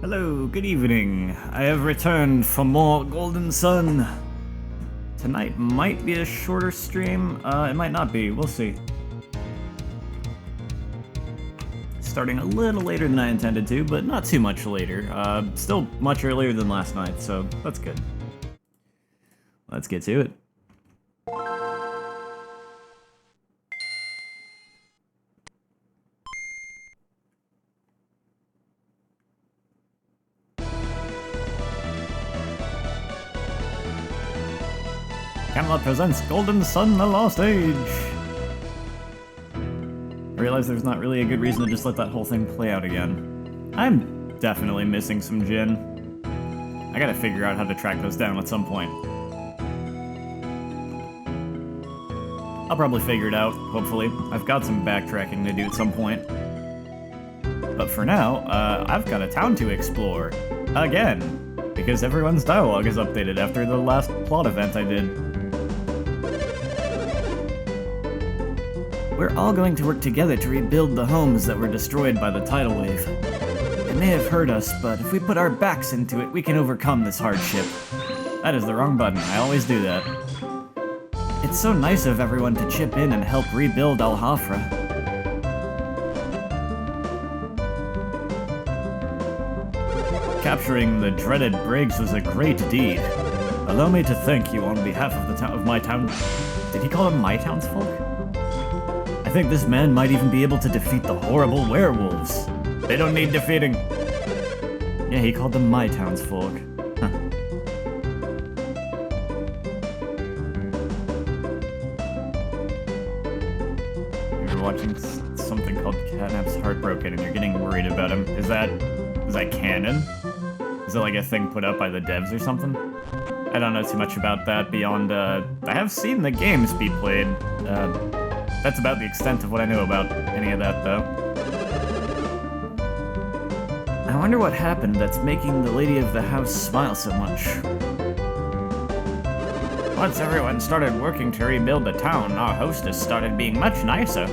Hello, good evening. I have returned for more Golden Sun. Tonight might be a shorter stream. It might not be. We'll see. Starting a little later than I intended to, but not too much later. Still much earlier than last night, so that's good. Let's get to it. Camelot presents Golden Sun: The Lost Age. I realize there's not really a good reason to just let that whole thing play out again. I'm definitely missing some gin. I gotta figure out how to track those down at some point. I'll probably figure it out, hopefully. I've got some backtracking to do at some point. But for now, I've got a town to explore. Again. Because everyone's dialogue is updated after the last plot event I did. We're all going to work together to rebuild the homes that were destroyed by the tidal wave. It may have hurt us, but if we put our backs into it, we can overcome this hardship. That is the wrong button. I always do that. It's so nice of everyone to chip in and help rebuild Al-Hafra. Capturing the dreaded Briggs was a great deed. Allow me to thank you on behalf of my town... Did he call them my townsfolk? I think this man might even be able to defeat the horrible werewolves. They don't need defeating. Yeah, he called them my townsfolk. Huh. You're watching something called Catnap's Heartbroken and you're getting worried about him. Is that canon? Is it like a thing put up by the devs or something? I don't know too much about that beyond, I have seen the games be played. That's about the extent of what I know about any of that, though. I wonder what happened that's making the lady of the house smile so much. Once everyone started working to rebuild the town, our hostess started being much nicer.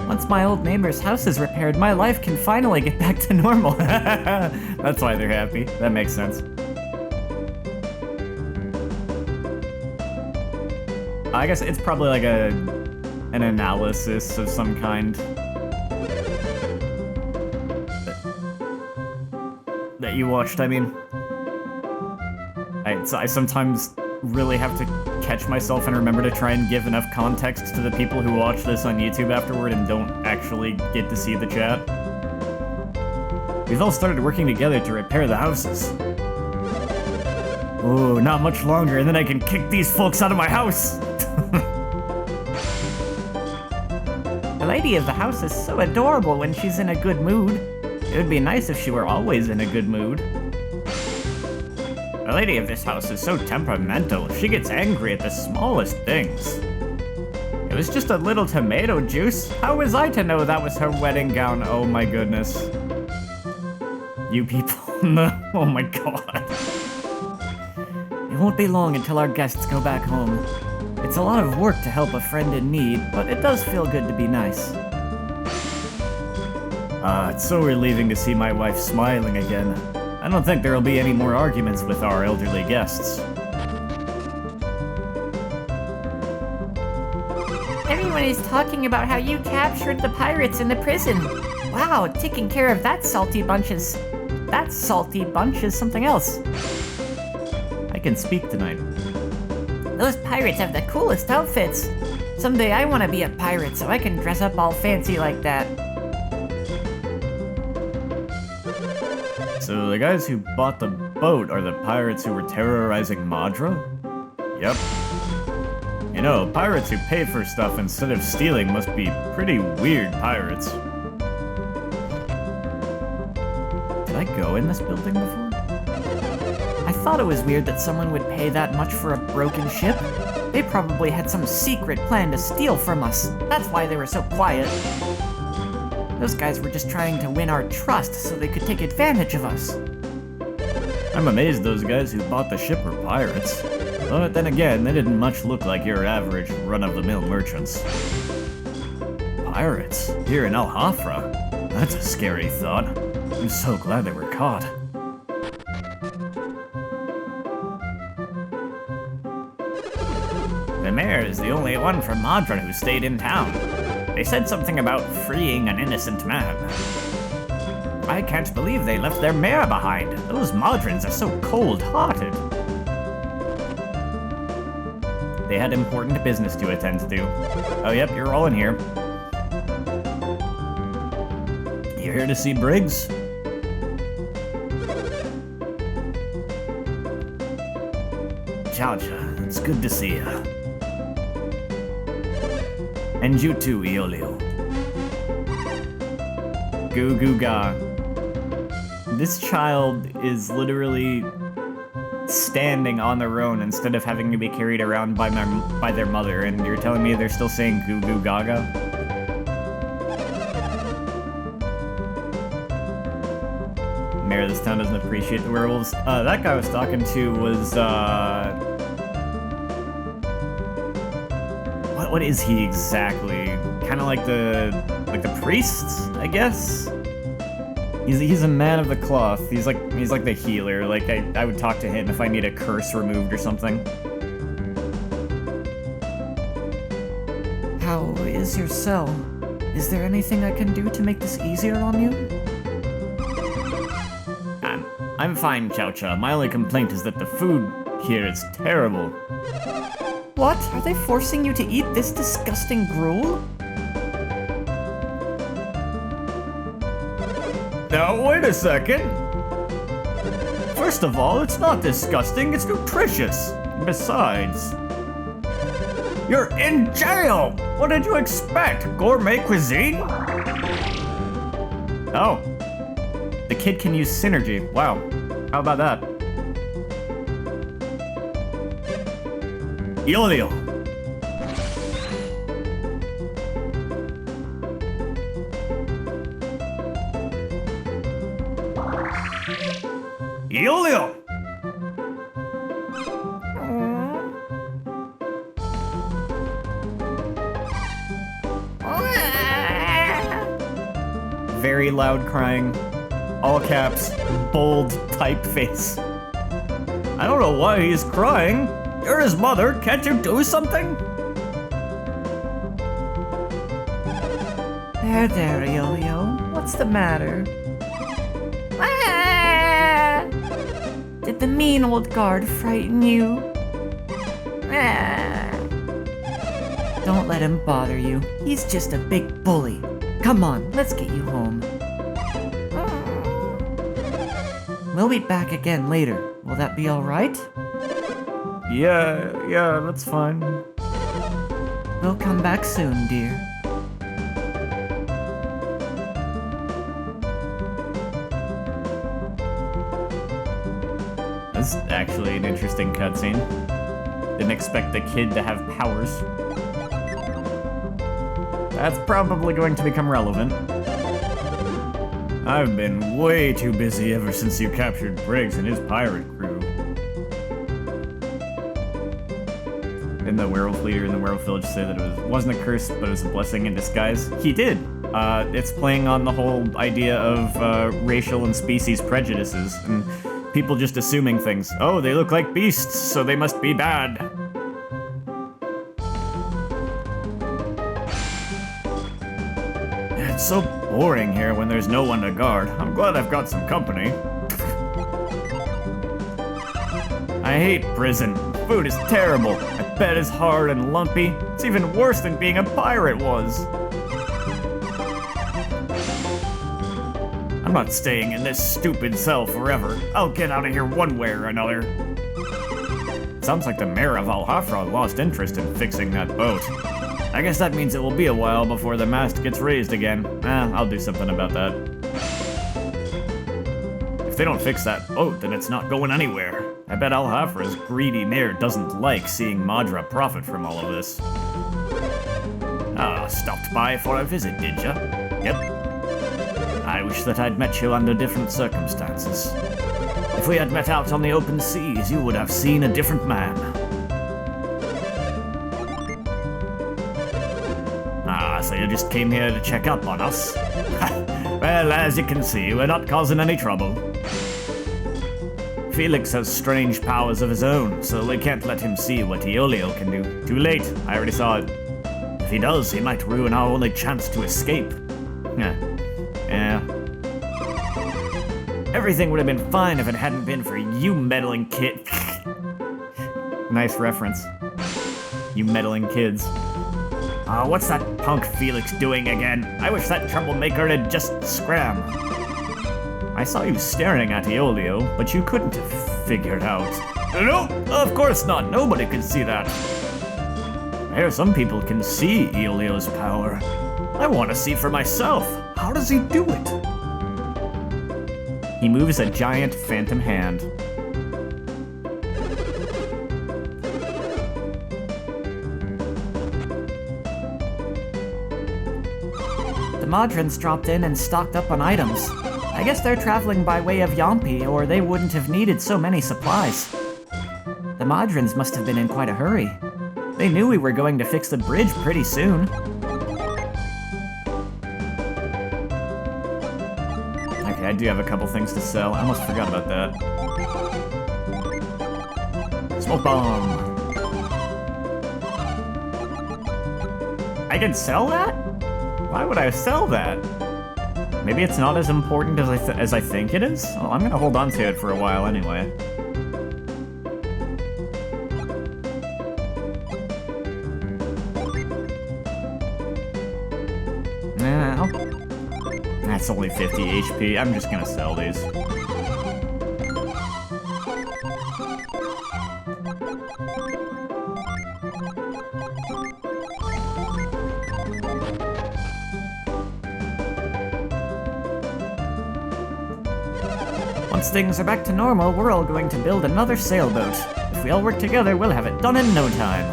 Once my old neighbor's house is repaired, my life can finally get back to normal. That's why they're happy. That makes sense. I guess it's probably like an analysis of some kind. That you watched, I mean. I sometimes really have to catch myself and remember to try and give enough context to the people who watch this on YouTube afterward and don't actually get to see the chat. We've all started working together to repair the houses. Oh, not much longer, and then I can kick these folks out of my house! The lady of the house is so adorable when she's in a good mood. It would be nice if she were always in a good mood. The lady of this house is so temperamental. She gets angry at the smallest things. It was just a little tomato juice. How was I to know that was her wedding gown? Oh my goodness. You people. Oh my god. It won't be long until our guests go back home. It's a lot of work to help a friend in need, but it does feel good to be nice. It's so relieving to see my wife smiling again. I don't think there'll be any more arguments with our elderly guests. Everyone is talking about how you captured the pirates in the prison. Wow, taking care of that salty bunch is... That salty bunch is something else. I can speak tonight. Those pirates have the coolest outfits. Someday I want to be a pirate so I can dress up all fancy like that. So the guys who bought the boat are the pirates who were terrorizing Madra? Yep. You know, pirates who pay for stuff instead of stealing must be pretty weird pirates. Did I go in this building before? I thought it was weird that someone would pay that much for a broken ship. They probably had some secret plan to steal from us. That's why they were so quiet. Those guys were just trying to win our trust so they could take advantage of us. I'm amazed those guys who bought the ship were pirates. But then again, they didn't much look like your average run-of-the-mill merchants. Pirates? Here in Al-Hafra? That's a scary thought. I'm so glad they were caught. The mayor is the only one from Madra who stayed in town. They said something about freeing an innocent man. I can't believe they left their mayor behind. Those Madrans are so cold-hearted. They had important business to attend to. Oh yep, you're all in here. You here to see Briggs? Chacha, it's good to see you. And you too, Iolio. Goo goo ga. This child is literally standing on their own instead of having to be carried around by their mother, and you're telling me they're still saying goo goo gaga? Mayor of this town doesn't appreciate the werewolves. That guy I was talking to was, What is he exactly? Kind of like the priests, I guess? He's a man of the cloth. He's like the healer. Like I would talk to him if I need a curse removed or something. How is your cell? Is there anything I can do to make this easier on you? I'm fine, Chow Chow. My only complaint is that the food here is terrible. What? Are they forcing you to eat this disgusting gruel? Now, wait a second. First of all, it's not disgusting, it's nutritious. Besides, you're in jail! What did you expect? Gourmet cuisine? Oh. The kid can use synergy. Wow. How about that? Iolio. Iolio! Very loud crying. All caps. Bold typeface. I don't know why he's crying. You're his mother. Can't you do something? There, Yo-Yo. What's the matter? Did the mean old guard frighten you? Don't let him bother you. He's just a big bully. Come on, let's get you home. We'll be back again later. Will that be all right? Yeah, that's fine. We'll come back soon, dear. That's actually an interesting cutscene. Didn't expect the kid to have powers. That's probably going to become relevant. I've been way too busy ever since you captured Briggs and his pirate crew. Didn't the werewolf leader in the werewolf village say that it wasn't a curse, but it was a blessing in disguise? He did! It's playing on the whole idea of racial and species prejudices, and people just assuming things. Oh, they look like beasts, so they must be bad. It's so boring here when there's no one to guard. I'm glad I've got some company. I hate prison. Food is terrible. My bed is hard and lumpy. It's even worse than being a pirate was. I'm not staying in this stupid cell forever. I'll get out of here one way or another. Sounds like the mayor of Al-Hafra lost interest in fixing that boat. I guess that means it will be a while before the mast gets raised again. I'll do something about that. If they don't fix that boat, then it's not going anywhere. I bet Al-Hafra's greedy mayor doesn't like seeing Madra profit from all of this. Stopped by for a visit, did ya? Yep. I wish that I'd met you under different circumstances. If we had met out on the open seas, you would have seen a different man. So you just came here to check up on us. Well, as you can see, we're not causing any trouble. Felix has strange powers of his own, so we can't let him see what Iolio can do. Too late, I already saw it. If he does, he might ruin our only chance to escape. Yeah. Everything would have been fine if it hadn't been for you meddling kid. Nice reference. You meddling kids. What's that punk Felix doing again? I wish that troublemaker had just scram. I saw you staring at Iolio, but you couldn't have figured out. No, of course not. Nobody could see that. I hear some people can see Iolio's power. I want to see for myself. How does he do it? He moves a giant phantom hand. The Modrons dropped in and stocked up on items. I guess they're traveling by way of Yompi, or they wouldn't have needed so many supplies. The Modrons must have been in quite a hurry. They knew we were going to fix the bridge pretty soon. Okay, I do have a couple things to sell. I almost forgot about that. Smoke bomb. I can sell that? Why would I sell that? Maybe it's not as important as I think it is? Well, I'm gonna hold on to it for a while anyway. That's only 50 HP. I'm just gonna sell these. Once things are back to normal, we're all going to build another sailboat. If we all work together, we'll have it done in no time.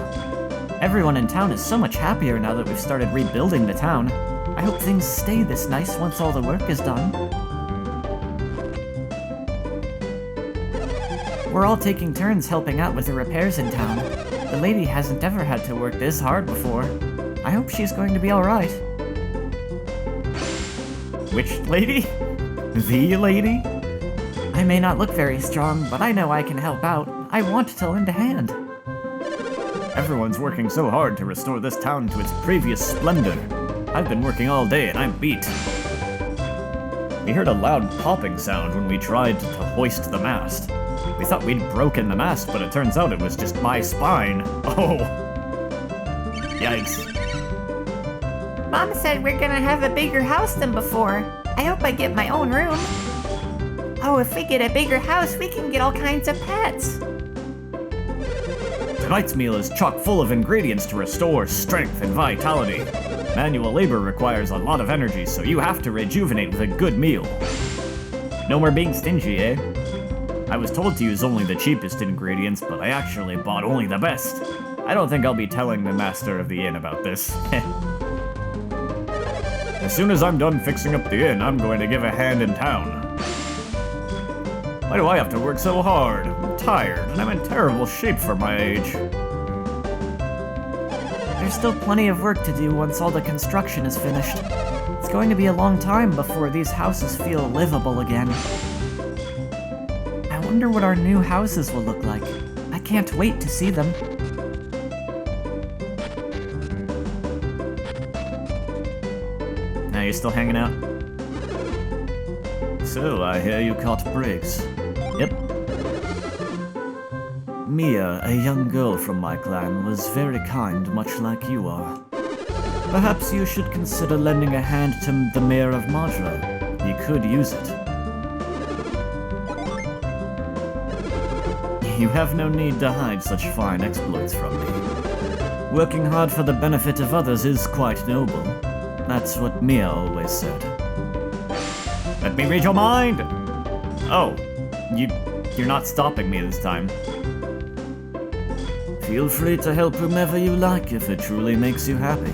Everyone in town is so much happier now that we've started rebuilding the town. I hope things stay this nice once all the work is done. We're all taking turns helping out with the repairs in town. The lady hasn't ever had to work this hard before. I hope she's going to be alright. Which lady? The lady? I may not look very strong, but I know I can help out. I want to lend a hand. Everyone's working so hard to restore this town to its previous splendor. I've been working all day and I'm beat. We heard a loud popping sound when we tried to hoist the mast. We thought we'd broken the mast, but it turns out it was just my spine. Oh. Yikes. Mom said we're gonna have a bigger house than before. I hope I get my own room. Oh, if we get a bigger house, we can get all kinds of pets. Tonight's meal is chock full of ingredients to restore strength and vitality. Manual labor requires a lot of energy, so you have to rejuvenate with a good meal. No more being stingy, eh? I was told to use only the cheapest ingredients, but I actually bought only the best. I don't think I'll be telling the master of the inn about this. As soon as I'm done fixing up the inn, I'm going to give a hand in town. Why do I have to work so hard? I'm tired, and I'm in terrible shape for my age. There's still plenty of work to do once all the construction is finished. It's going to be a long time before these houses feel livable again. I wonder what our new houses will look like. I can't wait to see them. Now you're still hanging out? So, I hear you caught Briggs. Yep. Mia, a young girl from my clan, was very kind, much like you are. Perhaps you should consider lending a hand to the Mayor of Madra. He could use it. You have no need to hide such fine exploits from me. Working hard for the benefit of others is quite noble. That's what Mia always said. Let me read your mind! Oh, you're not stopping me this time. Feel free to help whomever you like if it truly makes you happy.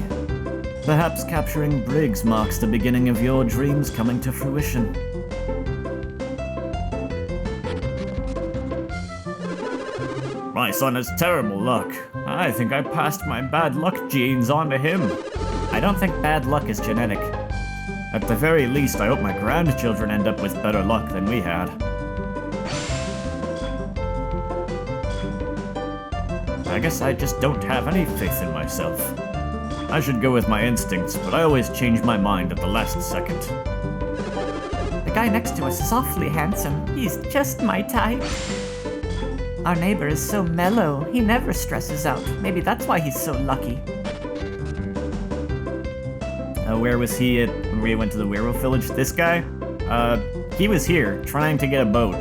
Perhaps capturing Briggs marks the beginning of your dreams coming to fruition. My son has terrible luck. I think I passed my bad luck genes on to him. I I don't think bad luck is genetic. At the very least, I hope my grandchildren end up with better luck than we had. I guess I just don't have any faith in myself. I should go with my instincts, but I always change my mind at the last second. The guy next to us is awfully handsome. He's just my type. Our neighbor is so mellow. He never stresses out. Maybe that's why he's so lucky. Where was he at when we went to the werewolf village? This guy? He was here, trying to get a boat.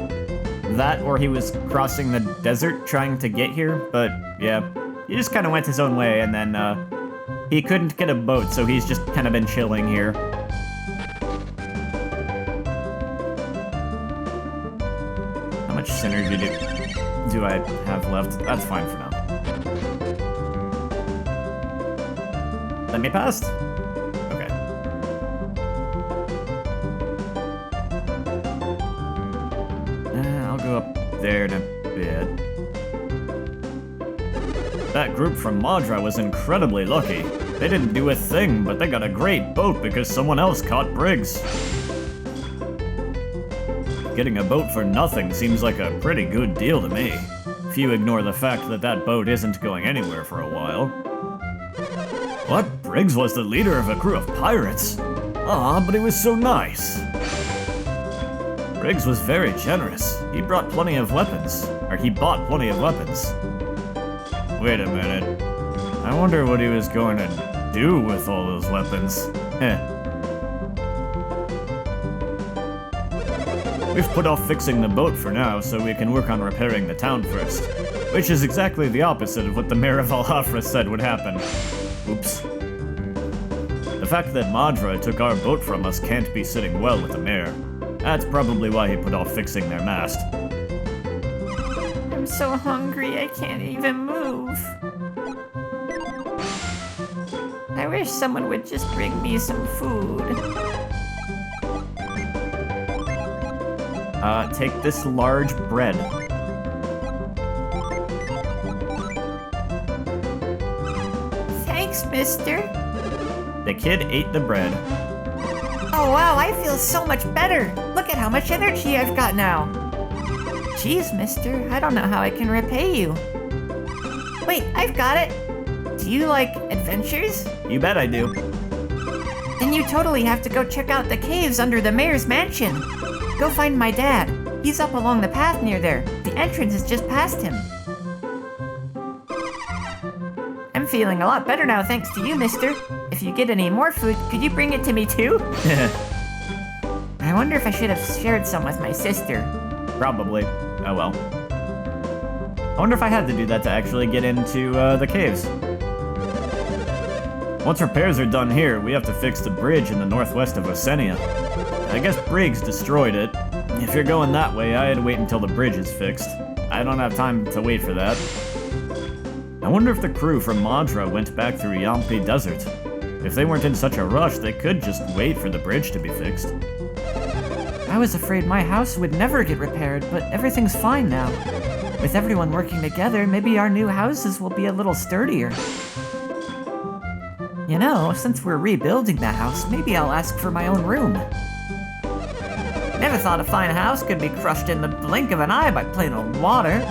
That, or he was crossing the desert trying to get here, but yeah. He just kind of went his own way, and then, he couldn't get a boat, so he's just kind of been chilling here. How much synergy do I have left? That's fine for now. Let me pass? Okay. I'll go up there in a bit. That group from Madra was incredibly lucky. They didn't do a thing, but they got a great boat because someone else caught Briggs. Getting a boat for nothing seems like a pretty good deal to me, if you ignore the fact that that boat isn't going anywhere for a while. What? Briggs was the leader of a crew of pirates? Aw, but he was so nice. Briggs was very generous. He brought plenty of weapons. Or he bought plenty of weapons. Wait a minute. I wonder what he was going to do with all those weapons. We've put off fixing the boat for now, so we can work on repairing the town first. Which is exactly the opposite of what the mayor of Al-Hafra said would happen. Oops. The fact that Madra took our boat from us can't be sitting well with the mayor. That's probably why he put off fixing their mast. I'm so hungry I can't even move. I wish someone would just bring me some food. Take this large bread. Thanks, mister. The kid ate the bread. Oh wow, I feel so much better. Look at how much energy I've got now. Geez, mister, I don't know how I can repay you. Wait, I've got it. Do you like adventures? You bet I do. Then you totally have to go check out the caves under the mayor's mansion. Go find my dad. He's up along the path near there. The entrance is just past him. I'm feeling a lot better now thanks to you, mister. If you get any more food, could you bring it to me too? I wonder if I should have shared some with my sister. Probably. Oh well. I wonder if I had to do that to actually get into the caves. Once repairs are done here, we have to fix the bridge in the northwest of Osenia. I guess Briggs destroyed it. If you're going that way, I'd wait until the bridge is fixed. I don't have time to wait for that. I wonder if the crew from Madra went back through Yampi Desert. If they weren't in such a rush, they could just wait for the bridge to be fixed. I was afraid my house would never get repaired, but everything's fine now. With everyone working together, maybe our new houses will be a little sturdier. You know, since we're rebuilding the house, maybe I'll ask for my own room. Never thought a fine house could be crushed in the blink of an eye by plain old water.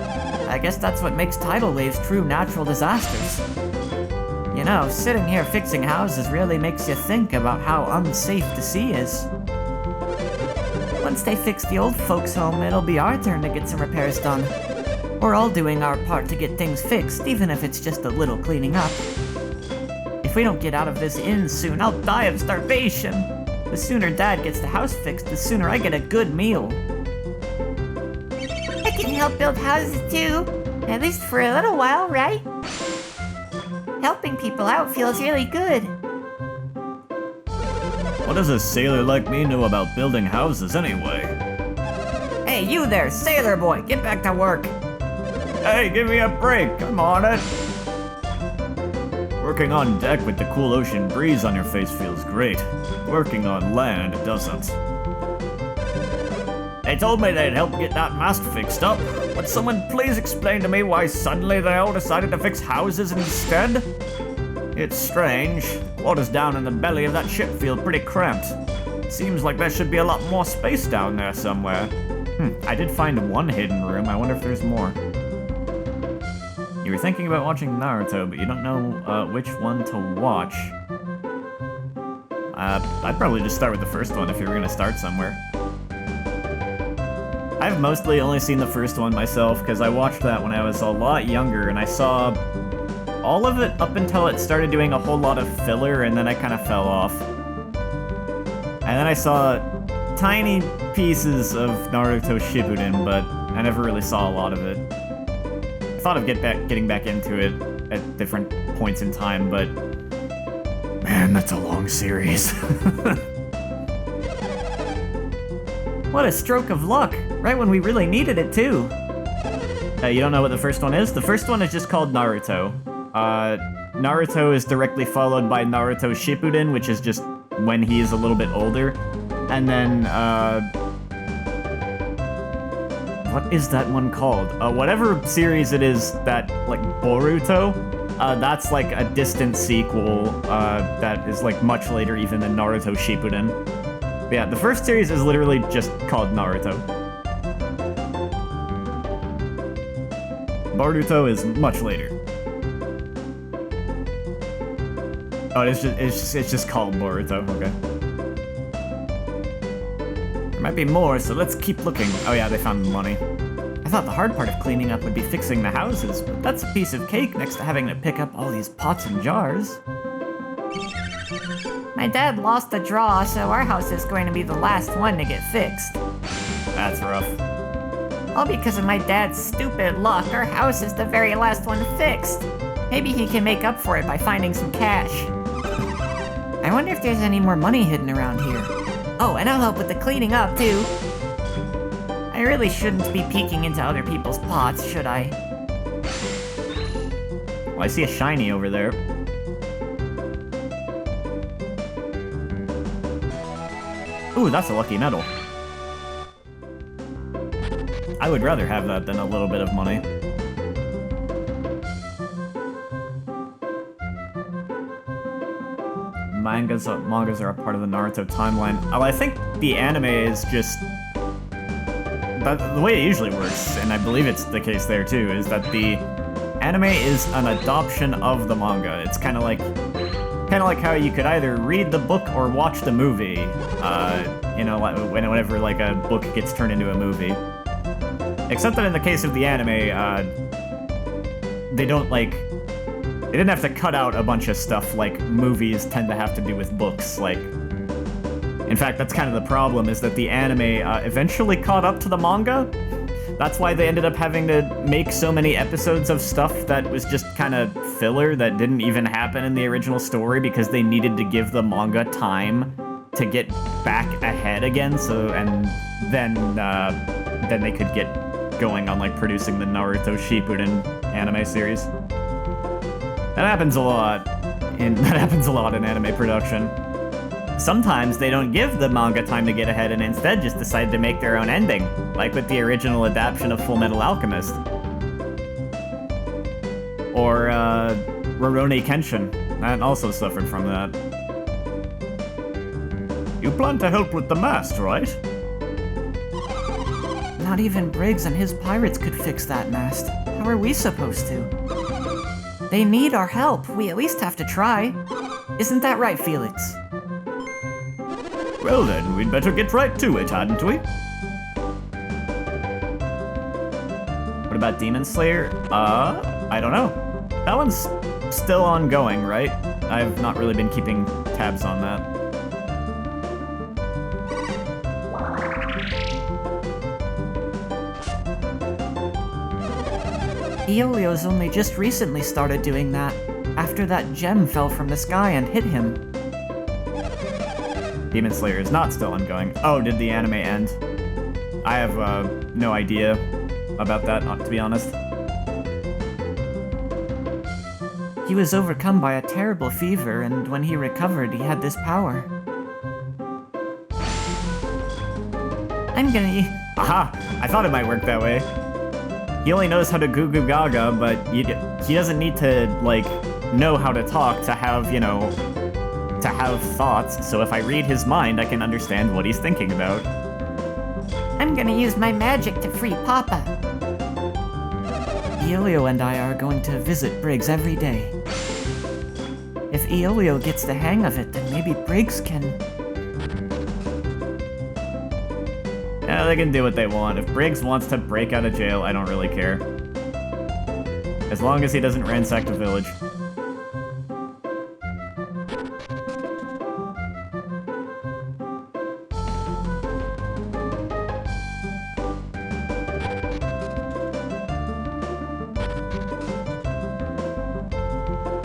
I guess that's what makes tidal waves true natural disasters. You know, sitting here fixing houses really makes you think about how unsafe the sea is. Once they fix the old folks' home, it'll be our turn to get some repairs done. We're all doing our part to get things fixed, even if it's just a little cleaning up. If we don't get out of this inn soon, I'll die of starvation. The sooner Dad gets the house fixed, the sooner I get a good meal. I can help build houses too. At least for a little while, right? Helping people out feels really good. What does a sailor like me know about building houses anyway? Hey, you there, sailor boy, get back to work. Hey, give me a break, I'm on it. Working on deck with the cool ocean breeze on your face feels great. Working on land doesn't. They told me they'd help get that mast fixed up. Would someone please explain to me why suddenly they all decided to fix houses instead? It's strange. Waters down in the belly of that ship feel pretty cramped. Seems like there should be a lot more space down there somewhere. I did find one hidden room. I wonder if there's more. You were thinking about watching Naruto, but you don't know which one to watch. I'd probably just start with the first one if you were gonna start somewhere. I've mostly only seen the first one myself, because I watched that when I was a lot younger, and I saw all of it up until it started doing a whole lot of filler, and then I kind of fell off. And then I saw tiny pieces of Naruto Shippuden, but I never really saw a lot of it. I thought of getting back into it at different points in time, but man, that's a long series. What a stroke of luck! Right when we really needed it, too. You don't know what the first one is? The first one is just called Naruto. Naruto is directly followed by Naruto Shippuden, which is just when he is a little bit older. And then, what is that one called? Whatever series it is that, like, Boruto, that's like a distant sequel, that is like much later even than Naruto Shippuden. But yeah, the first series is literally just called Naruto. Boruto is much later. Oh, it's just called Boruto, okay. There might be more, so let's keep looking. Oh yeah, they found the money. I thought the hard part of cleaning up would be fixing the houses, but that's a piece of cake next to having to pick up all these pots and jars. My dad lost the draw, so our house is going to be the last one to get fixed. That's rough. All because of my dad's stupid luck, our house is the very last one fixed. Maybe he can make up for it by finding some cash. I wonder if there's any more money hidden around here. Oh, and I'll help with the cleaning up, too. I really shouldn't be peeking into other people's pots, should I? Well, I see a shiny over there. Ooh, that's a lucky medal. I would rather have that than a little bit of money. Mangas are a part of the Naruto timeline. Oh, I think the anime is just... But the way it usually works, and I believe it's the case there too, is that the anime is an adoption of the manga. It's kind of like how you could either read the book or watch the movie. You know, whenever like a book gets turned into a movie. Except that in the case of the anime, they didn't have to cut out a bunch of stuff like movies tend to have to do with books. Like, in fact, that's kind of the problem, is that the anime eventually caught up to the manga. That's why they ended up having to make so many episodes of stuff that was just kind of filler that didn't even happen in the original story, because they needed to give the manga time to get back ahead again. So, and then they could get going on like producing the Naruto Shippuden anime series. That happens a lot in anime production. Sometimes they don't give the manga time to get ahead and instead just decide to make their own ending, like with the original adaptation of Fullmetal Alchemist. Or, Rurouni Kenshin. That also suffered from that. You plan to help with the mast, right? Not even Briggs and his pirates could fix that mast. How are we supposed to? They need our help. We at least have to try. Isn't that right, Felix? Well then, we'd better get right to it, hadn't we? What about Demon Slayer? I don't know. That one's still ongoing, right? I've not really been keeping tabs on that. Iolio's only just recently started doing that, after that gem fell from the sky and hit him. Demon Slayer is not still ongoing. Oh, did the anime end? I have, no idea about that, to be honest. He was overcome by a terrible fever, and when he recovered, he had this power. I'm gonna... Aha! I thought it might work that way. He only knows how to goo goo gaga, but he doesn't need to, like, know how to talk to have, you know, to have thoughts, so if I read his mind, I can understand what he's thinking about. I'm gonna use my magic to free Papa. Eolio and I are going to visit Briggs every day. If Eolio gets the hang of it, then maybe Briggs can... Yeah, they can do what they want. If Briggs wants to break out of jail, I don't really care. As long as he doesn't ransack the village.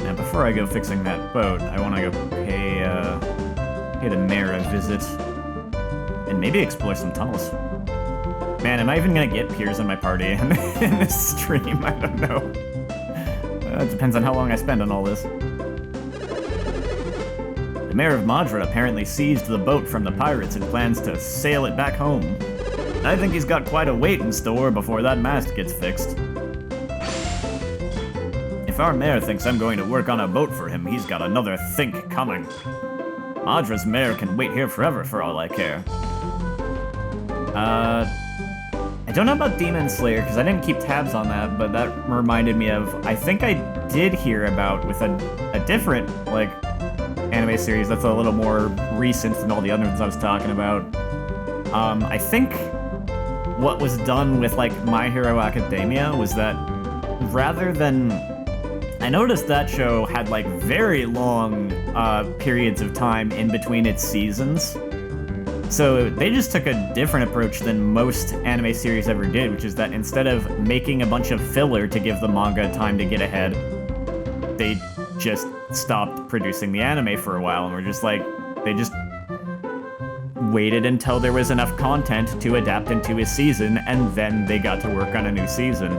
Now, before I go fixing that boat, I want to go pay the mayor a visit. And maybe explore some tunnels. Man, am I even gonna get peers in my party in this stream? I don't know. It depends on how long I spend on all this. The mayor of Madra apparently seized the boat from the pirates and plans to sail it back home. I think he's got quite a wait in store before that mast gets fixed. If our mayor thinks I'm going to work on a boat for him, he's got another think coming. Madra's mayor can wait here forever for all I care. I don't know about Demon Slayer, because I didn't keep tabs on that, but that reminded me of, I think I did hear about, with a different, like, anime series that's a little more recent than all the other ones I was talking about. I think what was done with, like, My Hero Academia was that, rather than... I noticed that show had, like, very long, periods of time in between its seasons. So they just took a different approach than most anime series ever did, which is that instead of making a bunch of filler to give the manga time to get ahead, they just stopped producing the anime for a while and were just like, they just waited until there was enough content to adapt into a season, and then they got to work on a new season.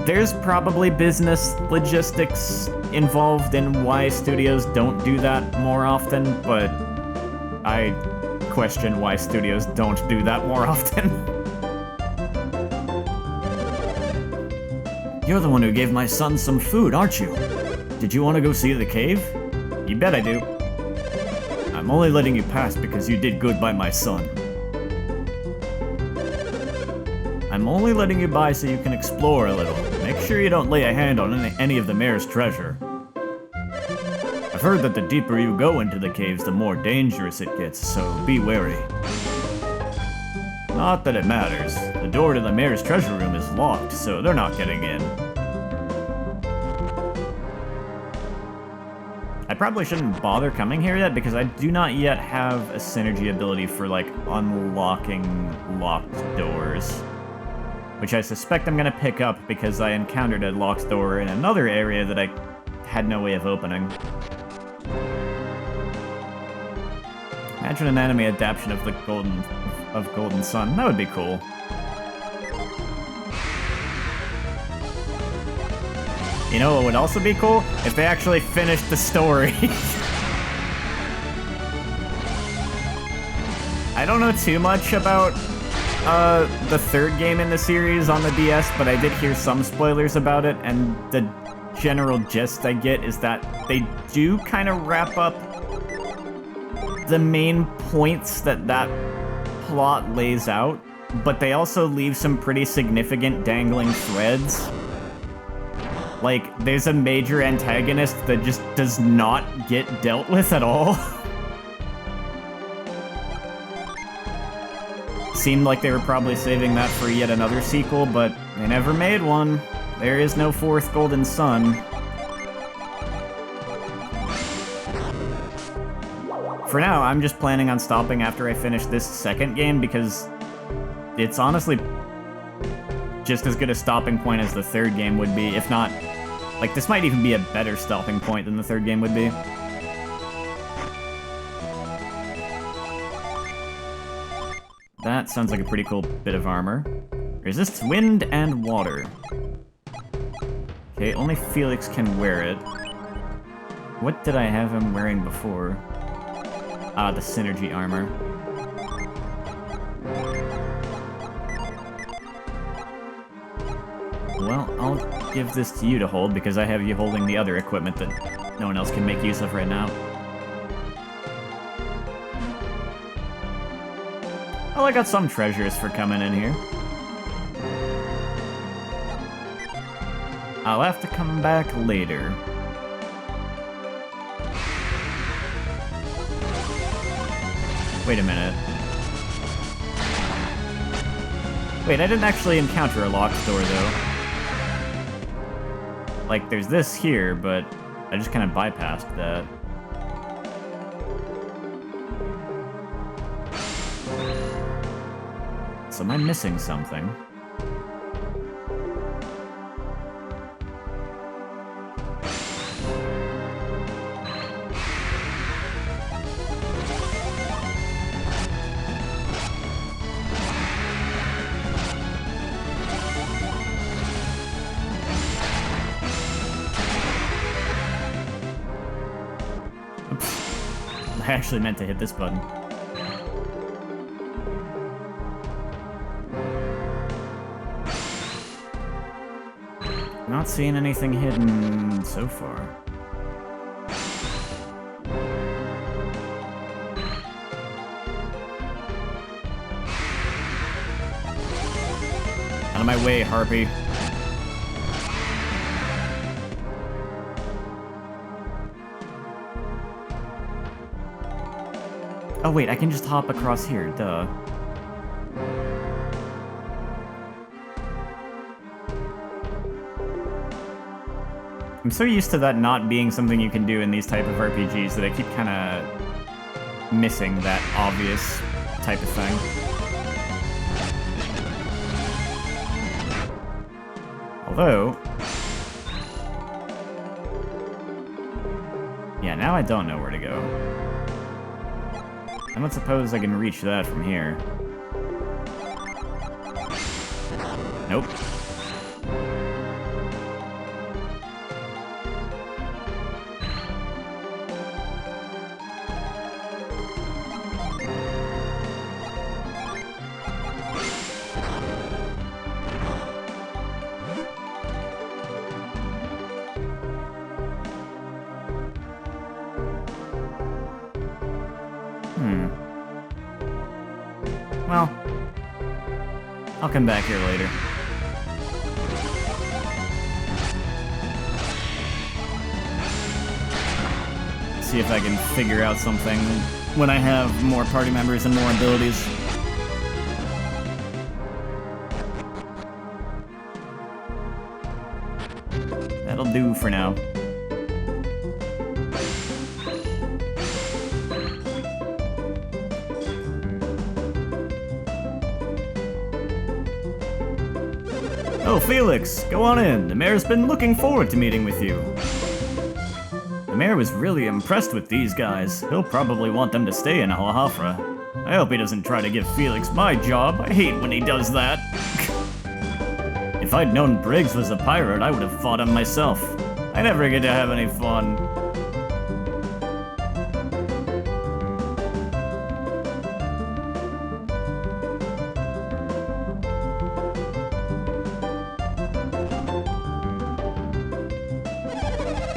There's probably business logistics involved in why studios don't do that more often, but I question why studios don't do that more often. You're the one who gave my son some food, aren't you? Did you want to go see the cave? You bet I do. I'm only letting you pass because you did good by my son. I'm only letting you by so you can explore a little. Make sure you don't lay a hand on any of the mayor's treasure. I've heard that the deeper you go into the caves, the more dangerous it gets, so be wary. Not that it matters. The door to the mayor's treasure room is locked, so they're not getting in. I probably shouldn't bother coming here yet, because I do not yet have a synergy ability for, like, unlocking locked doors. Which I suspect I'm gonna pick up because I encountered a locked door in another area that I had no way of opening. Imagine an anime adaptation of the Golden Sun. That would be cool. You know what would also be cool? If they actually finished the story. I don't know too much about the third game in the series on the DS, but I did hear some spoilers about it, and the general gist I get is that they do kind of wrap up the main points that plot lays out, but they also leave some pretty significant dangling threads. Like, there's a major antagonist that just does not get dealt with at all. Seemed like they were probably saving that for yet another sequel, but they never made one. There is no fourth Golden Sun. For now, I'm just planning on stopping after I finish this second game, because it's honestly just as good a stopping point as the third game would be, if not... Like, this might even be a better stopping point than the third game would be. That sounds like a pretty cool bit of armor. Resists wind and water. Okay, only Felix can wear it. What did I have him wearing before? Ah, the synergy armor. Well, I'll give this to you to hold because I have you holding the other equipment that no one else can make use of right now. Well, I got some treasures for coming in here. I'll have to come back later. Wait a minute. Wait, I didn't actually encounter a locked door, though. Like, there's this here, but I just kind of bypassed that. So am I missing something? I actually meant to hit this button. Not seeing anything hidden so far. Out of my way, Harpy. Oh wait, I can just hop across here, duh. I'm so used to that not being something you can do in these type of RPGs that I keep kinda missing that obvious type of thing. Although... yeah, now I don't know where to go. I don't suppose I can reach that from here. Nope. Well, I'll come back here later. See if I can figure out something when I have more party members and more abilities. That'll do for now. Oh, Felix, go on in. The mayor's been looking forward to meeting with you. The mayor was really impressed with these guys. He'll probably want them to stay in Al-Hafra. I hope he doesn't try to give Felix my job. I hate when he does that. If I'd known Briggs was a pirate, I would have fought him myself. I never get to have any fun.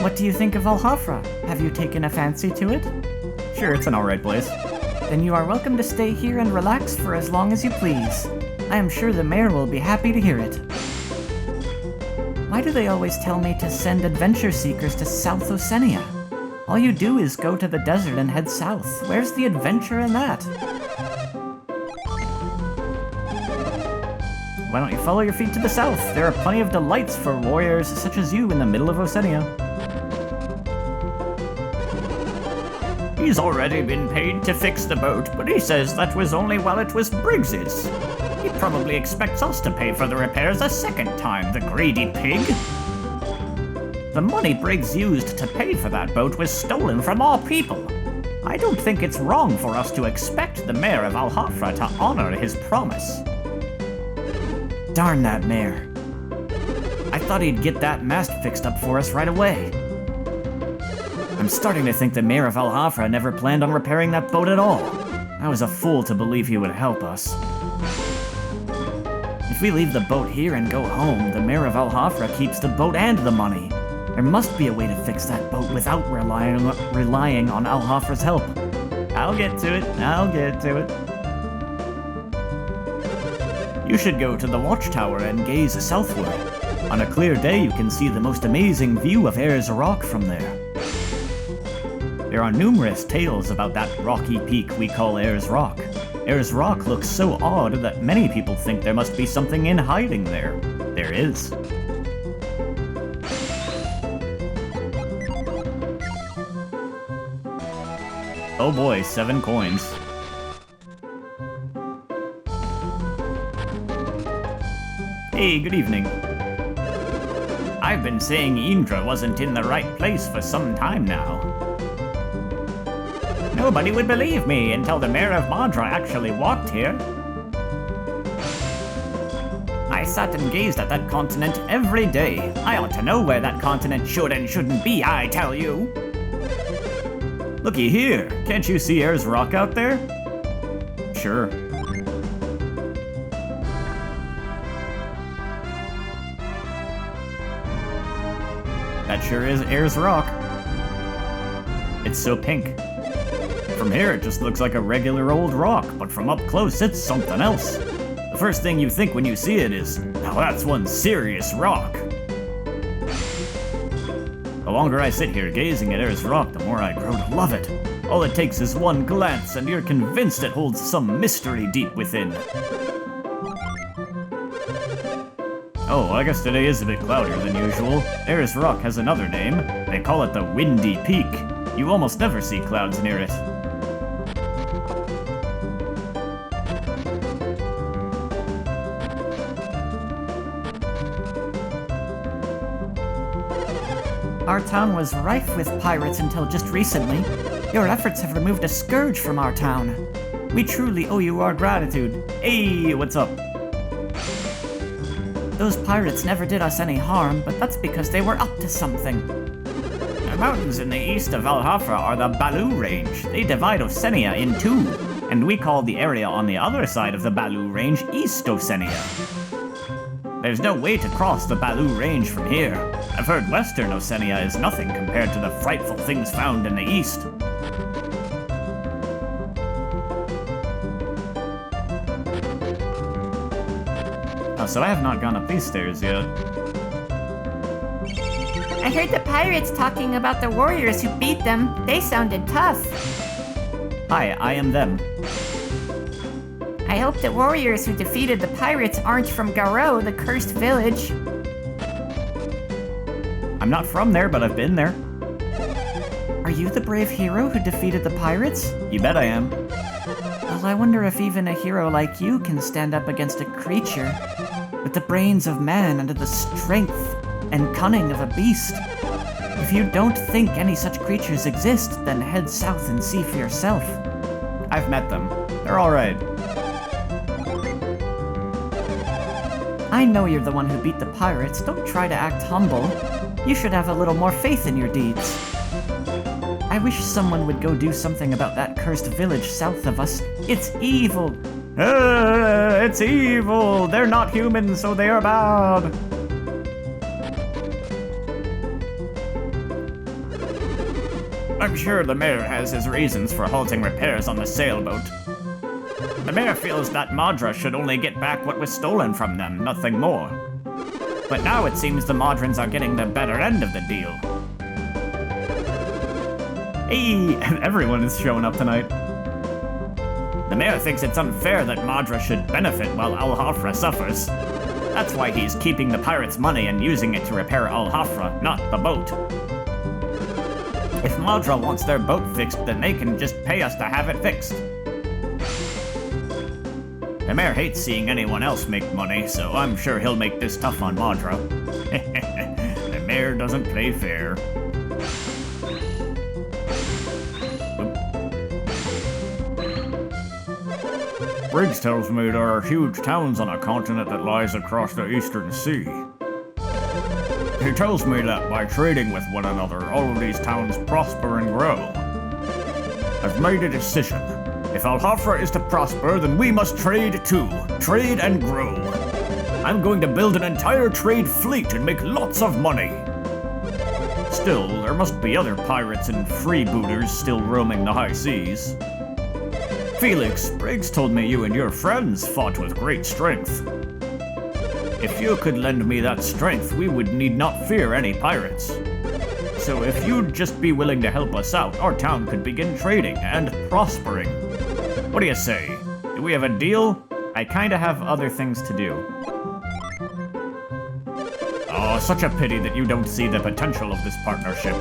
What do you think of Al-Hafra? Have you taken a fancy to it? Sure, it's an alright place. Then you are welcome to stay here and relax for as long as you please. I am sure the mayor will be happy to hear it. Why do they always tell me to send adventure seekers to South Oceania? All you do is go to the desert and head south. Where's the adventure in that? Why don't you follow your feet to the south? There are plenty of delights for warriors such as you in the middle of Oceania. He's already been paid to fix the boat, but he says that was only while it was Briggs's. He probably expects us to pay for the repairs a second time, the greedy pig. The money Briggs used to pay for that boat was stolen from our people. I don't think it's wrong for us to expect the mayor of Al-Hafra to honor his promise. Darn that mayor. I thought he'd get that mast fixed up for us right away. I'm starting to think the mayor of Al-Hafra never planned on repairing that boat at all. I was a fool to believe he would help us. If we leave the boat here and go home, the mayor of Al-Hafra keeps the boat and the money. There must be a way to fix that boat without relying on Alhafra's help. I'll get to it. You should go to the watchtower and gaze southward. On a clear day, you can see the most amazing view of Ayers Rock from there. There are numerous tales about that rocky peak we call Ayers Rock. Ayers Rock looks so odd that many people think there must be something in hiding there. There is. Oh boy, 7 coins. Hey, good evening. I've been saying Indra wasn't in the right place for some time now. Nobody would believe me until the mayor of Madra actually walked here. I sat and gazed at that continent every day. I ought to know where that continent should and shouldn't be, I tell you. Looky here, can't you see Ayers Rock out there? Sure. That sure is Ayers Rock. It's so pink. From here it just looks like a regular old rock, but from up close it's something else. The first thing you think when you see it is, now that's one serious rock. The longer I sit here gazing at Ayers Rock, the more I grow to love it. All it takes is one glance, and you're convinced it holds some mystery deep within. Oh, I guess today is a bit cloudier than usual. Ayers Rock has another name. They call it the Windy Peak. You almost never see clouds near it. Our town was rife with pirates until just recently. Your efforts have removed a scourge from our town. We truly owe you our gratitude. Hey, what's up? Those pirates never did us any harm, but that's because they were up to something. The mountains in the east of Alhafra are the Balu Range. They divide Osenia in two, and we call the area on the other side of the Balu Range East Osenia. There's no way to cross the Balu Range from here. I've heard Western Osenia is nothing compared to the frightful things found in the east. Oh, so I have not gone up these stairs yet. I heard the pirates talking about the warriors who beat them. They sounded tough. Hi, I am them. I hope the warriors who defeated the pirates aren't from Garo, the cursed village. I'm not from there, but I've been there. Are you the brave hero who defeated the pirates? You bet I am. Well, I wonder if even a hero like you can stand up against a creature with the brains of man and the strength and cunning of a beast. If you don't think any such creatures exist, then head south and see for yourself. I've met them. They're alright. I know you're the one who beat the pirates. Don't try to act humble. You should have a little more faith in your deeds. I wish someone would go do something about that cursed village south of us. It's evil. It's evil! They're not human, so they are bad! I'm sure the mayor has his reasons for halting repairs on the sailboat. The mayor feels that Madra should only get back what was stolen from them, nothing more. But now it seems the Madrans are getting the better end of the deal. Hey, everyone is showing up tonight. The mayor thinks it's unfair that Madra should benefit while Alhafra suffers. That's why he's keeping the pirates' money and using it to repair Alhafra, not the boat. If Madra wants their boat fixed, then they can just pay us to have it fixed. The mayor hates seeing anyone else make money, so I'm sure he'll make this tough on Madra. The mayor doesn't play fair. Briggs tells me there are huge towns on a continent that lies across the eastern sea. He tells me that by trading with one another, all of these towns prosper and grow. I've made a decision. If Alhafra is to prosper, then we must trade too. Trade and grow. I'm going to build an entire trade fleet and make lots of money. Still, there must be other pirates and freebooters still roaming the high seas. Felix, Briggs told me you and your friends fought with great strength. If you could lend me that strength, we would need not fear any pirates. So if you'd just be willing to help us out, our town could begin trading and prospering. What do you say? Do we have a deal? I kinda have other things to do. Oh, such a pity that you don't see the potential of this partnership.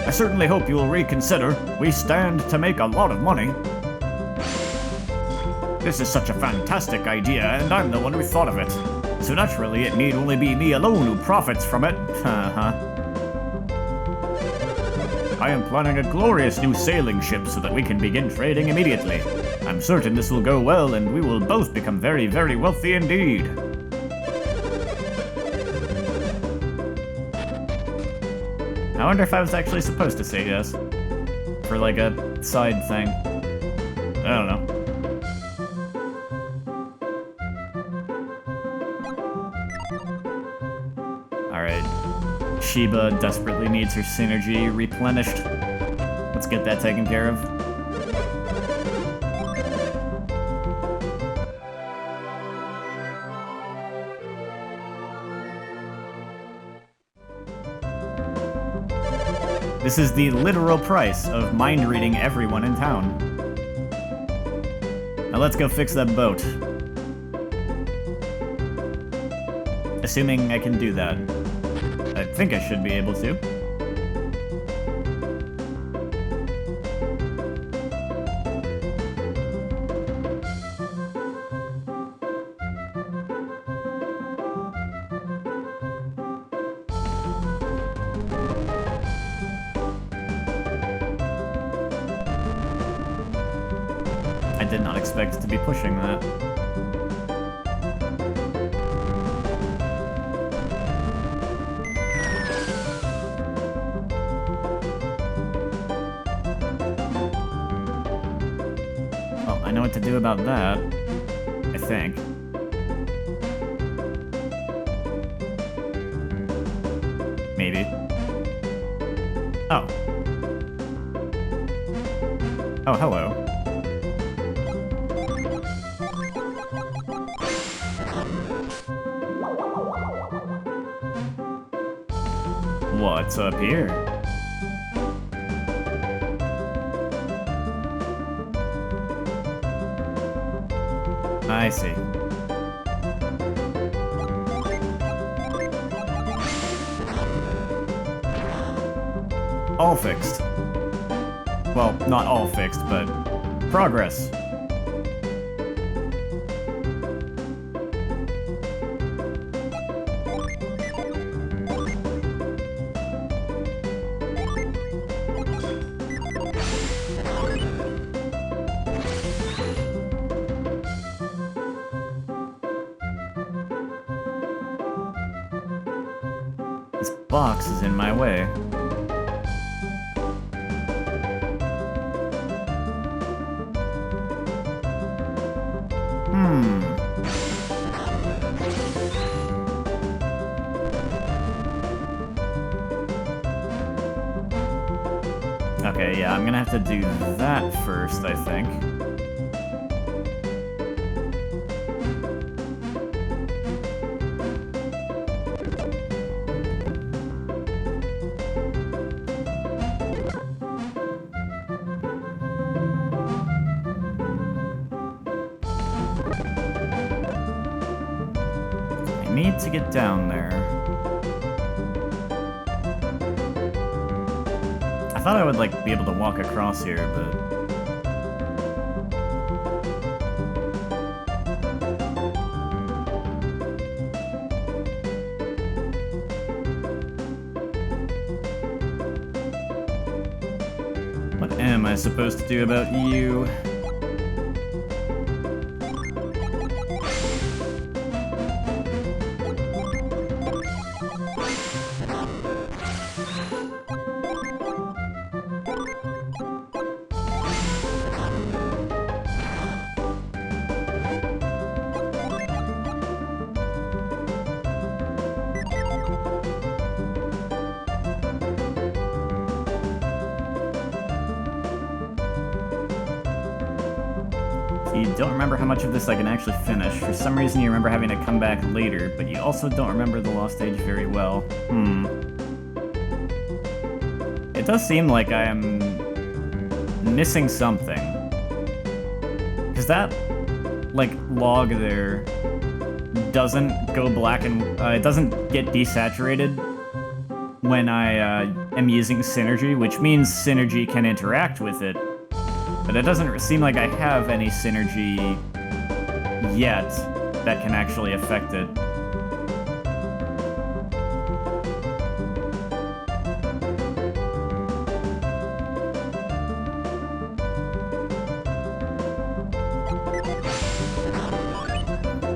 I certainly hope you will reconsider. We stand to make a lot of money. This is such a fantastic idea, and I'm the one who thought of it. So naturally, it need only be me alone who profits from it. I am planning a glorious new sailing ship so that we can begin trading immediately. I'm certain this will go well, and we will both become very, very wealthy indeed. I wonder if I was actually supposed to say yes. For like a side thing. I don't know. Alright. Sheba desperately needs her synergy replenished. Let's get that taken care of. This is the literal price of mind reading everyone in town. Now let's go fix that boat. Assuming I can do that. I think I should be able to. I did not expect to be pushing that. Well, I know what to do about that, I think. Maybe. Oh. Oh, hello. What's up here? I see. All fixed. Well, not all fixed, but progress. This box is in my way. Okay, yeah, I'm gonna have to do that first, I think. I need to get down there. I thought I would, like, be able to walk across here, but... What am I supposed to do about you? You don't remember how much of this I can actually finish. For some reason, you remember having to come back later, but you also don't remember the Lost Age very well. It does seem like I am missing something. Because that, like, log there doesn't go black and... it doesn't get desaturated when I am using Synergy, which means Synergy can interact with it. But it doesn't seem like I have any Synergy yet that can actually affect it.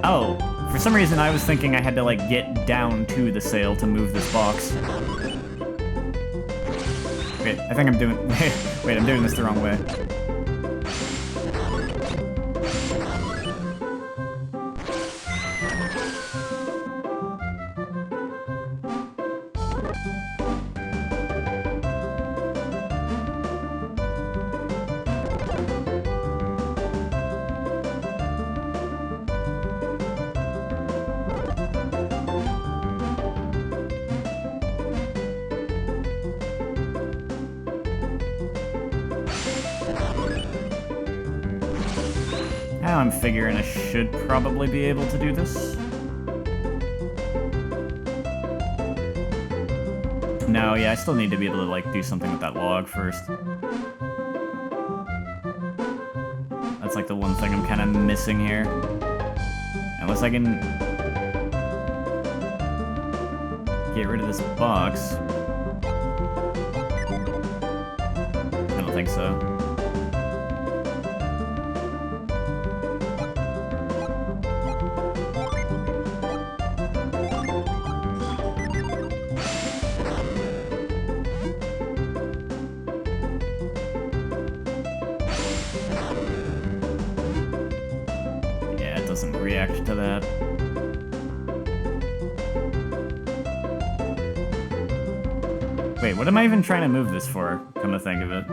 Oh, for some reason I was thinking I had to, like, get down to the sail to move this box. Wait, I think I'm doing... Wait, I'm doing this the wrong way. Now I'm figuring I should probably be able to do this. No, yeah, I still need to be able to, like, do something with that log first. That's, like, the one thing I'm kind of missing here. Unless I can get rid of this box. I don't think so. Doesn't react to that. Wait, what am I even trying to move this for, come to think of it?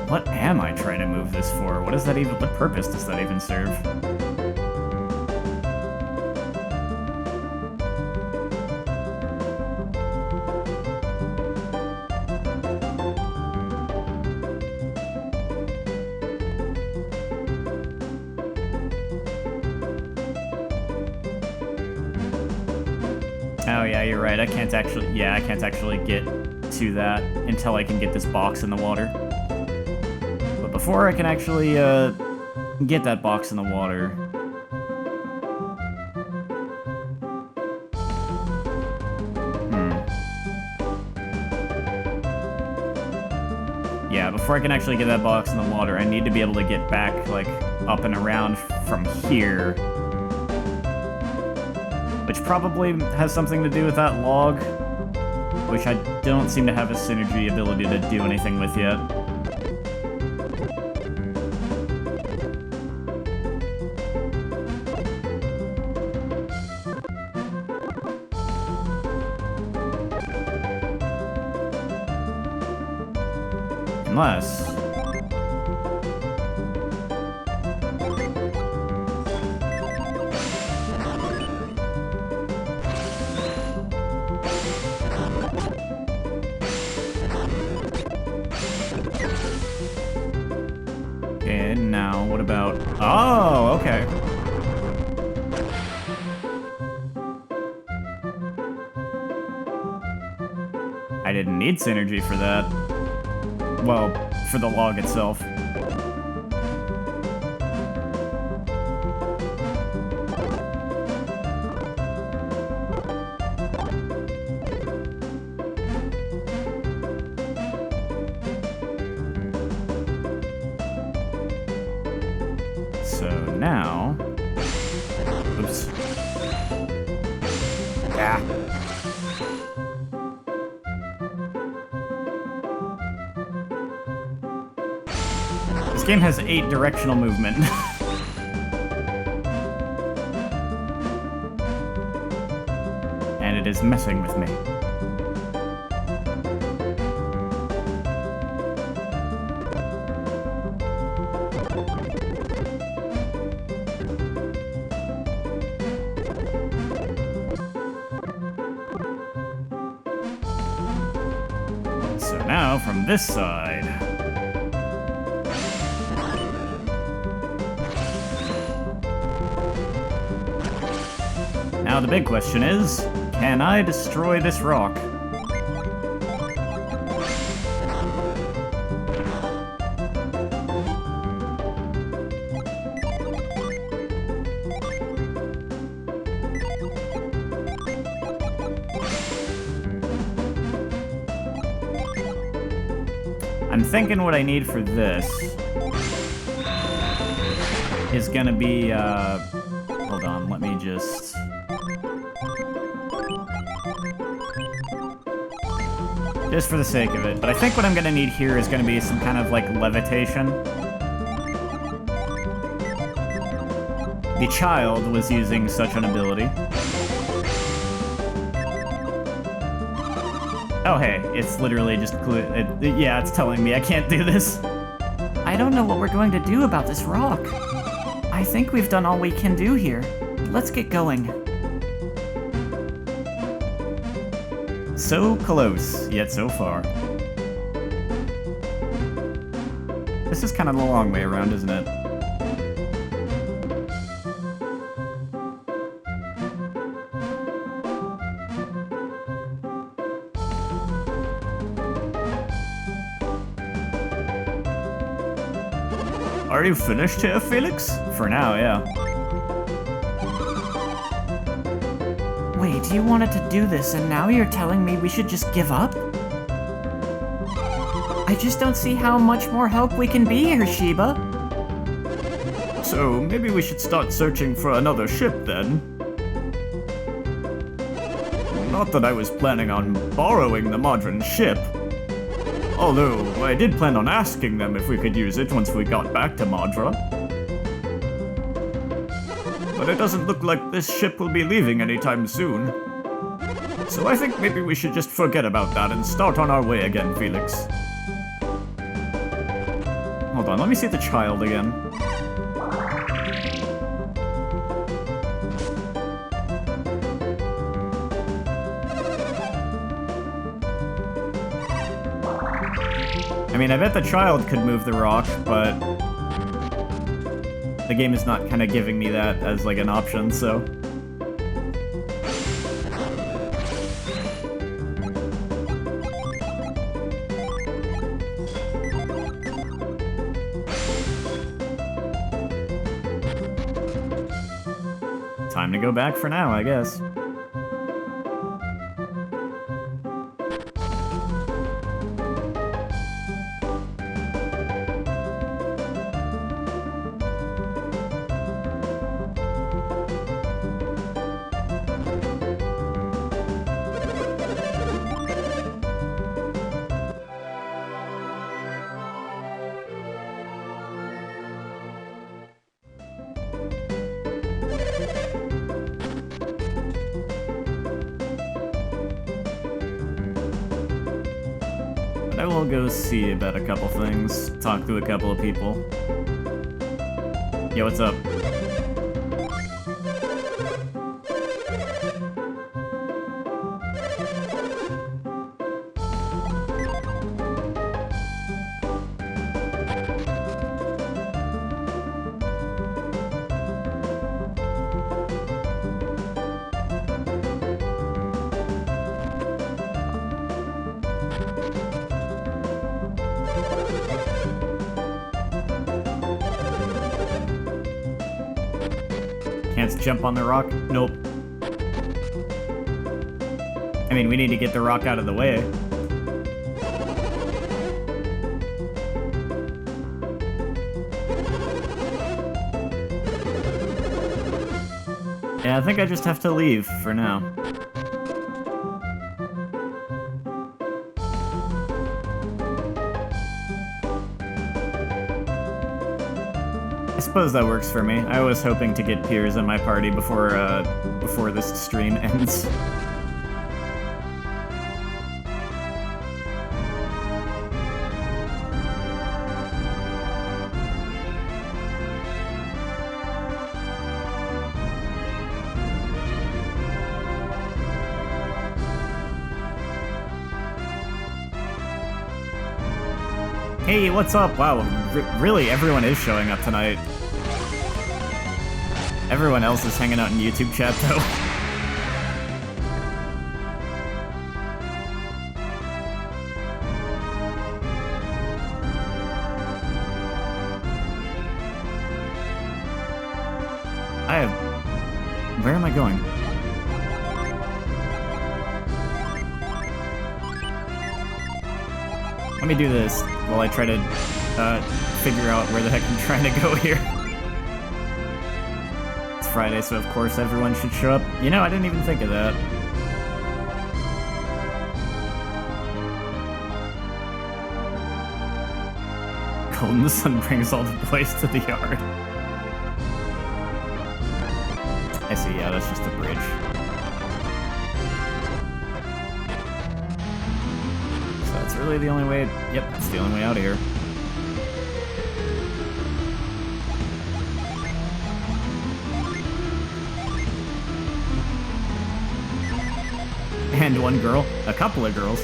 What am I trying to move this for? What does that even, what purpose does that even serve? Oh yeah, you're right. I can't actually get to that until I can get this box in the water. But before I can actually get that box in the water, yeah, before I can actually get that box in the water, I need to be able to get back, like, up and around from here. Which probably has something to do with that log, which I don't seem to have a Synergy ability to do anything with yet. Unless... Okay, now what about... Oh, okay. I didn't need Synergy for that. Well, for the log itself. So now... Oops. Ah. This game has 8 directional movement. it is messing with me. So now, from this side... Now the big question is, can I destroy this rock? I'm thinking what I need for this is gonna be, hold on, let me just... Just for the sake of it. But I think what I'm gonna need here is gonna be some kind of, like, levitation. The child was using such an ability. Oh hey, it's literally just yeah, it's telling me I can't do this. I don't know what we're going to do about this rock. I think we've done all we can do here. Let's get going. So close, yet so far. This is kind of the long way around, isn't it? Are you finished here, Felix? For now, yeah. Wait, you wanted to do this and now you're telling me we should just give up? I just don't see how much more help we can be here, Sheba. So, maybe we should start searching for another ship, then? Not that I was planning on borrowing the Modron ship. Although, I did plan on asking them if we could use it once we got back to Madra. But it doesn't look like this ship will be leaving anytime soon. So I think maybe we should just forget about that and start on our way again, Felix. Hold on, let me see the child again. I mean, I bet the child could move the rock, but the game is not kind of giving me that as, like, an option, so... Time to go back for now, I guess. I will go see about a couple things, talk to a couple of people. Yo, what's up? Can't jump on the rock? Nope. I mean, we need to get the rock out of the way. Yeah, I think I just have to leave for now. I suppose that works for me. I was hoping to get Piers in my party before this stream ends. Hey, what's up? Wow, really, everyone is showing up tonight. Everyone else is hanging out in YouTube chat, though. Where am I going? Let me do this while I try to figure out where the heck I'm trying to go here. It's Friday, so of course everyone should show up. You know, I didn't even think of that. Golden Sun brings all the boys to the yard. I see, yeah, that's just a bridge. So that's really the only way... Yep, that's the only way out of here. And one girl. A couple of girls.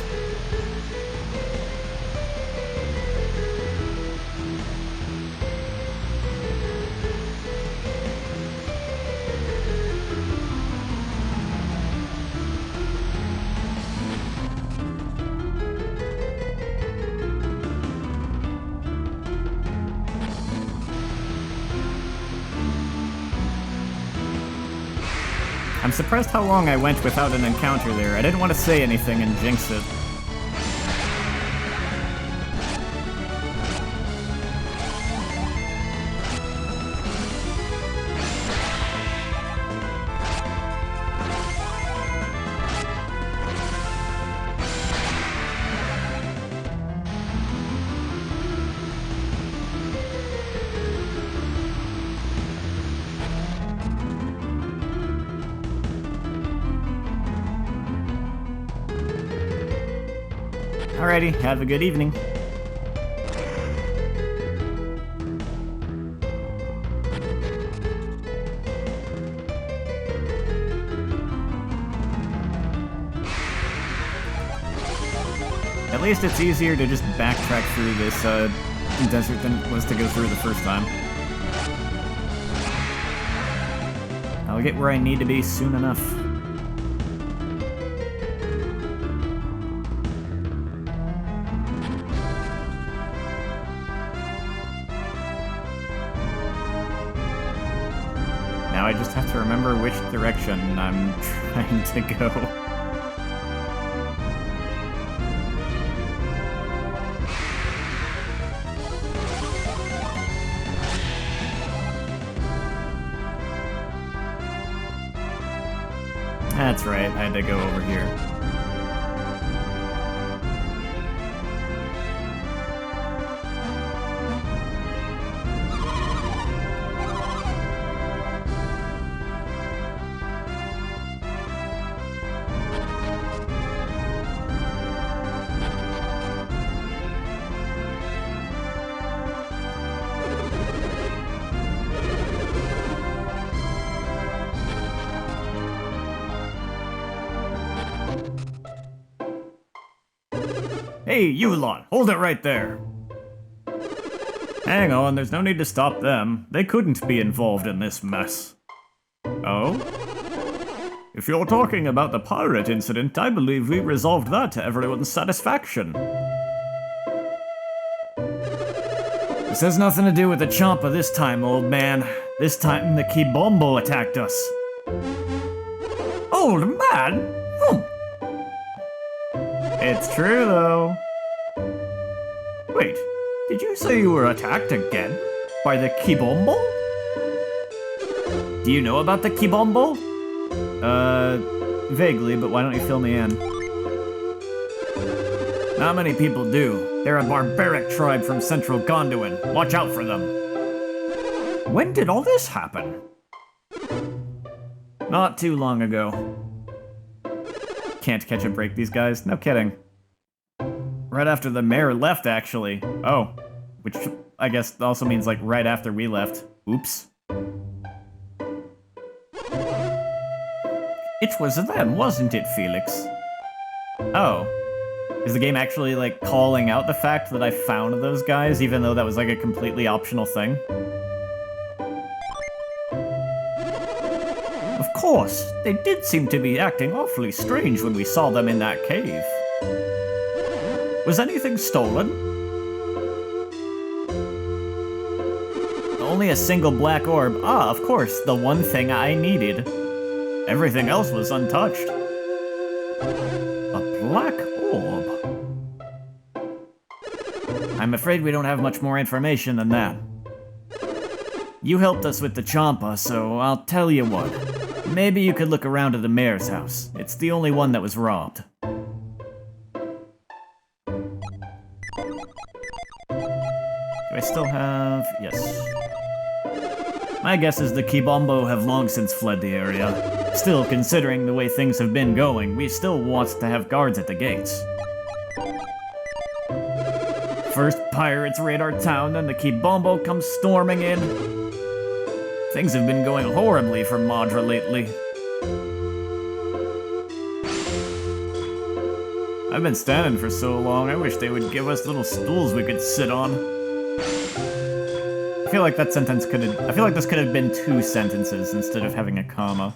I'm surprised how long I went without an encounter there. I didn't want to say anything and jinx it. Alrighty, have a good evening. At least it's easier to just backtrack through this desert than it was to go through the first time. I'll get where I need to be soon enough. Now I just have to remember which direction I'm trying to go. That's right, I had to go over here. Hey, you lot, hold it right there. Hang on, there's no need to stop them. They couldn't be involved in this mess. Oh? If you're talking about the pirate incident, I believe we resolved that to everyone's satisfaction. This has nothing to do with the Champa this time, old man. This time the Gabomba attacked us. Old man? It's true, though. Wait, did you say you were attacked again? By the Gabomba? Do you know about the Gabomba? Vaguely, but why don't you fill me in? Not many people do. They're a barbaric tribe from central Gondolin. Watch out for them. When did all this happen? Not too long ago. Can't catch a break, these guys. No kidding. Right after the mayor left, actually. Oh. Which I guess also means, like, right after we left. Oops. It was them, wasn't it, Felix? Oh. Is the game actually, like, calling out the fact that I found those guys, even though that was, like, a completely optional thing? Of course, they did seem to be acting awfully strange when we saw them in that cave. Was anything stolen? Only a single black orb. Ah, of course, the one thing I needed. Everything else was untouched. A black orb? I'm afraid we don't have much more information than that. You helped us with the Champa, so I'll tell you what. Maybe you could look around at the mayor's house. It's the only one that was robbed. Do I still have... yes. My guess is the Gabomba have long since fled the area. Still, considering the way things have been going, we still want to have guards at the gates. First pirates raid our town, then the Gabomba comes storming in. Things have been going horribly for Madra lately. I've been standing for so long, I wish they would give us little stools we could sit on. I feel like that sentence I feel like this could have been 2 sentences instead of having a comma.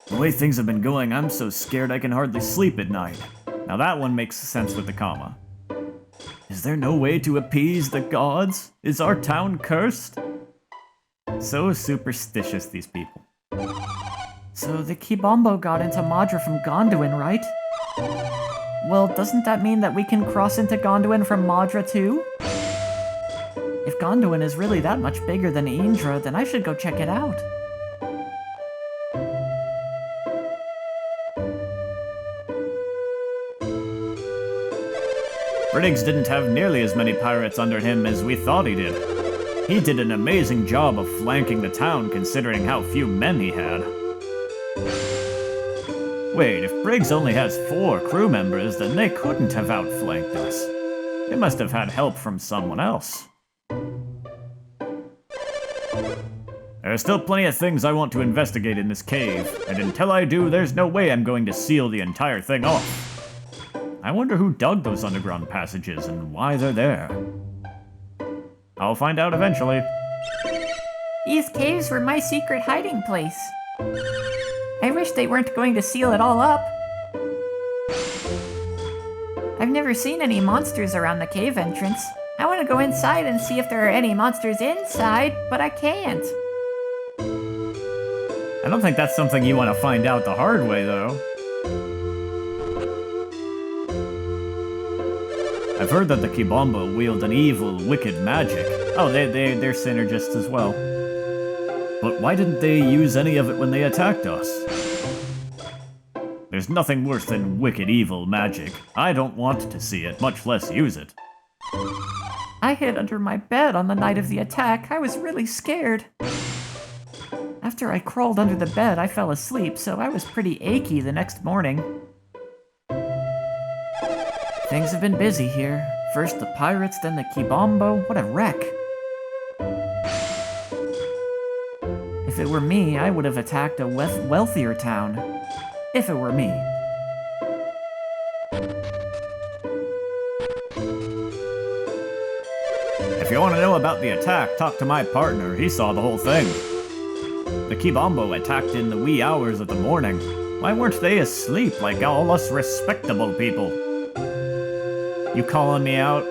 The way things have been going, I'm so scared I can hardly sleep at night. Now that one makes sense with the comma. Is there no way to appease the gods? Is our town cursed? So superstitious, these people. So the Gabomba got into Madra from Gondolin, right? Well, doesn't that mean that we can cross into Gondolin from Madra too? If Gondolin is really that much bigger than Indra, then I should go check it out. Briggs didn't have nearly as many pirates under him as we thought he did. He did an amazing job of flanking the town considering how few men he had. Wait, if Briggs only has 4 crew members, then they couldn't have outflanked us. They must have had help from someone else. There are still plenty of things I want to investigate in this cave, and until I do, there's no way I'm going to seal the entire thing off. I wonder who dug those underground passages and why they're there. I'll find out eventually. These caves were my secret hiding place. I wish they weren't going to seal it all up. I've never seen any monsters around the cave entrance. I want to go inside and see if there are any monsters inside, but I can't. I don't think that's something you want to find out the hard way, though. I've heard that the Gabomba wield an evil, wicked magic. Oh, they're synergists as well. But why didn't they use any of it when they attacked us? There's nothing worse than wicked, evil magic. I don't want to see it, much less use it. I hid under my bed on the night of the attack. I was really scared. After I crawled under the bed, I fell asleep, so I was pretty achy the next morning. Things have been busy here. First the pirates, then the Gabomba. What a wreck. If it were me, I would have attacked a wealthier town. If it were me. If you want to know about the attack, talk to my partner. He saw the whole thing. The Gabomba attacked in the wee hours of the morning. Why weren't they asleep like all us respectable people? You calling me out?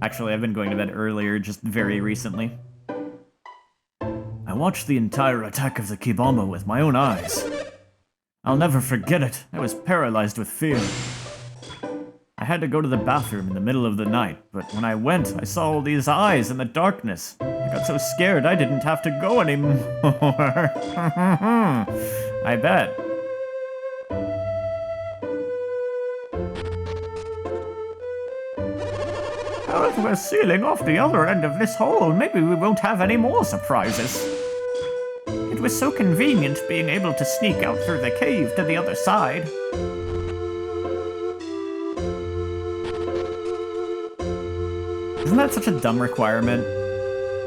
Actually, I've been going to bed earlier, just very recently. I watched the entire attack of the Gabomba with my own eyes. I'll never forget it. I was paralyzed with fear. I had to go to the bathroom in the middle of the night, but when I went, I saw all these eyes in the darkness. I got so scared I didn't have to go anymore. I bet. Now that we're sealing off the other end of this hole, maybe we won't have any more surprises. It was so convenient being able to sneak out through the cave to the other side. Isn't that such a dumb requirement?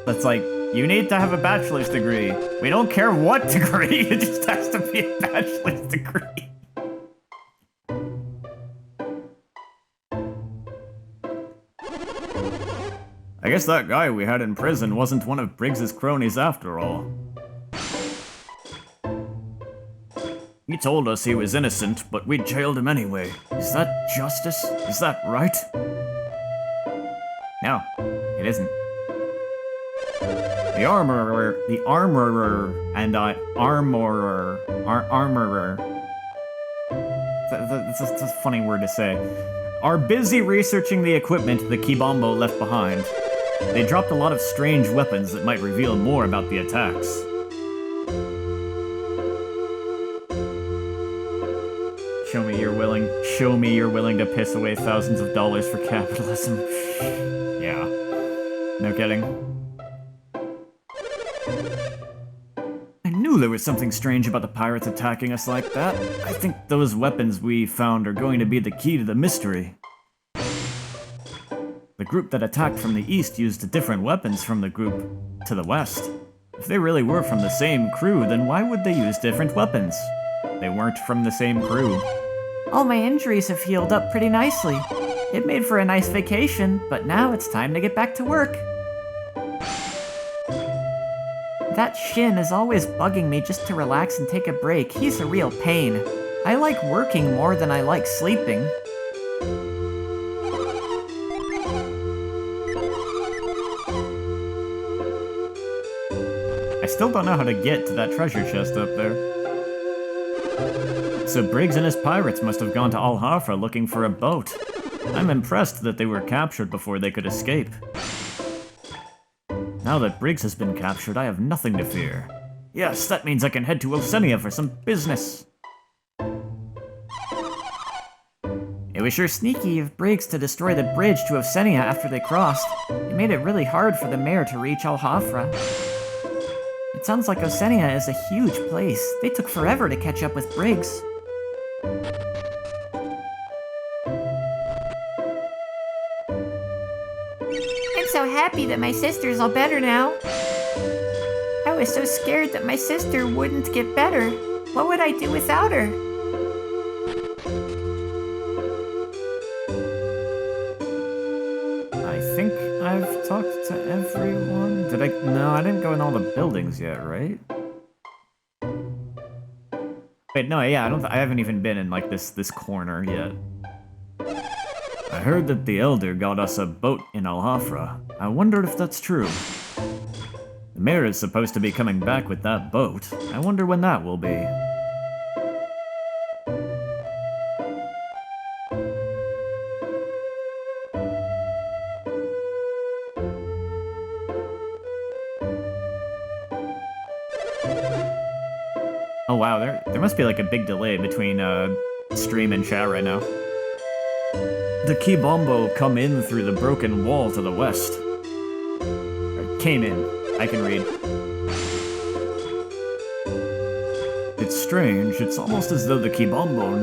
That's like, you need to have a bachelor's degree. We don't care what degree, it just has to be a bachelor's degree. guess that guy we had in prison wasn't one of Briggs's cronies after all. He told us he was innocent, but we jailed him anyway. Is that justice? Is that right? No, it isn't. The armorer. That's a funny word to say. Are busy researching the equipment the Gabomba left behind. They dropped a lot of strange weapons that might reveal more about the attacks. Show me you're willing to piss away thousands of dollars for capitalism. Yeah. No kidding. I knew there was something strange about the pirates attacking us like that. I think those weapons we found are going to be the key to the mystery. The group that attacked from the east used different weapons from the group to the west. If they really were from the same crew, then why would they use different weapons? They weren't from the same crew. All my injuries have healed up pretty nicely. It made for a nice vacation, but now it's time to get back to work. That Shin is always bugging me just to relax and take a break. He's a real pain. I like working more than I like sleeping. I still don't know how to get to that treasure chest up there. So Briggs and his pirates must have gone to Al-Hafra looking for a boat. I'm impressed that they were captured before they could escape. Now that Briggs has been captured, I have nothing to fear. Yes, that means I can head to Osenia for some business. It was sure sneaky of Briggs to destroy the bridge to Osenia after they crossed. It made it really hard for the mayor to reach Al-Hafra. It sounds like Osenia is a huge place. They took forever to catch up with Briggs. I'm so happy that my sister's all better now. I was so scared that my sister wouldn't get better. What would I do without her? I think I've talked to everyone. Did I? No, I didn't go in all the buildings yet, right? Wait, no, yeah, I haven't even been in, like, this corner yet. I heard that the Elder got us a boat in Al-Hafra. I wondered if that's true. The mayor is supposed to be coming back with that boat. I wonder when that will be. Oh wow, there must be like a big delay between stream and chat right now. The Gabomba come in through the broken wall to the west. Or came in. I can read. It's strange. It's almost as though the Gabomba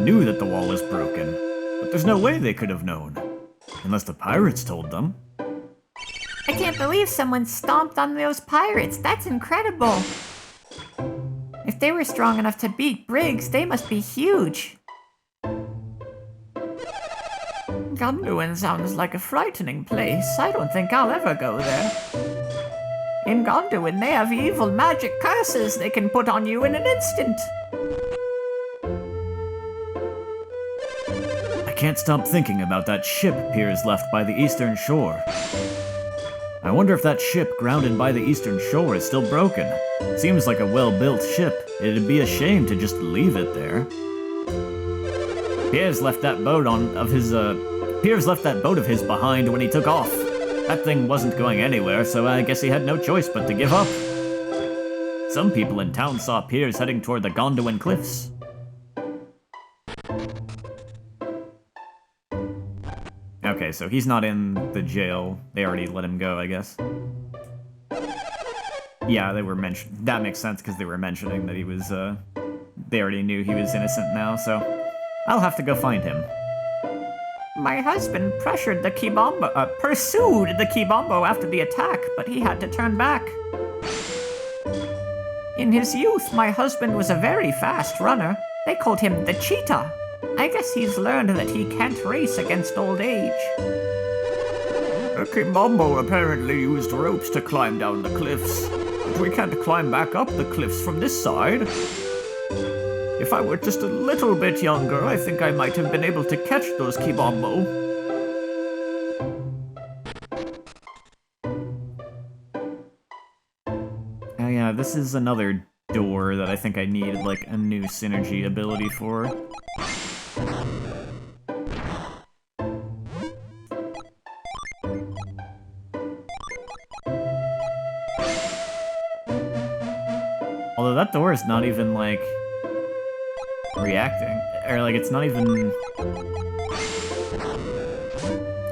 knew that the wall was broken. But there's no way they could have known. Unless the pirates told them. I can't believe someone stomped on those pirates. That's incredible. If they were strong enough to beat Briggs, they must be huge. Gondwan sounds like a frightening place. I don't think I'll ever go there. In Gondwan, they have evil magic curses they can put on you in an instant. I can't stop thinking about that ship Piers left by the eastern shore. I wonder if that ship grounded by the eastern shore is still broken. Seems like a well-built ship. It'd be a shame to just leave it there. Piers left that boat of his behind when he took off. That thing wasn't going anywhere, so I guess he had no choice but to give up. Some people in town saw Piers heading toward the Gondwan cliffs. Okay, so he's not in the jail. They already let him go, I guess. Yeah, that makes sense because they were mentioning that he was, they already knew he was innocent now, so I'll have to go find him. My husband pursued the Gabomba after the attack, but he had to turn back. In his youth, my husband was a very fast runner. They called him the Cheetah. I guess he's learned that he can't race against old age. Gabomba apparently used ropes to climb down the cliffs. But we can't climb back up the cliffs from this side. If I were just a little bit younger, I think I might have been able to catch those Gabomba. Oh yeah, this is another door that I think I need, like, a new synergy ability for. Although that door is not even, like, reacting. Or, like, it's not even...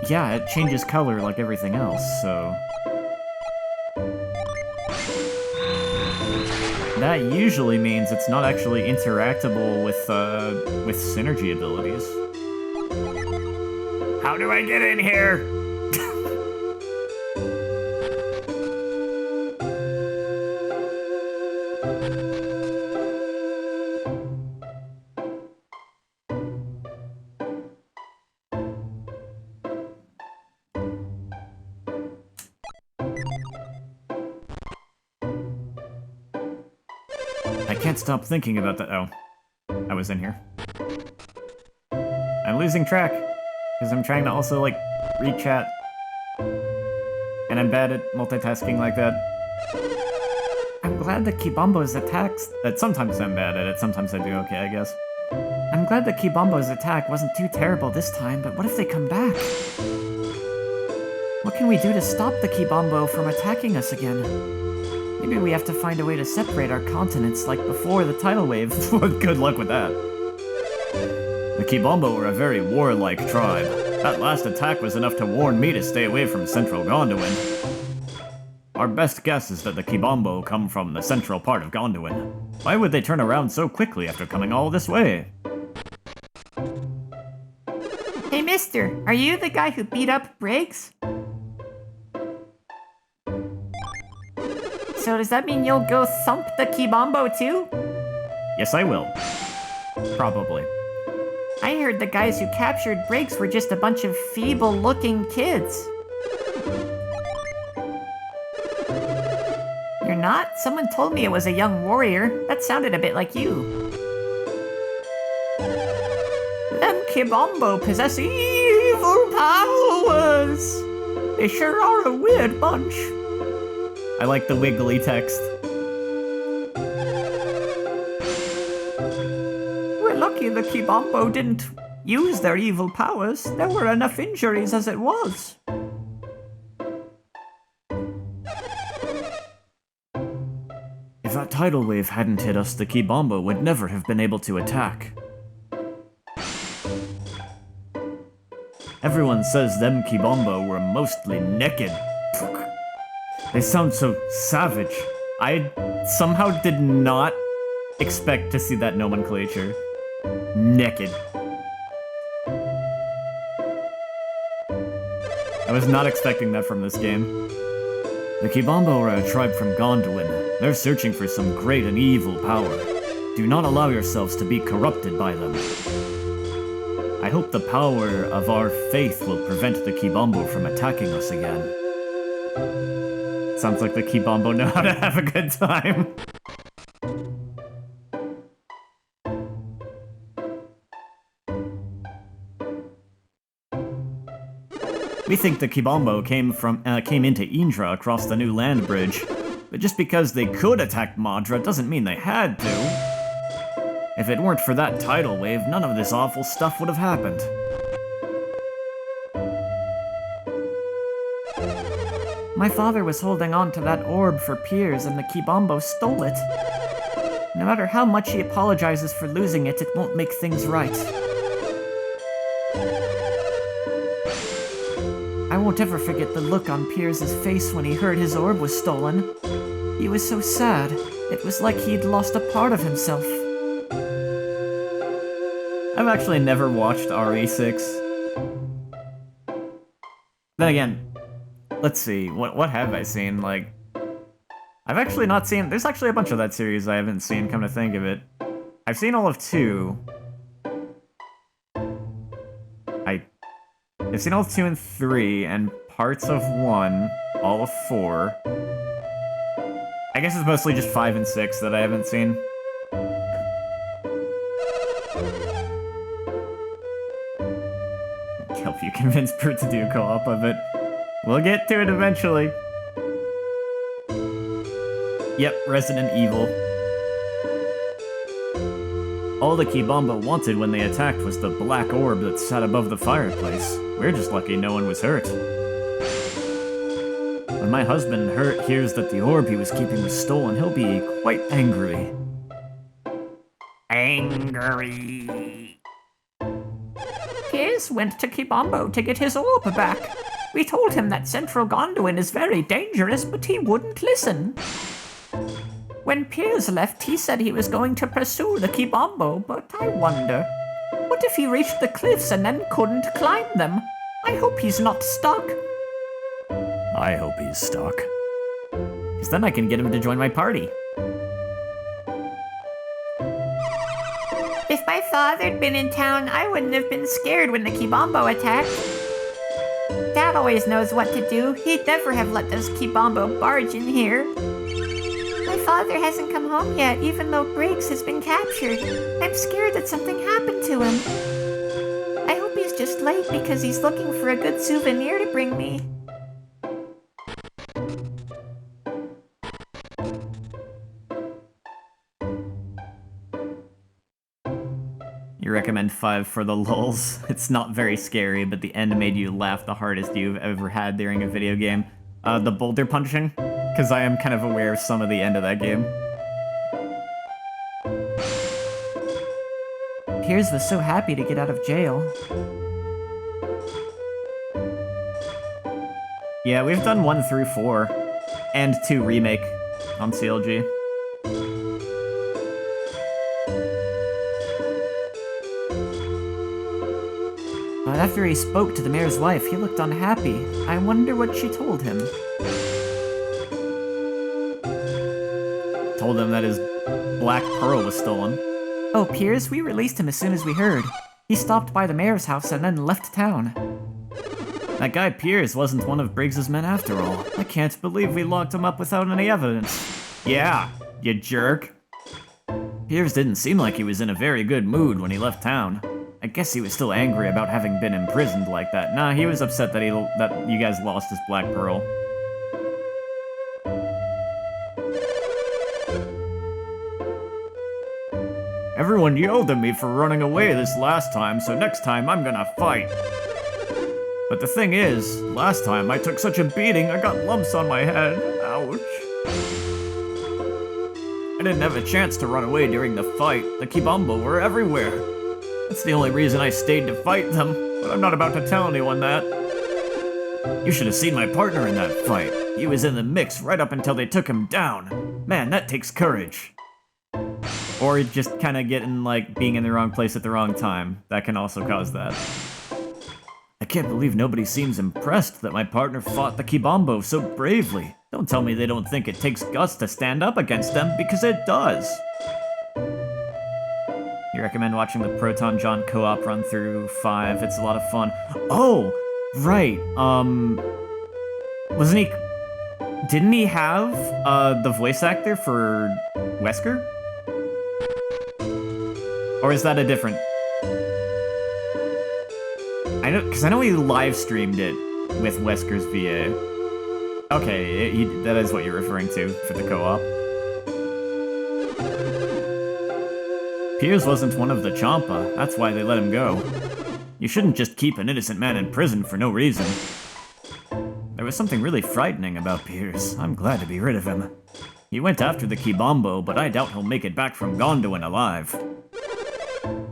Yeah, it changes color like everything else, so... That usually means it's not actually interactable with synergy abilities. How do I get in here? I can't stop thinking about that. Oh, I was in here. I'm losing track, because I'm trying to also, like, read chat. And I'm bad at multitasking like that. I'm glad that Gabomba's attacks... Sometimes I'm bad at it, sometimes I do okay, I guess. I'm glad that Gabomba's attack wasn't too terrible this time, but what if they come back? What can we do to stop the Gabomba from attacking us again? Maybe we have to find a way to separate our continents like before the tidal wave. Good luck with that. The Gabomba were a very warlike tribe. That last attack was enough to warn me to stay away from central Gondolin. Our best guess is that the Gabomba come from the central part of Gondolin. Why would they turn around so quickly after coming all this way? Hey, mister, are you the guy who beat up Briggs? So does that mean you'll go thump the Gabomba too? Yes, I will. Probably. I heard the guys who captured Briggs were just a bunch of feeble-looking kids. You're not? Someone told me it was a young warrior. That sounded a bit like you. Them Gabomba possess evil powers. They sure are a weird bunch. I like the wiggly text. We're lucky the Gabomba didn't use their evil powers. There were enough injuries as it was. If that tidal wave hadn't hit us, the Gabomba would never have been able to attack. Everyone says them Gabomba were mostly naked. They sound so savage. I somehow did not expect to see that nomenclature. Naked. I was not expecting that from this game. The Gabomba are a tribe from Gondolin. They're searching for some great and evil power. Do not allow yourselves to be corrupted by them. I hope the power of our faith will prevent the Gabomba from attacking us again. Sounds like the Gabomba know how to have a good time. We think the Gabomba came into Indra across the new land bridge, but just because they could attack Madra doesn't mean they had to. If it weren't for that tidal wave, none of this awful stuff would have happened. My father was holding on to that orb for Piers and the Gabomba stole it. No matter how much he apologizes for losing it, it won't make things right. I won't ever forget the look on Piers' face when he heard his orb was stolen. He was so sad. It was like he'd lost a part of himself. I've actually never watched RE6. Then again, let's see, what have I seen? Like, I've actually not seen, there's actually a bunch of that series I haven't seen, come to think of it. I've seen all of 2. I've seen all of 2 and 3, and parts of 1, all of 4. I guess it's mostly just 5 and 6 that I haven't seen. Help you convince Bert to do co-op of it. We'll get to it eventually. Yep, Resident Evil. All the Gabomba wanted when they attacked was the black orb that sat above the fireplace. We're just lucky no one was hurt. When my husband hears that the orb he was keeping was stolen, he'll be quite angry. Angry. Piers went to Gabomba to get his orb back. We told him that Central Gondolin is very dangerous, but he wouldn't listen. When Piers left, he said he was going to pursue the Gabomba, but I wonder, what if he reached the cliffs and then couldn't climb them? I hope he's not stuck. I hope he's stuck. Because then I can get him to join my party. If my father'd been in town, I wouldn't have been scared when the Gabomba attacked. Dad always knows what to do. He'd never have let those Gabomba barge in here. My father hasn't come home yet, even though Briggs has been captured. I'm scared that something happened to him. I hope he's just late because he's looking for a good souvenir to bring me. You recommend 5 for the lulz. It's not very scary, but the end made you laugh the hardest you've ever had during a video game. The boulder punching, because I am kind of aware of some of the end of that game. Piers was so happy to get out of jail. Yeah, we've done 1 through 4, and 2 remake on CLG. But after he spoke to the mayor's wife, he looked unhappy. I wonder what she told him. Told him that his black pearl was stolen. Oh, Piers, we released him as soon as we heard. He stopped by the mayor's house and then left town. That guy Piers wasn't one of Briggs's men after all. I can't believe we locked him up without any evidence. Yeah, you jerk. Piers didn't seem like he was in a very good mood when he left town. I guess he was still angry about having been imprisoned like that. Nah, he was upset that that you guys lost his black pearl. Everyone yelled at me for running away this last time, so next time I'm gonna fight. But the thing is, last time I took such a beating I got lumps on my head. Ouch. I didn't have a chance to run away during the fight. The Gabomba were everywhere. That's the only reason I stayed to fight them, but I'm not about to tell anyone that. You should have seen my partner in that fight. He was in the mix right up until they took him down. Man, that takes courage. Or just kind of getting, like, being in the wrong place at the wrong time. That can also cause that. I can't believe nobody seems impressed that my partner fought the Gabomba so bravely. Don't tell me they don't think it takes guts to stand up against them, because it does. You recommend watching the Proton John co-op run through 5. It's a lot of fun. Oh, right. Wasn't he... Didn't he have the voice actor for Wesker? Or is that a different... Because I know he live streamed it with Wesker's VA. Okay, that is what you're referring to for the co-op. Piers wasn't one of the Champa, that's why they let him go. You shouldn't just keep an innocent man in prison for no reason. There was something really frightening about Piers. I'm glad to be rid of him. He went after the Gabomba, but I doubt he'll make it back from Gondolin alive.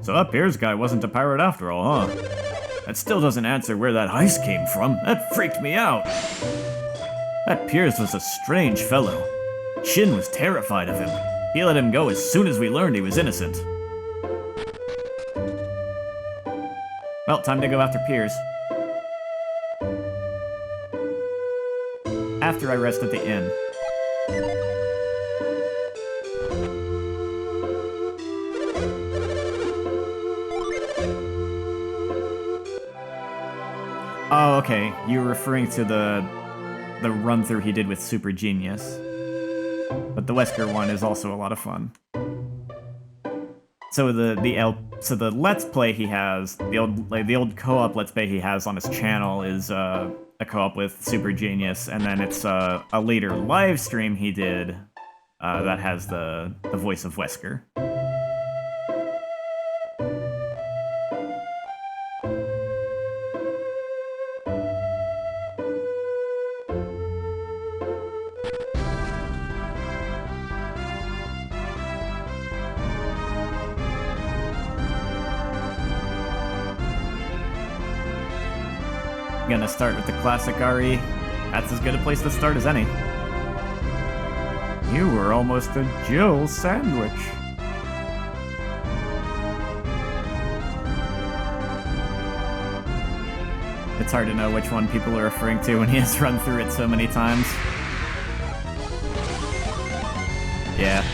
So that Piers guy wasn't a pirate after all, huh? That still doesn't answer where that heist came from. That freaked me out. That Piers was a strange fellow. Shin was terrified of him. He let him go as soon as we learned he was innocent. Well, time to go after Piers. After I rest at the inn. Oh, okay, you were referring to the run-through he did with Super Genius. But the Wesker one is also a lot of fun. So the Let's Play he has, the old co-op Let's Play he has on his channel is a co-op with Super Genius, and then it's a later live stream he did that has the voice of Wesker. Gonna start with the classic RE. That's as good a place to start as any. You were almost a Jill sandwich. It's hard to know which one people are referring to when he has run through it so many times. Yeah.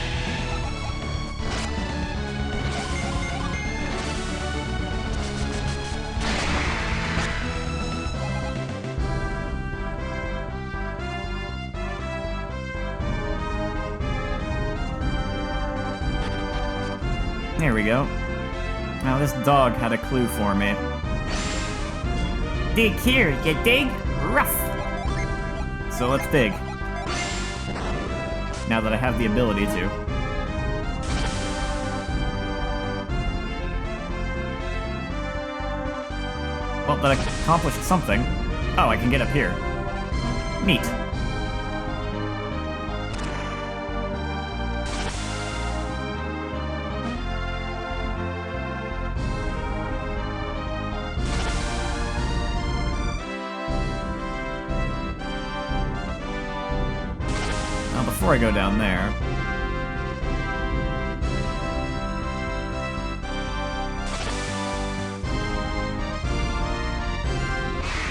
There we go. Now this dog had a clue for me. Dig here, you dig? Rough! So let's dig. Now that I have the ability to. Well, that accomplished something. Oh, I can get up here. Neat. Before I go down there...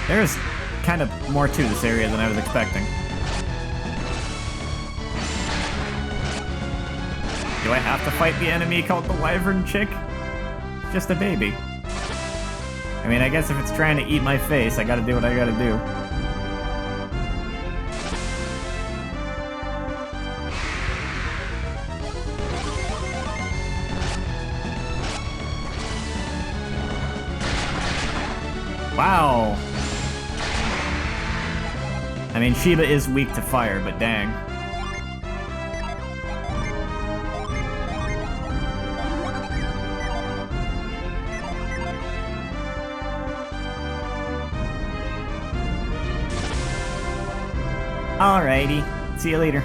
There's kind of more to this area than I was expecting. Do I have to fight the enemy called the Wyvern Chick? Just a baby. I mean, I guess if it's trying to eat my face, I gotta do what I gotta do. Wow! I mean, Shiba is weak to fire, but dang. Alrighty, see you later.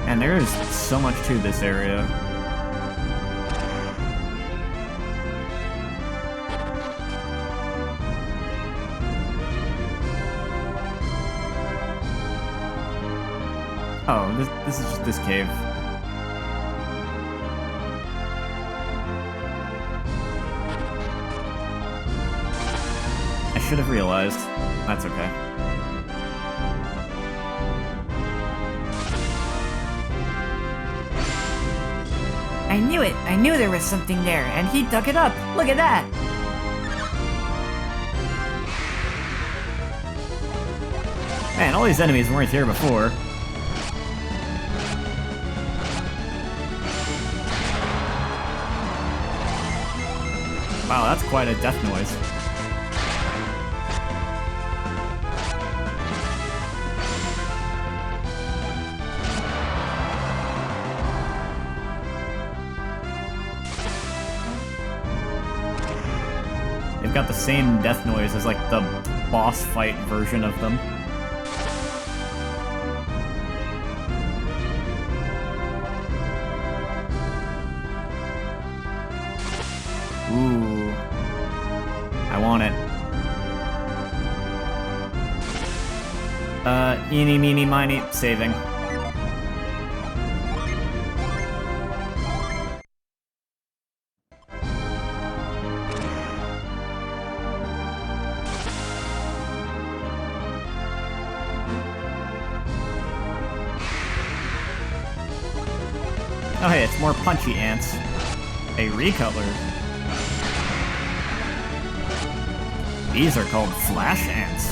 And there is so much to this area. Oh, this is just this cave. I should have realized. That's okay. I knew it. I knew there was something there, and he dug it up. Look at that. Man, all these enemies weren't here before. Wow, that's quite a death noise. They've got the same death noise as like the boss fight version of them. Ooh. I want it. Eeny, meeny, miny, saving. Oh hey, it's more punchy ants. A recolor. These are called flash ants.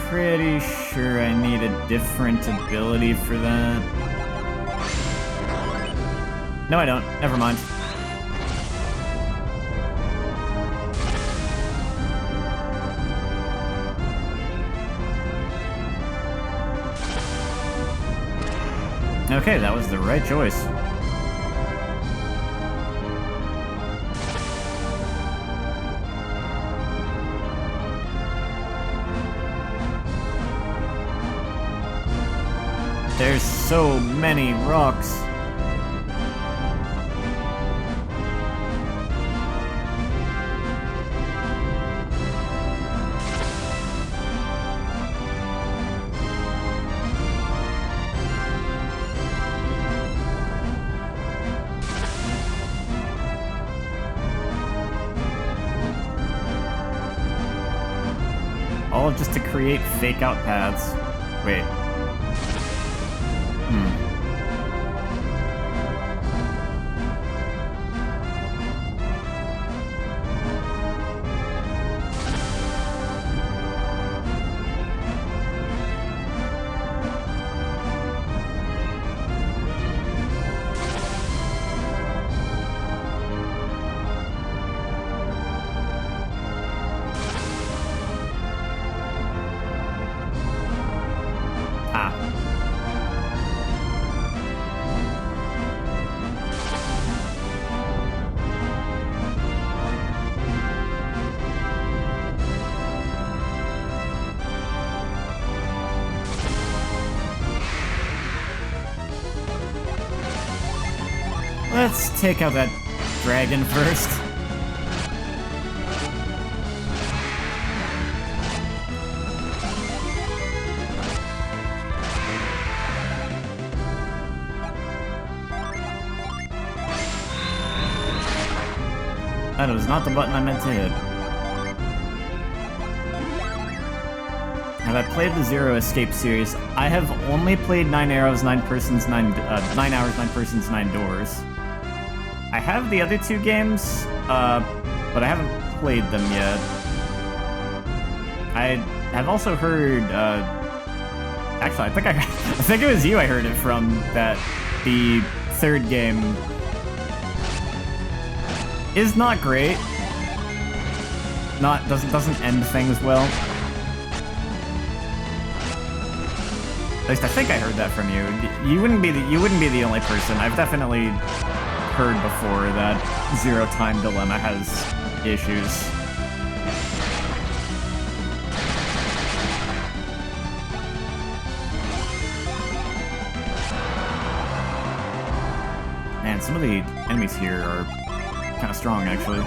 Pretty sure I need a different ability for that. No, I don't. Never mind. Okay, that was the right choice. There's so many rocks. All just to create fake out paths. Wait. Let's take out that dragon first. That was not the button I meant to hit. Have I played the Zero Escape series? I have only played 9 Arrows, 9 Persons, 9 Hours, 9 Persons, 9 Doors. I have the other two games, but I haven't played them yet. I have also heard, actually, I think it was you I heard it from, that the third game is not great. Doesn't end things well. At least I think I heard that from you. You wouldn't be the only person. I've definitely heard before that Zero Time Dilemma has issues. Man, some of the enemies here are kind of strong, actually.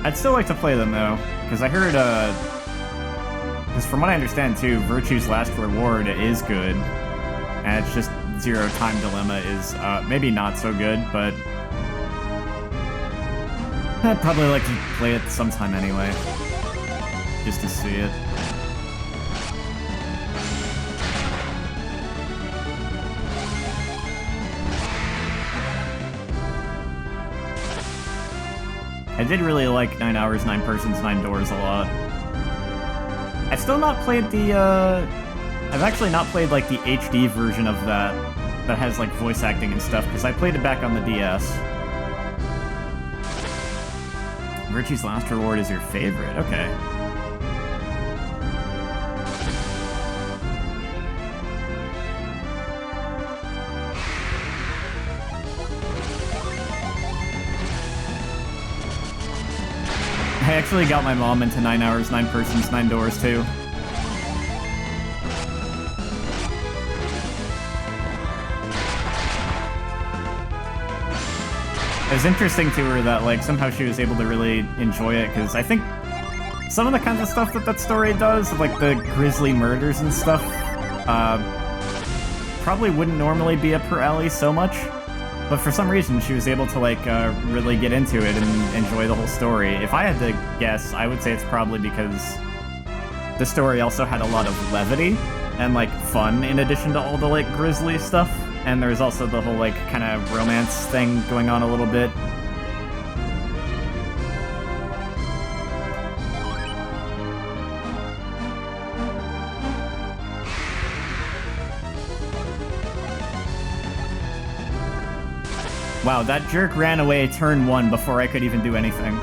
I'd still like to play them, though, because I heard, because from what I understand, too, Virtue's Last Reward is good. And it's just Zero Time Dilemma is maybe not so good, but I'd probably like to play it sometime anyway, just to see it. I did really like 9 Hours, 9 Persons, 9 Doors a lot. I've still not played the, I've actually not played, like, the HD version of that has, like, voice acting and stuff, because I played it back on the DS. Virtue's Last Reward is your favorite, okay. I actually got my mom into 9 Hours, 9 Persons, 9 Doors, too. It was interesting to her that, like, somehow she was able to really enjoy it, because I think some of the kinds of stuff that story does, like the grisly murders and stuff, probably wouldn't normally be up her alley so much. But for some reason, she was able to, like, really get into it and enjoy the whole story. If I had to guess, I would say it's probably because the story also had a lot of levity and, like, fun in addition to all the, like, grisly stuff. And there's also the whole, like, kind of romance thing going on a little bit. Wow, that jerk ran away turn 1 before I could even do anything.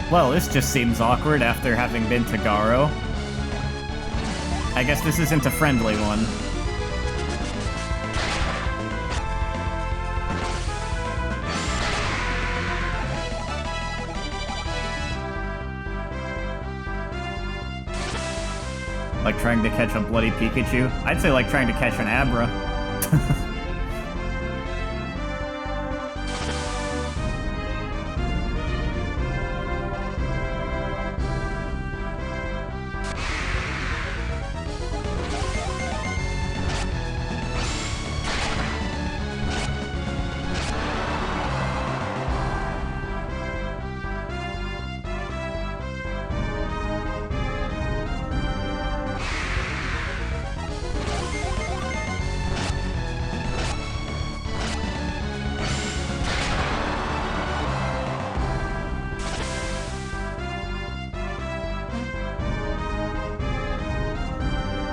Well, this just seems awkward after having been to Garo. I guess this isn't a friendly one. Like trying to catch a bloody Pikachu? I'd say like trying to catch an Abra.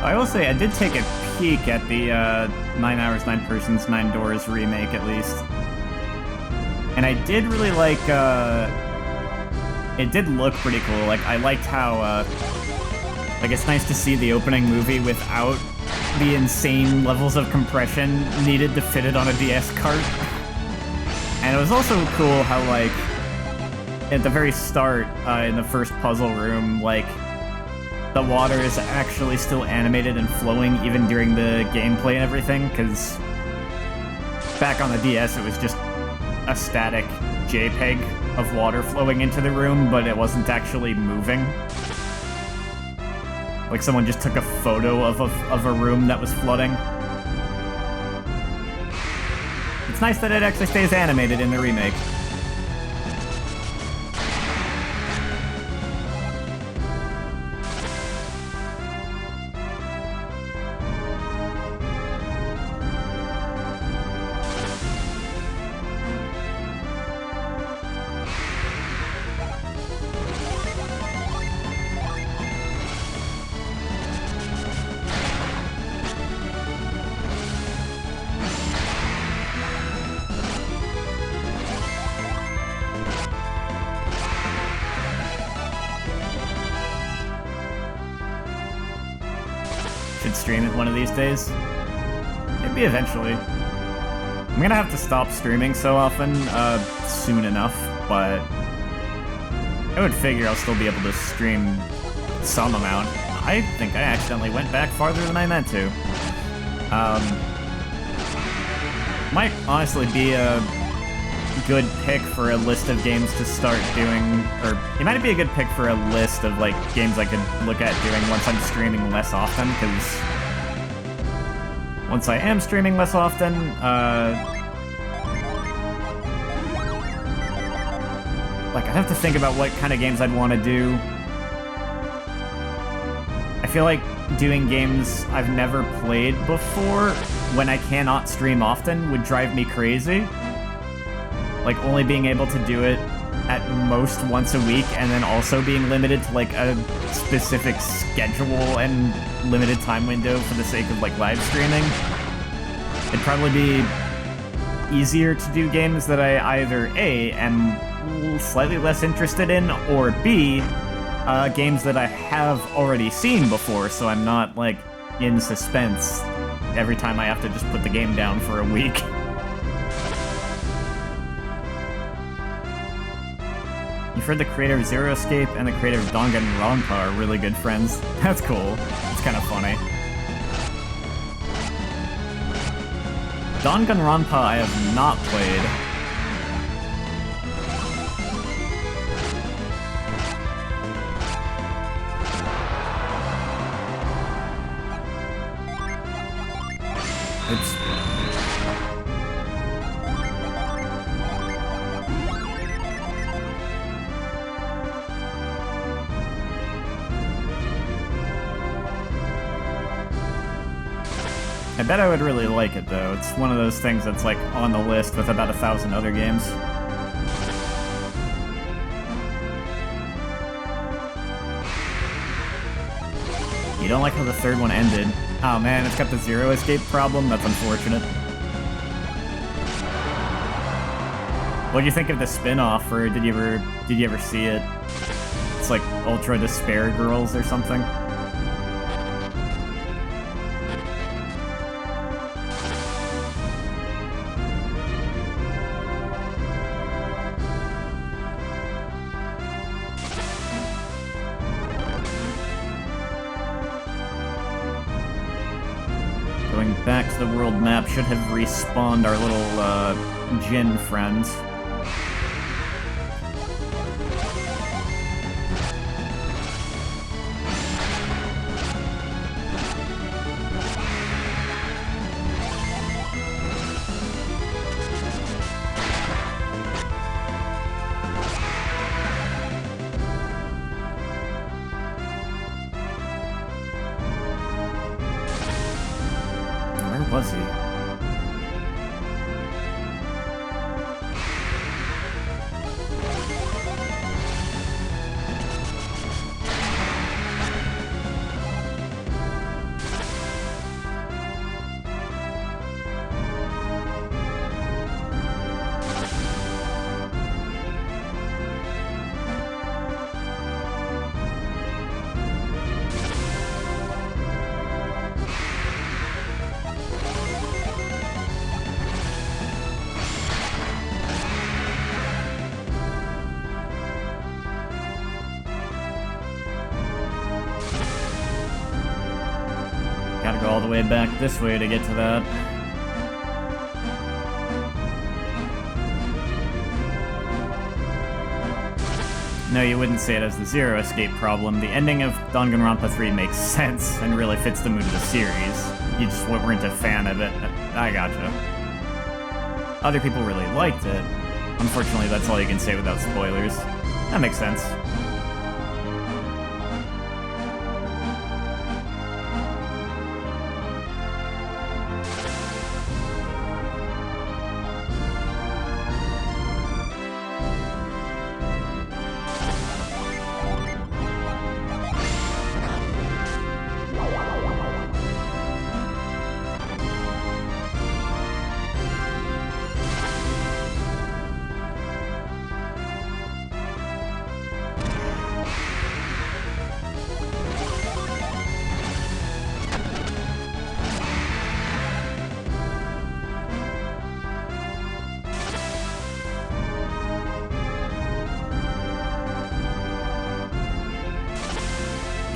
I will say I did take a peek at the 9 Hours, 9 Persons, 9 Doors remake, at least. And I did really like, it did look pretty cool. Like, I liked how, like, it's nice to see the opening movie without the insane levels of compression needed to fit it on a DS cart. And it was also cool how, like, at the very start, in the first puzzle room, like, the water is actually still animated and flowing even during the gameplay and everything, because back on the DS it was just a static JPEG of water flowing into the room, but it wasn't actually moving. Like someone just took a photo of a room that was flooding. It's nice that it actually stays animated in the remake. Should stream it one of these days. Maybe eventually. I'm gonna have to stop streaming so often, soon enough, but I would figure I'll still be able to stream some amount. I think I accidentally went back farther than I meant to. Might honestly be a good pick for a list of games to start doing, or it might be a good pick for a list of like games I could look at doing once I'm streaming less often, because once I am streaming less often, like I'd have to think about what kind of games I'd want to do. I feel like doing games I've never played before when I cannot stream often would drive me crazy. Like, only being able to do it at most once a week, and then also being limited to, like, a specific schedule and limited time window for the sake of, like, live streaming. It'd probably be easier to do games that I either A, am slightly less interested in, or B, games that I have already seen before, so I'm not, like, in suspense every time I have to just put the game down for a week. You've heard the creator of Zero Escape and the creator of Danganronpa are really good friends. That's cool. It's kind of funny. Danganronpa I have not played. Oops. I bet I would really like it, though. It's one of those things that's, like, on the list with about 1,000 other games. You don't like how the third one ended? Oh man, it's got the Zero Escape problem? That's unfortunate. What do you think of the spin-off, or did you ever see it? It's like Ultra Despair Girls or something. Going back to the world map should have respawned our little, Jin friends. Where was he? Gotta go all the way back this way to get to that. No, you wouldn't say it as the Zero Escape problem. The ending of Danganronpa 3 makes sense and really fits the mood of the series. You just weren't a fan of it. I gotcha. Other people really liked it. Unfortunately, that's all you can say without spoilers. That makes sense.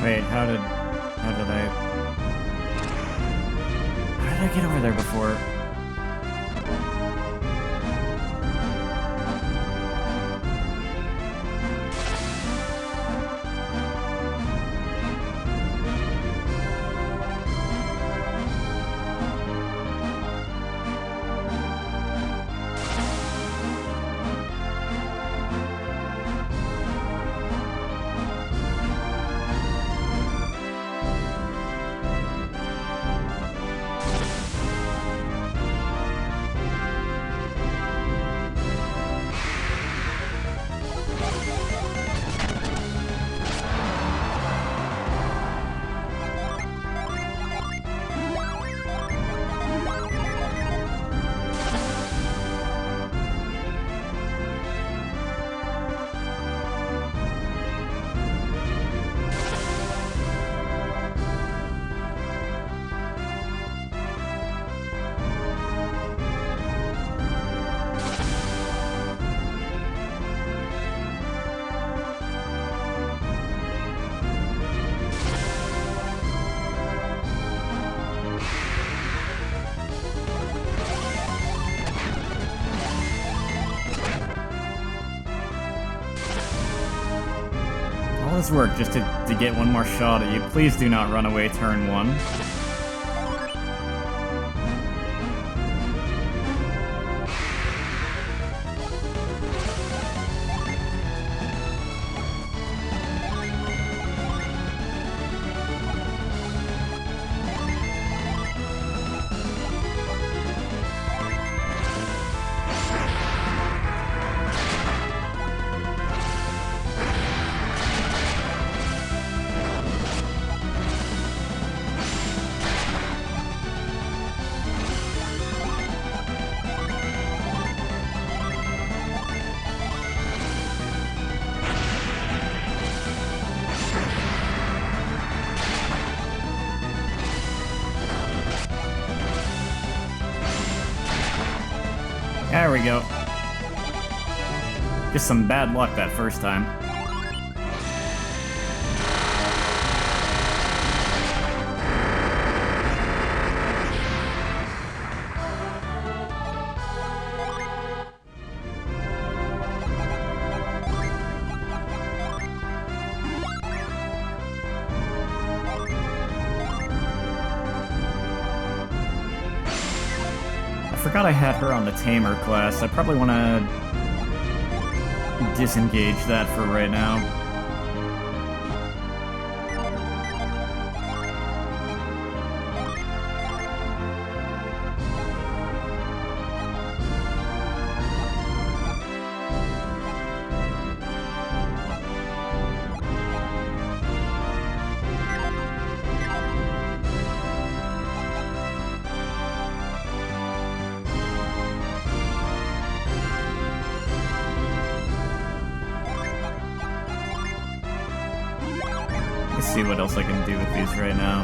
Wait, how did I get over there before? this work just to get one more shot at you. Please do not run away turn 1. There we go. Just some bad luck that first time. I forgot I had her on the Tamer class. I probably want to disengage that for right now. Let's see what else I can do with these right now.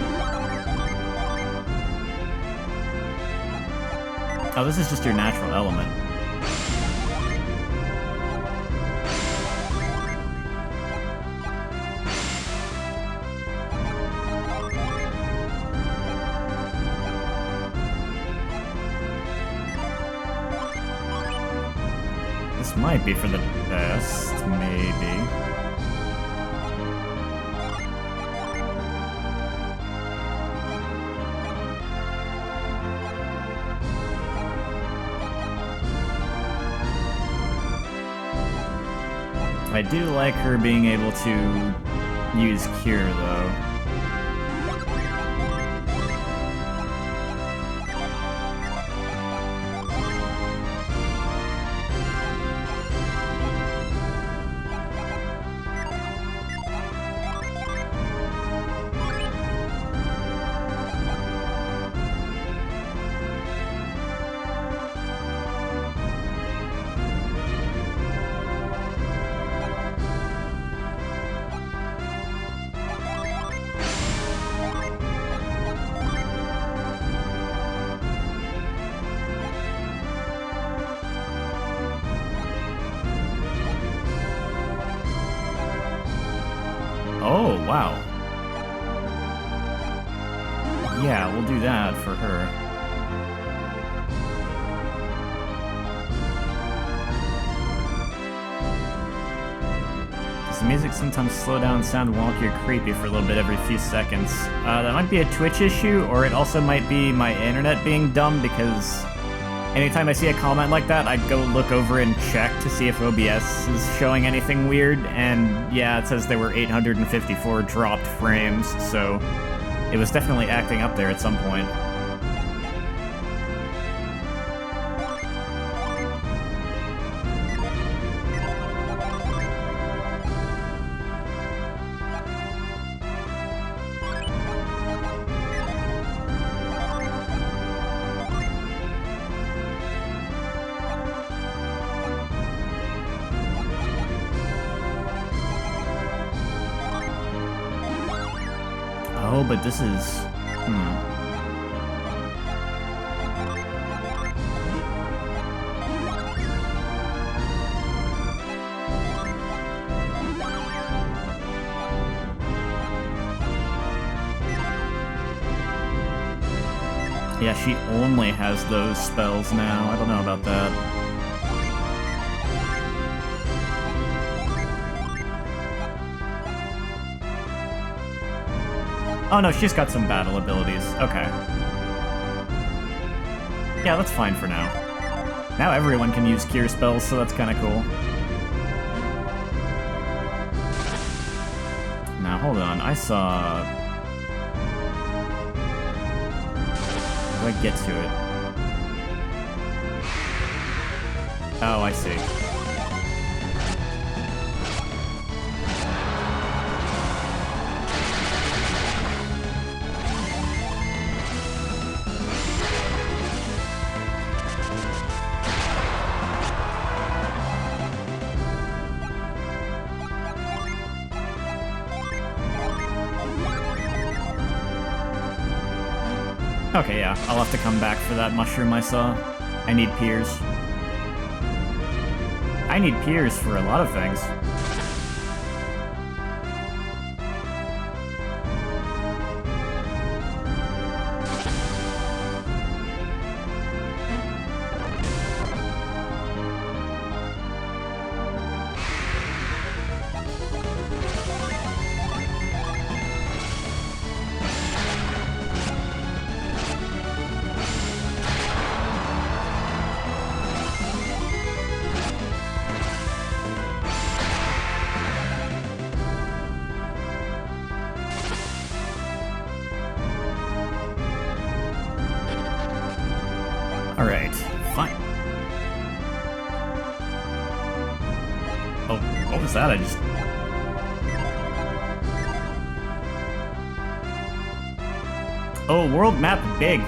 Oh, this is just your natural element. This might be for the best, maybe. I do like her being able to use Cure, though. Oh, wow. Yeah, we'll do that for her. Does the music sometimes slow down and sound wonky or creepy for a little bit every few seconds? That might be a Twitch issue, or it also might be my internet being dumb, because anytime I see a comment like that, I go look over and check to see if OBS is showing anything weird, and yeah, it says there were 854 dropped frames, so it was definitely acting up there at some point. Oh, but this is... Yeah, she only has those spells now. I don't know about that. Oh no, she's got some battle abilities. Okay. Yeah, that's fine for now. Now everyone can use cure spells, so that's kind of cool. Now, hold on. I saw... How do I get to it? Oh, I see. Okay, yeah, I'll have to come back for that mushroom I saw. I need peers. I need peers for a lot of things. Alright, fine. Oh, what was that? I just... Oh, world map big.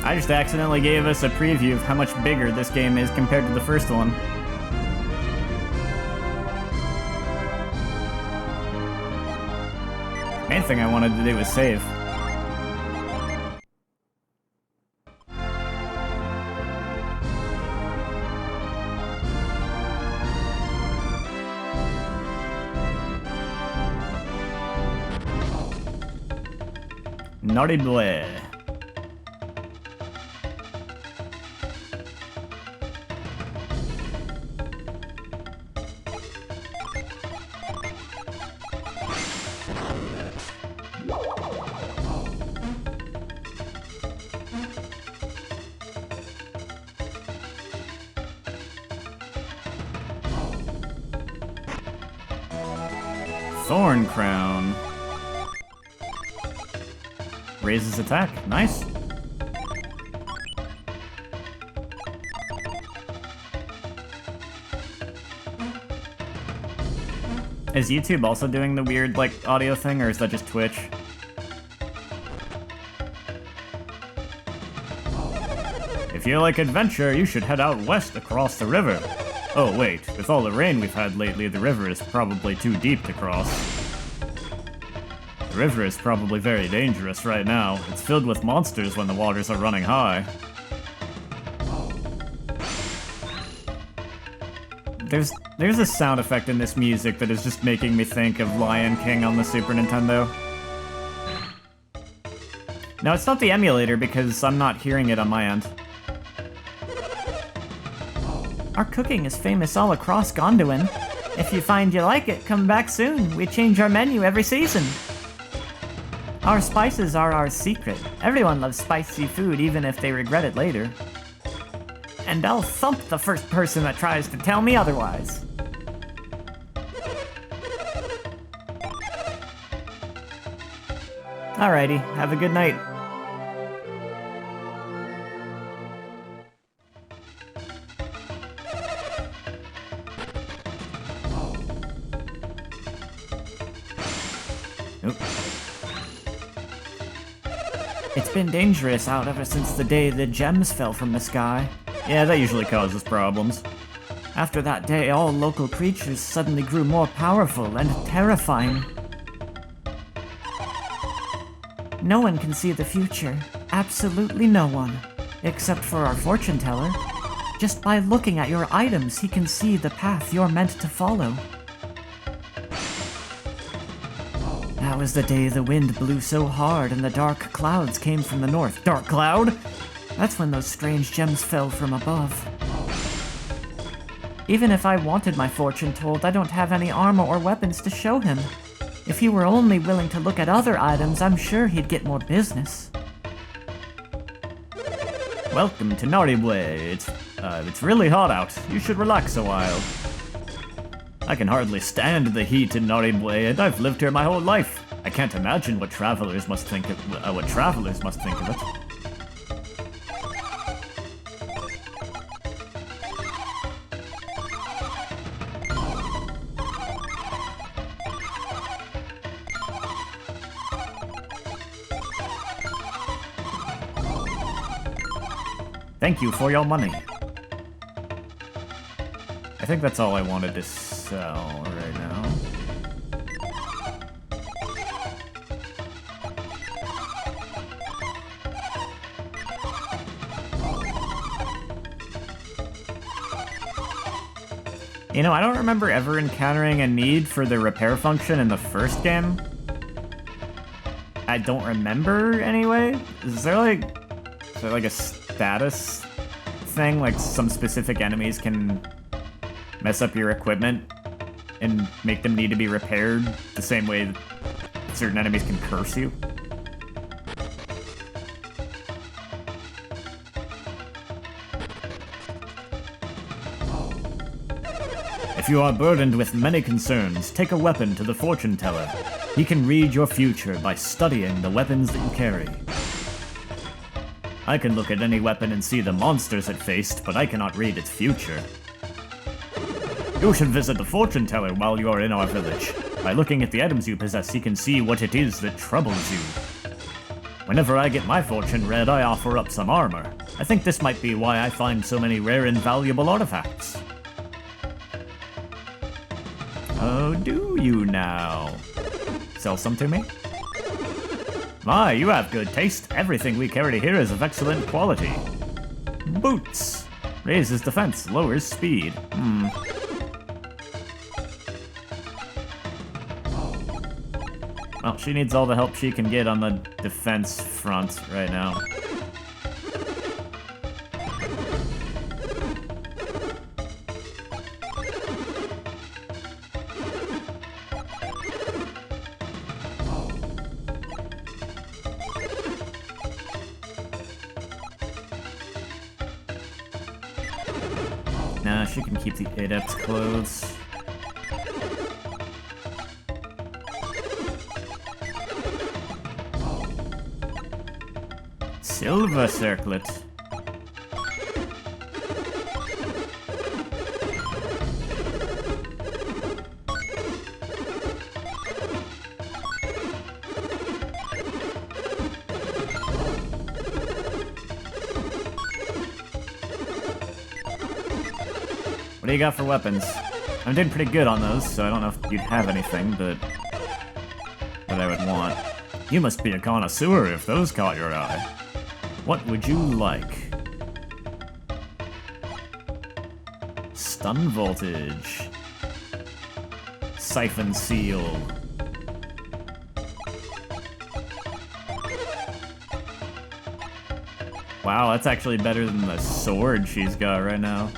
I just accidentally gave us a preview of how much bigger this game is compared to the first one. Main thing I wanted to do was save. Naughty boy. Thorn Crown. Raises attack. Nice. Is YouTube also doing the weird, like, audio thing, or is that just Twitch? If you like adventure, you should head out west across the river. Oh, wait. With all the rain we've had lately, the river is probably too deep to cross. The river is probably very dangerous right now. It's filled with monsters when the waters are running high. There's a sound effect in this music that is just making me think of Lion King on the Super Nintendo. No, it's not the emulator because I'm not hearing it on my end. Our cooking is famous all across Gondolin. If you find you like it, come back soon. We change our menu every season. Our spices are our secret. Everyone loves spicy food, even if they regret it later. And I'll thump the first person that tries to tell me otherwise. Alrighty, have a good night. It's been dangerous out ever since the day the gems fell from the sky. Yeah, that usually causes problems. After that day, all local creatures suddenly grew more powerful and terrifying. No one can see the future. Absolutely no one. Except for our fortune teller. Just by looking at your items, he can see the path you're meant to follow. That was the day the wind blew so hard and the dark clouds came from the north. Dark cloud? That's when those strange gems fell from above. Even if I wanted my fortune told, I don't have any armor or weapons to show him. If he were only willing to look at other items, I'm sure he'd get more business. Welcome to Naribue. It's really hot out. You should relax a while. I can hardly stand the heat in Naribue, and I've lived here my whole life. I can't imagine what travelers must think of it. Thank you for your money. I think that's all I wanted to sell right now. You know, I don't remember ever encountering a need for the repair function in the first game. I don't remember anyway. Is there like a status thing? Like some specific enemies can mess up your equipment and make them need to be repaired the same way that certain enemies can curse you? If you are burdened with many concerns, take a weapon to the fortune teller. He can read your future by studying the weapons that you carry. I can look at any weapon and see the monsters it faced, but I cannot read its future. You should visit the fortune teller while you are in our village. By looking at the items you possess, he can see what it is that troubles you. Whenever I get my fortune read, I offer up some armor. I think this might be why I find so many rare and valuable artifacts. Oh, do you now? Sell some to me? My, you have good taste. Everything we carry here is of excellent quality. Boots. Raises defense, lowers speed. Well, she needs all the help she can get on the defense front right now. Nah, she can keep the Adept's clothes. Silver circlet. What do you got for weapons? I'm doing pretty good on those, so I don't know if you'd have anything, but that I would want. You must be a connoisseur if those caught your eye. What would you like? Stun voltage. Siphon seal. Wow, that's actually better than the sword she's got right now.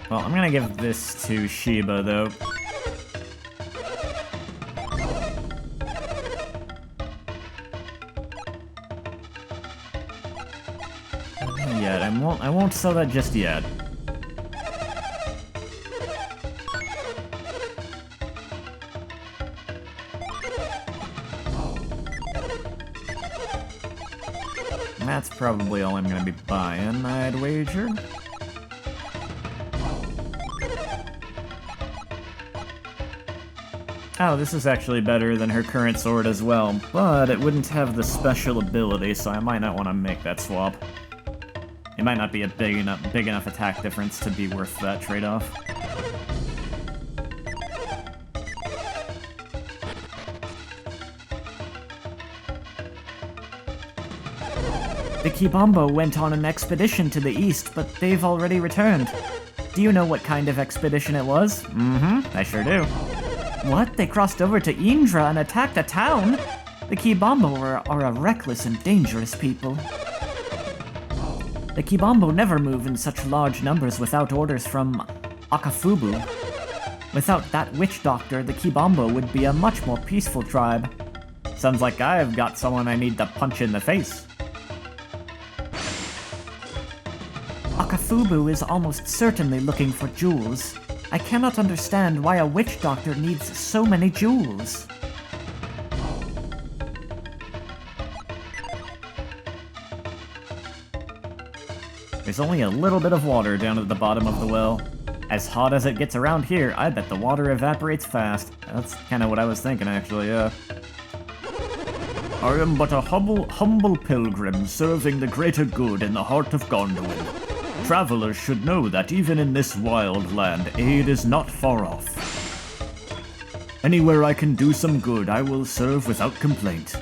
Well, I'm gonna give this to Sheba, though. Not yet. I won't sell that just yet. That's probably all I'm gonna be buying, I'd wager. Oh, this is actually better than her current sword as well, but it wouldn't have the special ability, so I might not want to make that swap. It might not be a big enough attack difference to be worth that trade-off. The Gabomba went on an expedition to the east, but they've already returned. Do you know what kind of expedition it was? I sure do. What? They crossed over to Indra and attacked a town? The Gabomba are a reckless and dangerous people. The Kibombo never move in such large numbers without orders from Akafubu. Without that witch doctor, the Kibombo would be a much more peaceful tribe. Sounds like I've got someone I need to punch in the face. Akafubu is almost certainly looking for jewels. I cannot understand why a witch doctor needs so many jewels. There's only a little bit of water down at the bottom of the well. As hot as it gets around here, I bet the water evaporates fast. That's kind of what I was thinking, actually, yeah. I am but a humble pilgrim serving the greater good in the heart of Gondolin. Travelers should know that even in this wild land, aid is not far off. Anywhere I can do some good, I will serve without complaint.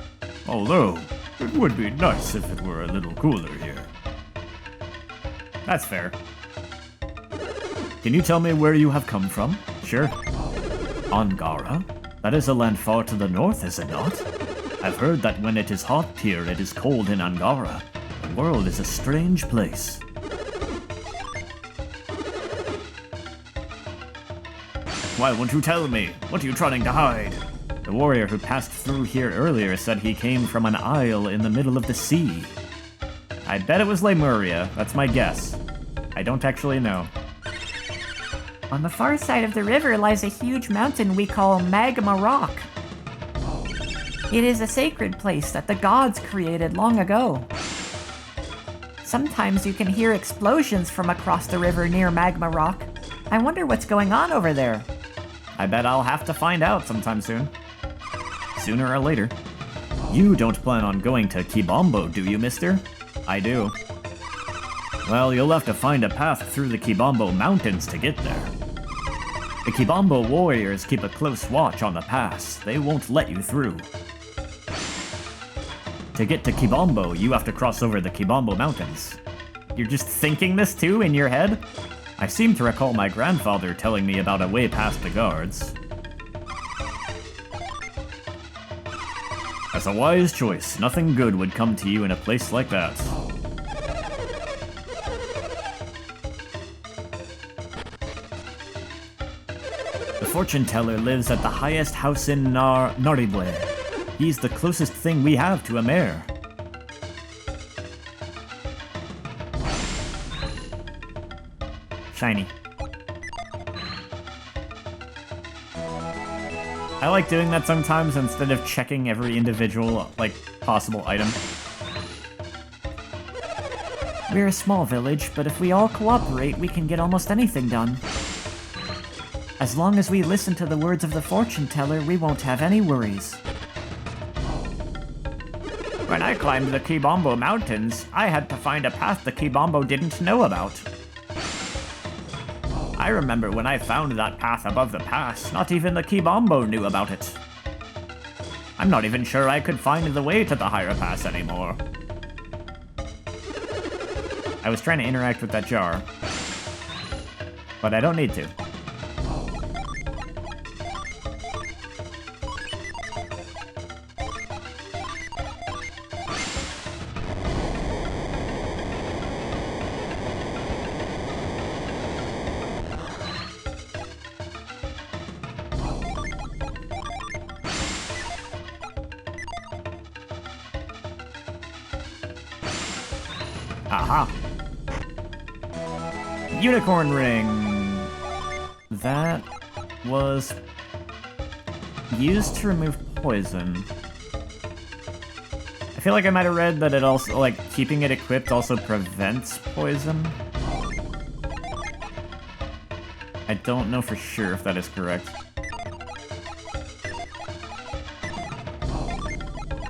Although, it would be nice if it were a little cooler here. That's fair. Can you tell me where you have come from? Sure. Angara? That is a land far to the north, is it not? I've heard that when it is hot here, it is cold in Angara. The world is a strange place. Why won't you tell me? What are you trying to hide? The warrior who passed through here earlier said he came from an isle in the middle of the sea. I bet it was Lemuria, that's my guess. I don't actually know. On the far side of the river lies a huge mountain we call Magma Rock. It is a sacred place that the gods created long ago. Sometimes you can hear explosions from across the river near Magma Rock. I wonder what's going on over there. I bet I'll have to find out sometime soon. Sooner or later. You don't plan on going to Kibombo, do you, mister? I do. Well, you'll have to find a path through the Kibombo Mountains to get there. The Kibombo warriors keep a close watch on the pass. They won't let you through. To get to Kibombo, you have to cross over the Kibombo Mountains. You're just thinking this too in your head? I seem to recall my grandfather telling me about a way past the guards. That's a wise choice. Nothing good would come to you in a place like that. The fortune teller lives at the highest house in Naribwe. He's the closest thing we have to a mayor. Shiny. I like doing that sometimes instead of checking every individual, possible item. We're a small village, but if we all cooperate, we can get almost anything done. As long as we listen to the words of the fortune teller, we won't have any worries. When I climbed the Kibombo Mountains, I had to find a path the Kibombo didn't know about. I remember when I found that path above the pass, not even the Kibombo knew about it. I'm not even sure I could find the way to the higher pass anymore. I was trying to interact with that jar, but I don't need to. Aha! Unicorn ring! That was used to remove poison. I feel like I might have read that it also, keeping it equipped also prevents poison. I don't know for sure if that is correct.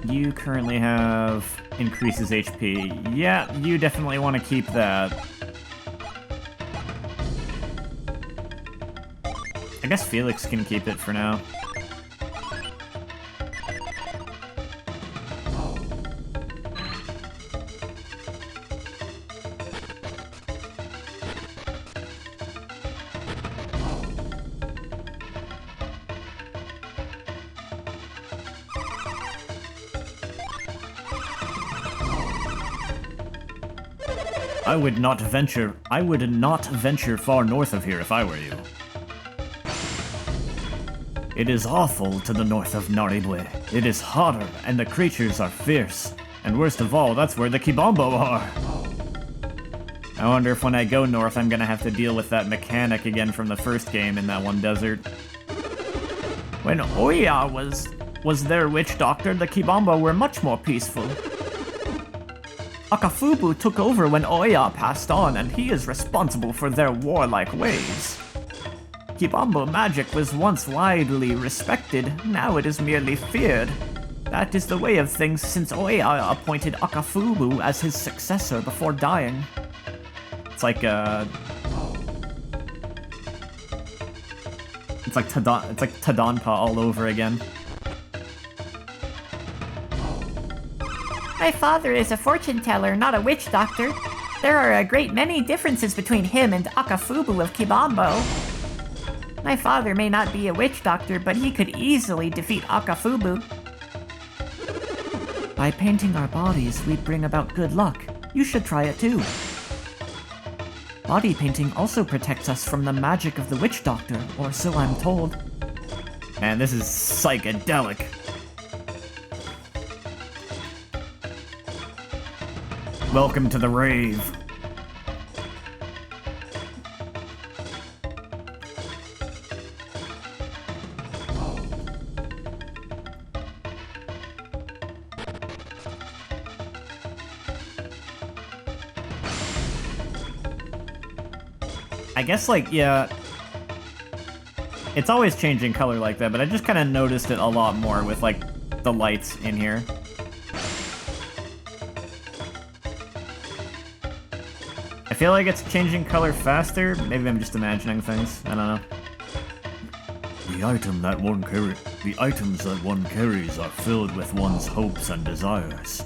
You currently have increases HP. Yeah, you definitely want to keep that. I guess Felix can keep it for now. I would not venture far north of here if I were you. It is awful to the north of Naribue. It is hotter, and the creatures are fierce. And worst of all, that's where the Gabomba are. I wonder if when I go north, I'm gonna have to deal with that mechanic again from the first game in that one desert. When Oya was their witch doctor, the Gabomba were much more peaceful. Akafubu took over when Oya passed on, and he is responsible for their warlike ways. Gabomba magic was once widely respected, now it is merely feared. That is the way of things since Oya appointed Akafubu as his successor before dying. It's like Tadanpa all over again. My father is a fortune teller, not a witch doctor. There are a great many differences between him and Akafubu of Kibambo. My father may not be a witch doctor, but he could easily defeat Akafubu. By painting our bodies, we bring about good luck. You should try it too. Body painting also protects us from the magic of the witch doctor, or so I'm told. Man, this is psychedelic. Welcome to the rave. I guess, like, yeah, it's always changing color like that, but I just kind of noticed it a lot more with, like, the lights in here. I feel like it's changing color faster. Maybe I'm just imagining things. I don't know. The items that one carries are filled with one's hopes and desires.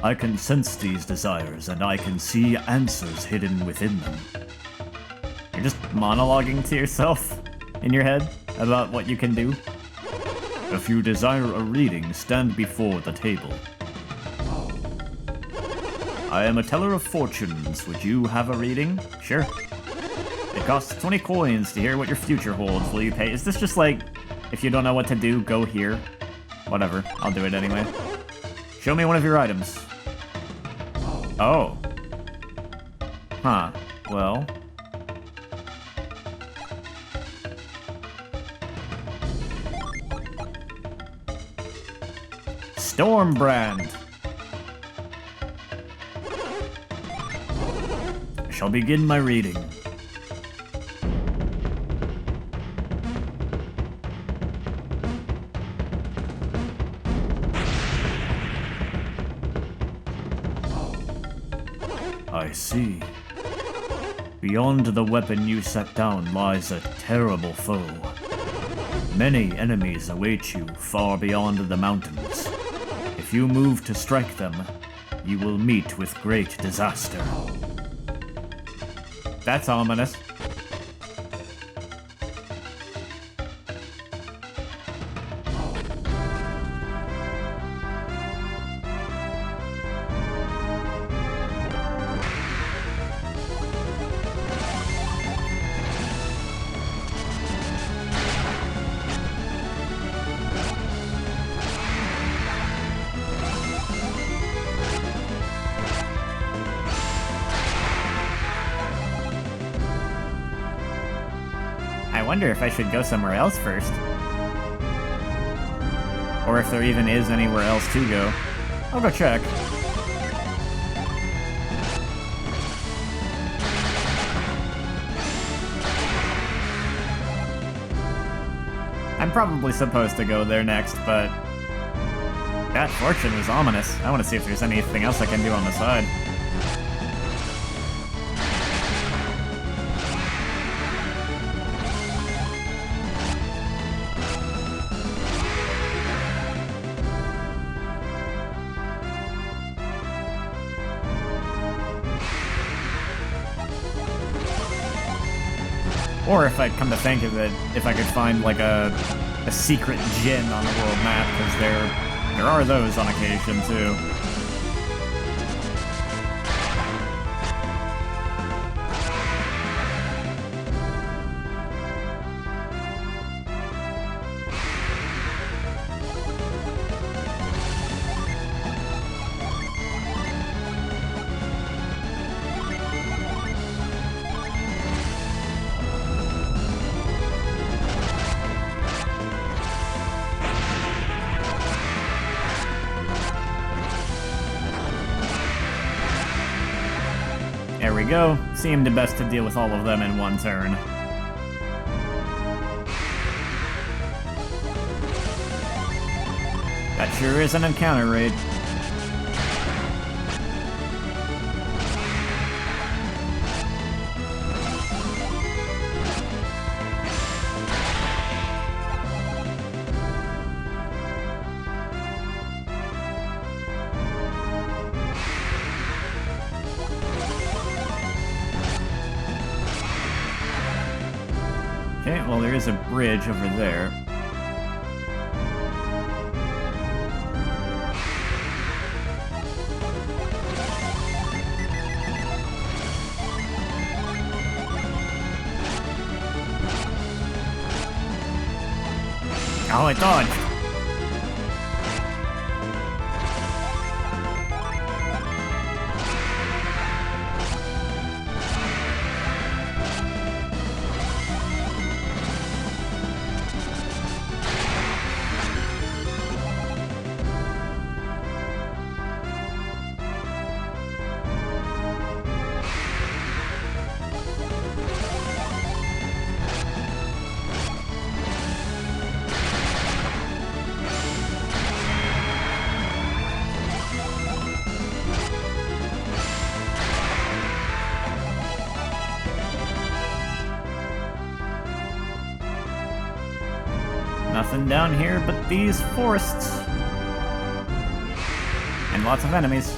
I can sense these desires, and I can see answers hidden within them. You're just monologuing to yourself in your head about what you can do. If you desire a reading, stand before the table. I am a teller of fortunes. Would you have a reading? Sure. It costs 20 coins to hear what your future holds. Will you pay? Is this just like, if you don't know what to do, go here? Whatever, I'll do it anyway. Show me one of your items. Oh. Huh. Well. Stormbrand. I shall begin my reading. I see. Beyond the weapon you set down lies a terrible foe. Many enemies await you far beyond the mountains. If you move to strike them, you will meet with great disaster. That's ominous. I wonder if I should go somewhere else first. Or if there even is anywhere else to go. I'll go check. I'm probably supposed to go there next, but that fortune was ominous. I want to see if there's anything else I can do on the side. Or if I come to think of it, if I could find like a secret gin on the world map, because there are those on occasion too. There we go. Seemed best to deal with all of them in one turn. That sure is an encounter raid. Okay, well there is a bridge over there. Oh, I dodged! Nothing down here but these forests. And lots of enemies.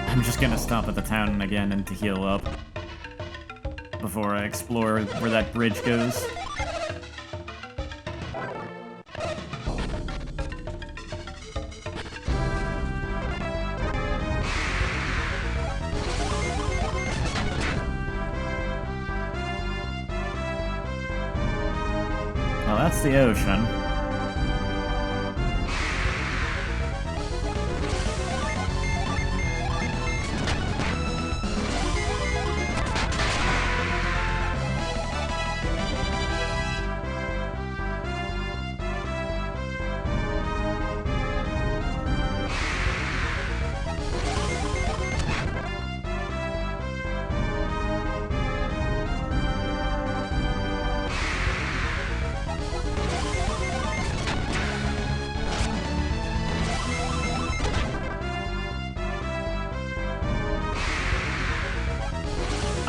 I'm just gonna stop at the town again and to heal up before I explore where that bridge goes. Well, that's the ocean.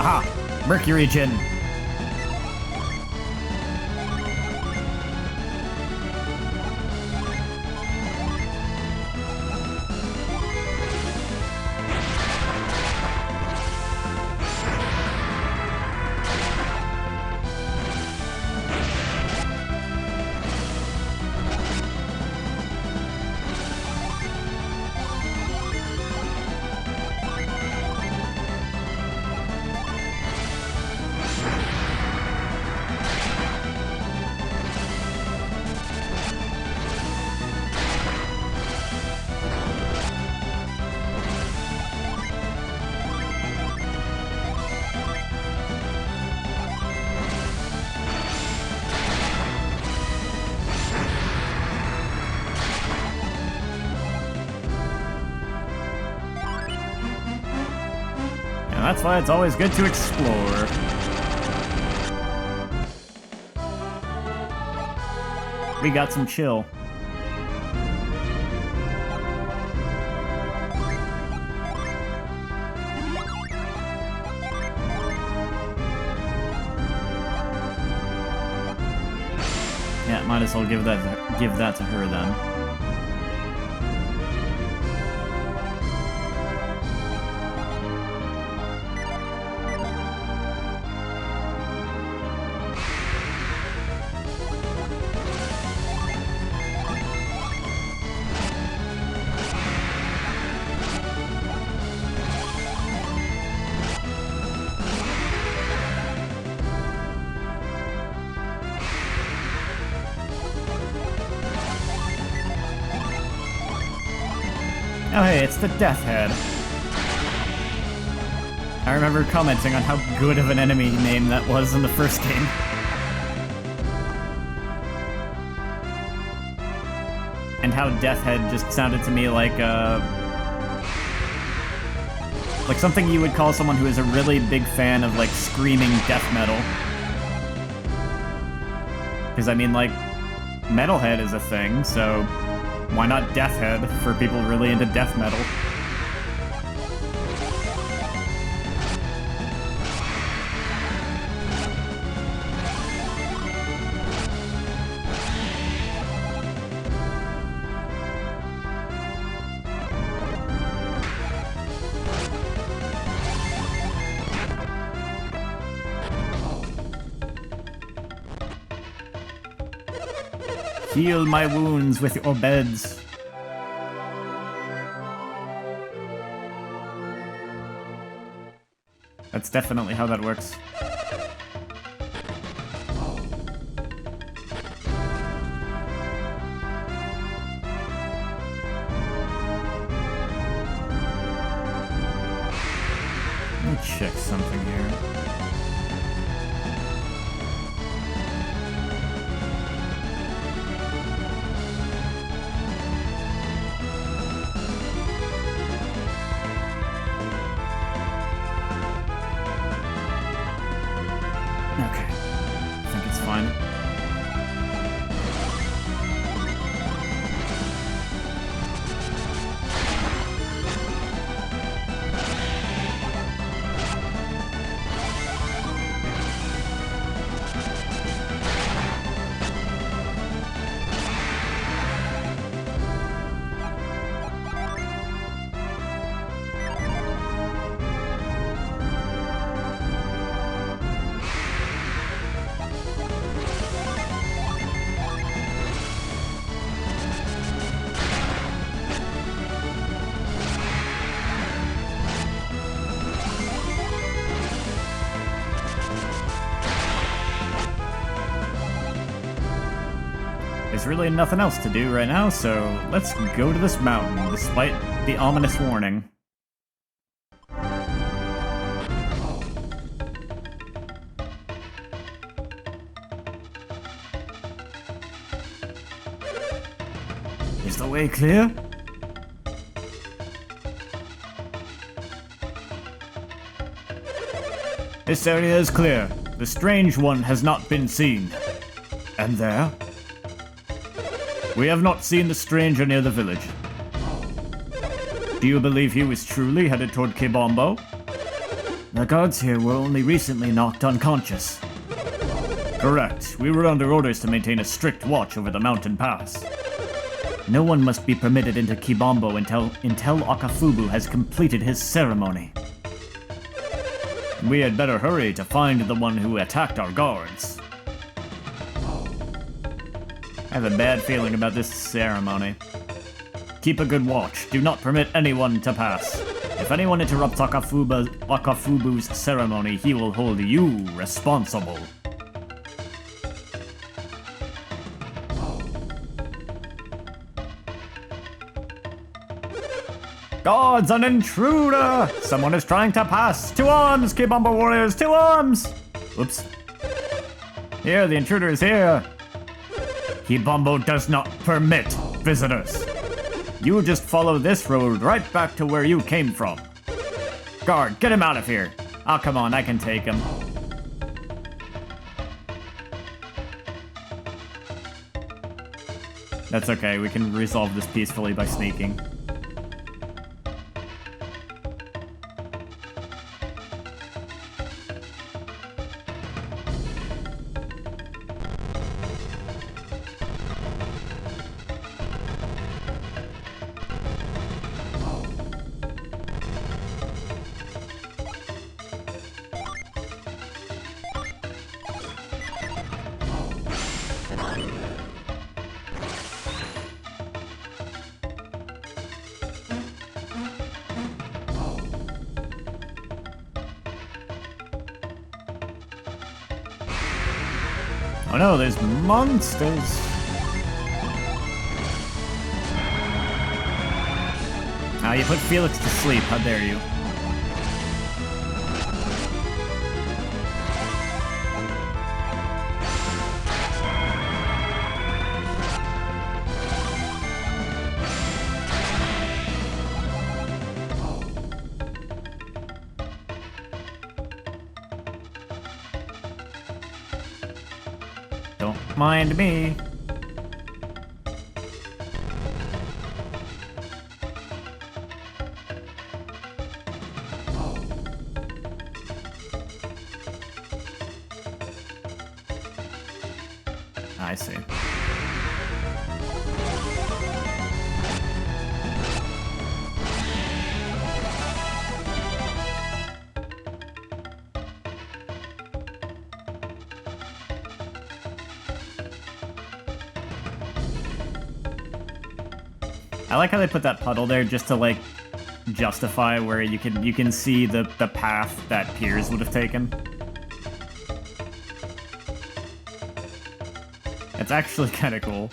Aha! Mercury Gin! And that's why it's always good to explore. We got some chill. Yeah, might as well give that to her then. Oh hey, it's the Death Head. I remember commenting on how good of an enemy name that was in the first game. And how Death Head just sounded to me like something you would call someone who is a really big fan of like screaming death metal. Because I mean, like, Metalhead is a thing, so why not Death Head for people really into death metal? Heal my wounds with your beds. That's definitely how that works. Let me check something here. Okay, I think it's fine. There's really nothing else to do right now, so let's go to this mountain, despite the ominous warning. Is the way clear? This area is clear. The strange one has not been seen. And there? We have not seen the stranger near the village. Do you believe he was truly headed toward Gabomba? The guards here were only recently knocked unconscious. Correct. We were under orders to maintain a strict watch over the mountain pass. No one must be permitted into Gabomba until Akafubu has completed his ceremony. We had better hurry to find the one who attacked our guards. I have a bad feeling about this ceremony. Keep a good watch. Do not permit anyone to pass. If anyone interrupts Akafubu's ceremony, he will hold you responsible. Guards, an intruder! Someone is trying to pass! To arms, Gabomba warriors! To arms! Oops. Here, the intruder is here! Gabomba does not permit visitors. You just follow this road right back to where you came from. Guard, get him out of here. Oh, come on, I can take him. That's okay, we can resolve this peacefully by sneaking. Oh no, there's monsters! Now you put Felix to sleep, how dare you? Don't mind me. I see. I like how they put that puddle there just to like justify where you can see the path that Piers would have taken. It's actually kind of cool.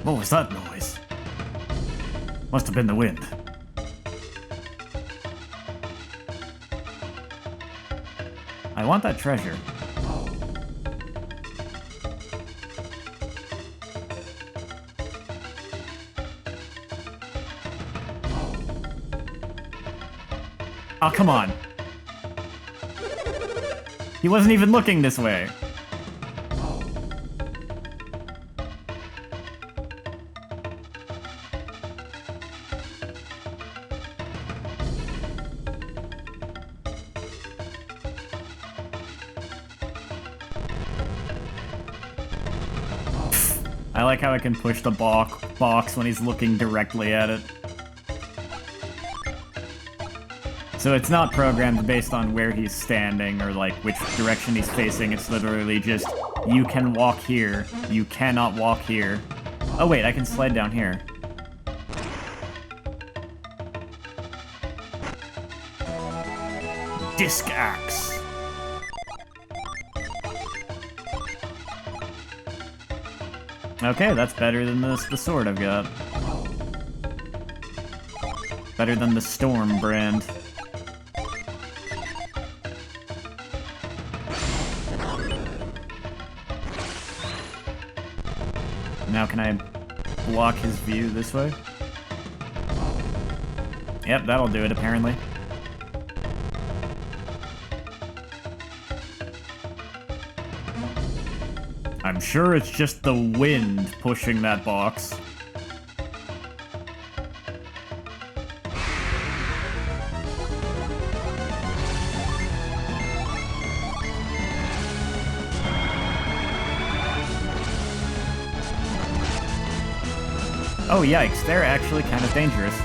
What was that noise? Must have been the wind. I want that treasure. Oh, come on. He wasn't even looking this way. I like how I can push the box when he's looking directly at it. So it's not programmed based on where he's standing or like which direction he's facing. It's literally just, you can walk here, you cannot walk here. Oh wait, I can slide down here. Disc axe. Okay, that's better than the sword I've got. Better than the Storm brand. Now can I block his view this way? Yep, that'll do it apparently. I'm sure it's just the wind pushing that box. Oh yikes, they're actually kind of dangerous.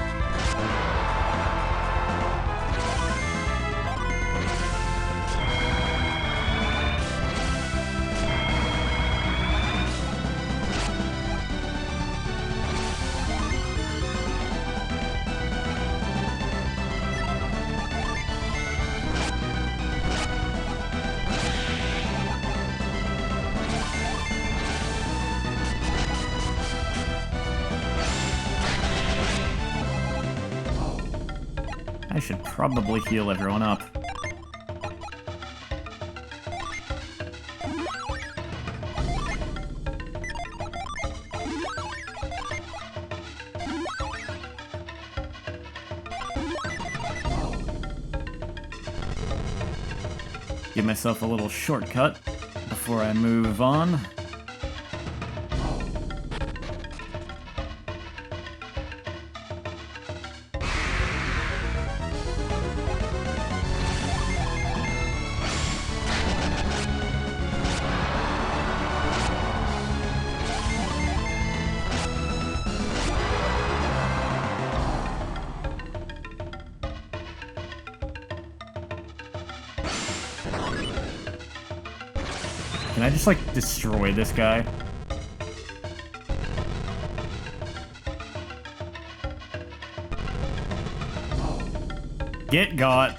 I should probably heal everyone up. Give myself a little shortcut before I move on. Can I just, like, destroy this guy? Get got.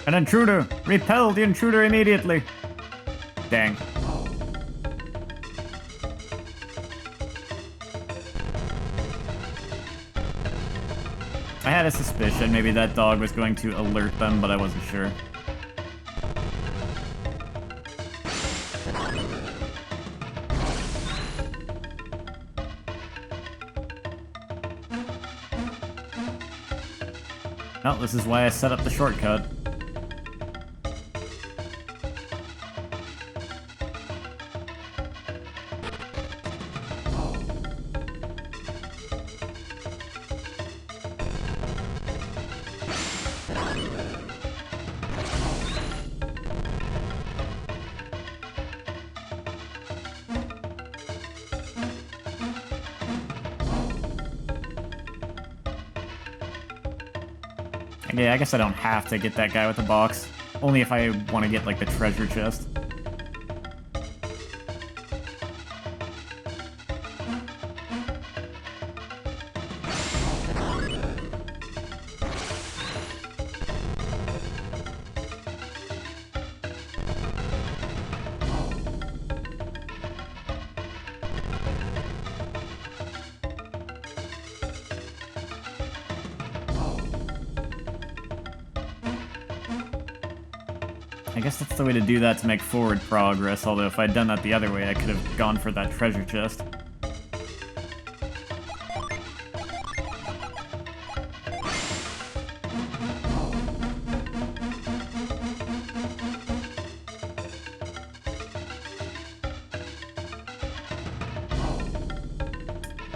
An intruder! Repel the intruder immediately! Dang. I had a suspicion maybe that dog was going to alert them, but I wasn't sure. Oh, this is why I set up the shortcut. Yeah, I guess I don't have to get that guy with the box. Only if I want to get, like, the treasure chest. I guess that's the way to do that to make forward progress, although if I'd done that the other way, I could have gone for that treasure chest.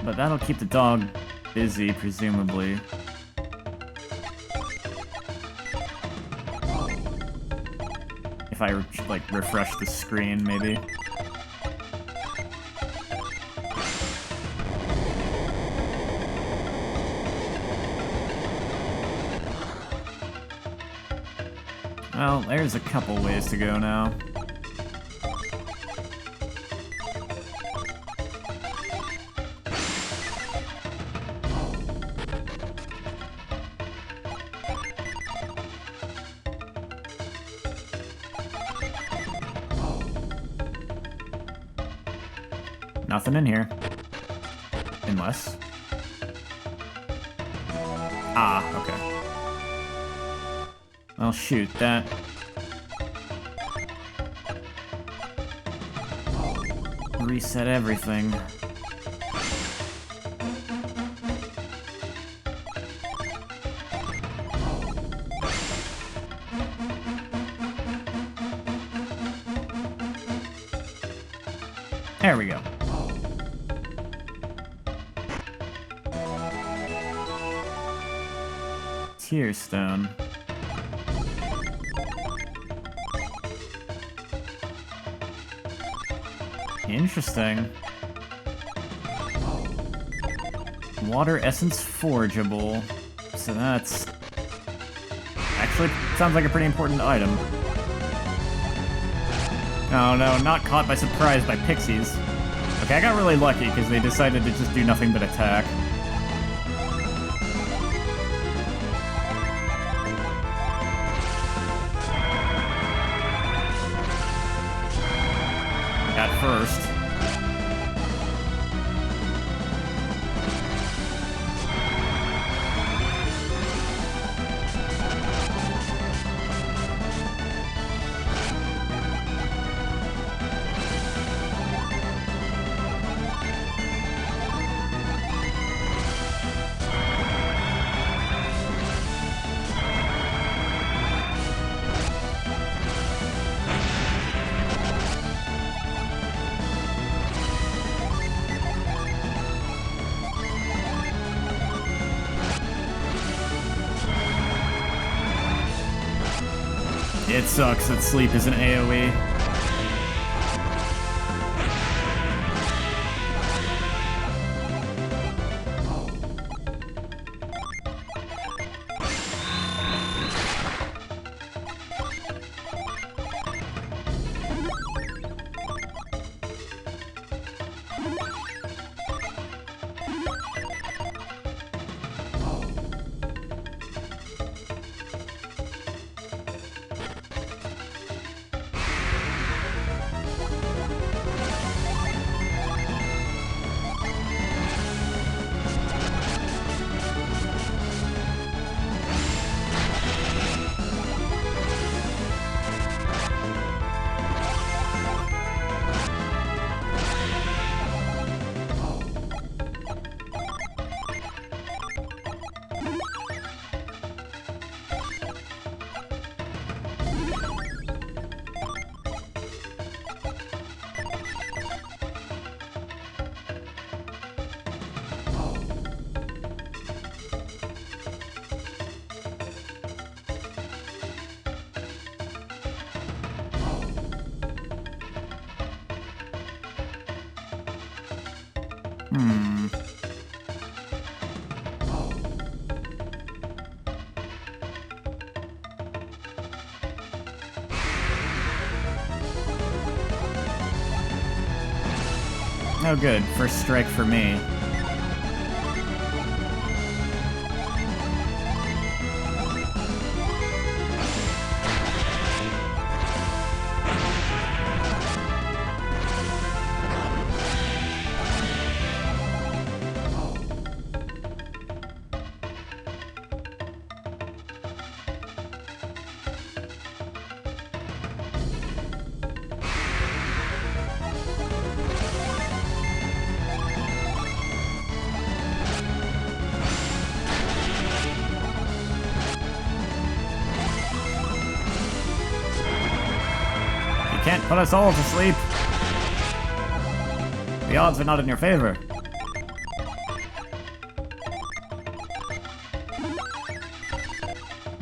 But that'll keep the dog busy, presumably. If I, like, refresh the screen, maybe. Well, there's a couple ways to go now. Nothing in here. Unless... Ah, okay. Well, shoot, that... reset everything. There we go. Tear stone. Interesting. Water essence forgeable. So that's... actually sounds like a pretty important item. Oh no, not caught by surprise by pixies. Okay, I got really lucky because they decided to just do nothing but attack. At first. It sucks that sleep is an AoE. Oh good, first strike for me. Can't put us all to sleep. The odds are not in your favor.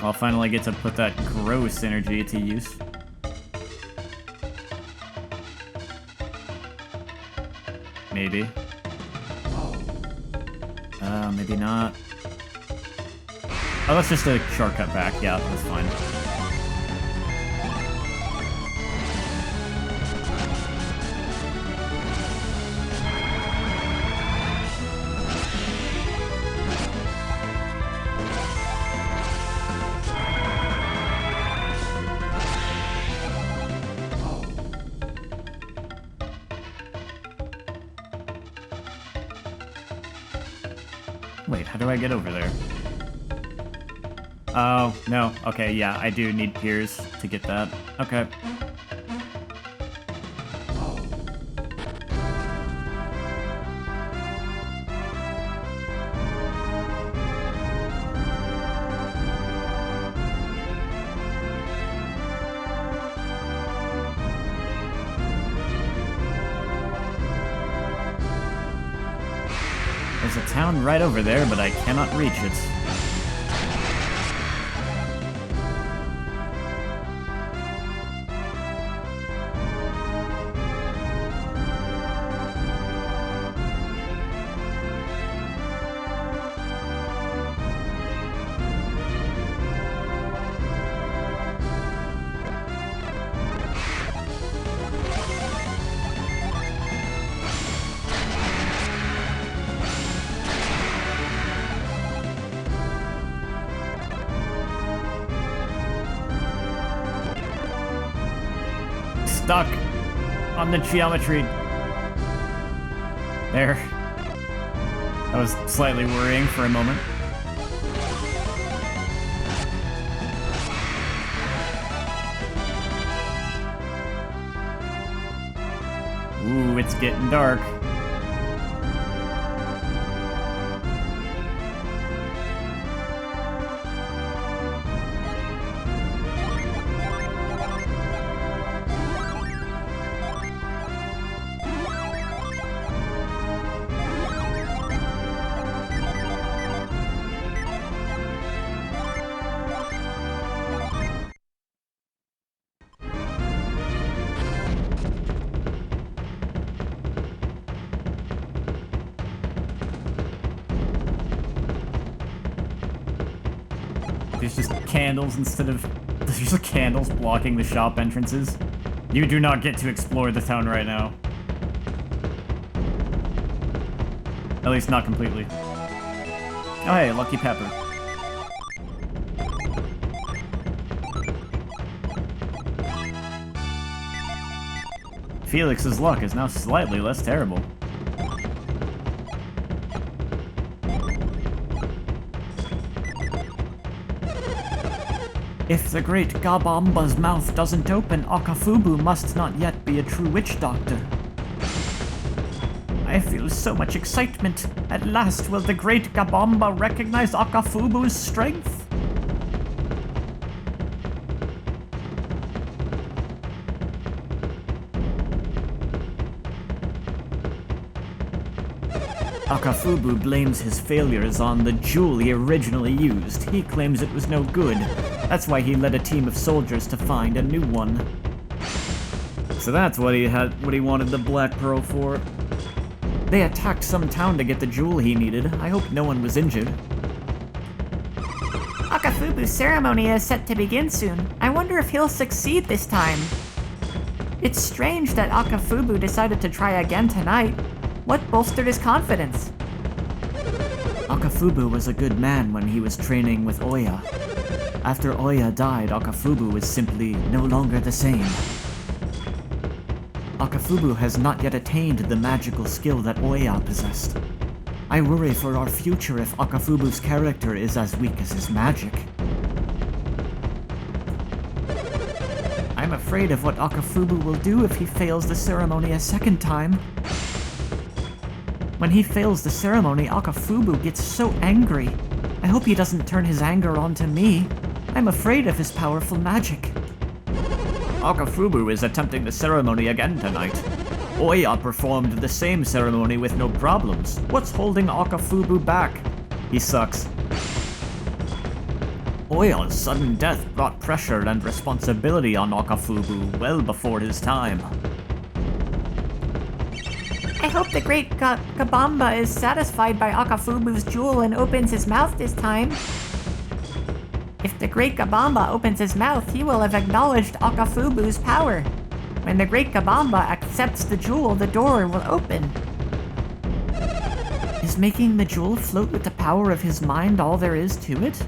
I'll finally get to put that gross energy to use. Maybe. Maybe not. Oh, that's just a shortcut back. Yeah, that's fine. Wait, how do I get over there? Oh, no. Okay, yeah, I do need piers to get that. Okay. There's a town right over there, but I cannot reach it. Stuck on the geometry. There. That was slightly worrying for a moment. Ooh, it's getting dark. There's just candles instead of... There's just candles blocking the shop entrances. You do not get to explore the town right now. At least not completely. Oh hey, Lucky Pepper. Felix's luck is now slightly less terrible. If the great Gabomba's mouth doesn't open, Akafubu must not yet be a true witch doctor. I feel so much excitement. At last will the great Gabomba recognize Akafubu's strength? Akafubu blames his failures on the jewel he originally used. He claims it was no good. That's why he led a team of soldiers to find a new one. So that's what he wanted the Black Pearl for. They attacked some town to get the jewel he needed. I hope no one was injured. Akafubu's ceremony is set to begin soon. I wonder if he'll succeed this time. It's strange that Akafubu decided to try again tonight. What bolstered his confidence? Akafubu was a good man when he was training with Oya. After Oya died, Akafubu was simply no longer the same. Akafubu has not yet attained the magical skill that Oya possessed. I worry for our future if Akafubu's character is as weak as his magic. I'm afraid of what Akafubu will do if he fails the ceremony a second time. When he fails the ceremony, Akafubu gets so angry. I hope he doesn't turn his anger onto me. I'm afraid of his powerful magic. Akafubu is attempting the ceremony again tonight. Oya performed the same ceremony with no problems. What's holding Akafubu back? He sucks. Oya's sudden death brought pressure and responsibility on Akafubu well before his time. I hope the great Gabomba is satisfied by Akafubu's jewel and opens his mouth this time. If the great Gabomba opens his mouth, he will have acknowledged Akafubu's power. When the great Gabomba accepts the jewel, the door will open. Is making the jewel float with the power of his mind all there is to it?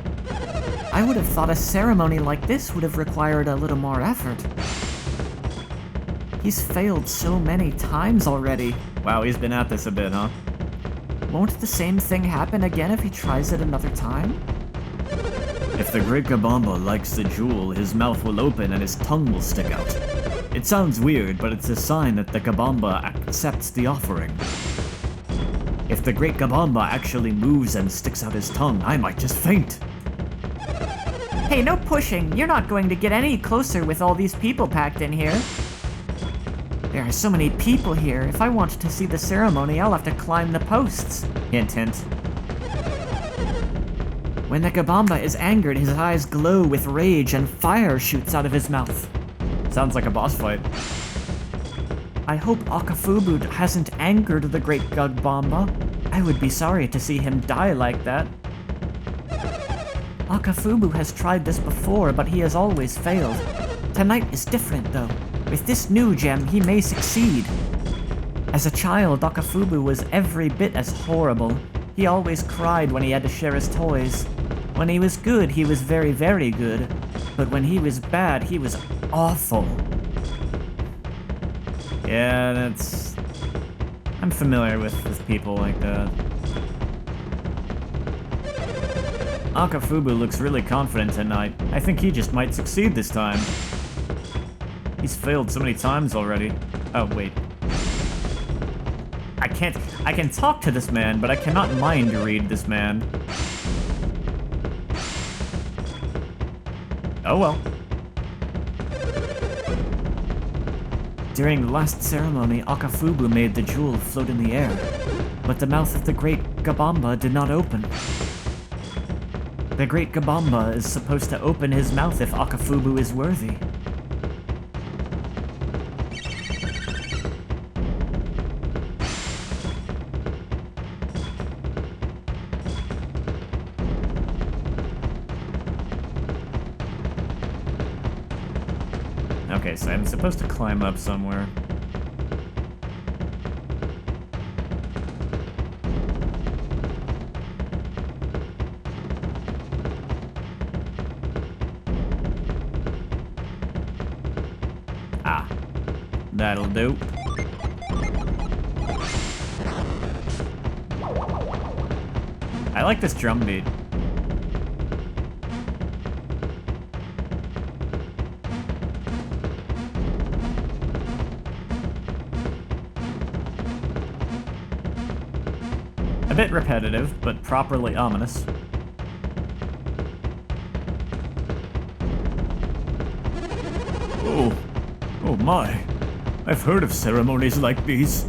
I would have thought a ceremony like this would have required a little more effort. He's failed so many times already. Wow, he's been at this a bit, huh? Won't the same thing happen again if he tries it another time? If the great Gabomba likes the jewel, his mouth will open and his tongue will stick out. It sounds weird, but it's a sign that the Gabomba accepts the offering. If the great Gabomba actually moves and sticks out his tongue, I might just faint. Hey, no pushing. You're not going to get any closer with all these people packed in here. There are so many people here. If I want to see the ceremony, I'll have to climb the posts. Hint, hint. When the Gabomba is angered, his eyes glow with rage and fire shoots out of his mouth. Sounds like a boss fight. I hope Akafubu hasn't angered the great Gabomba. I would be sorry to see him die like that. Akafubu has tried this before, but he has always failed. Tonight is different, though. With this new gem, he may succeed. As a child, Akafubu was every bit as horrible. He always cried when he had to share his toys. When he was good, he was very, very good. But when he was bad, he was awful. Yeah, that's... I'm familiar with people like that. Akafubu looks really confident tonight. I think he just might succeed this time. He's failed so many times already. Oh, wait. I can talk to this man, but I cannot mind read this man. Oh well. During the last ceremony, Akafubu made the jewel float in the air, but the mouth of the great Gabomba did not open. The great Gabomba is supposed to open his mouth if Akafubu is worthy. Okay, so I'm supposed to climb up somewhere. Ah, that'll do. I like this drum beat. A bit repetitive, but properly ominous. Oh my. I've heard of ceremonies like these.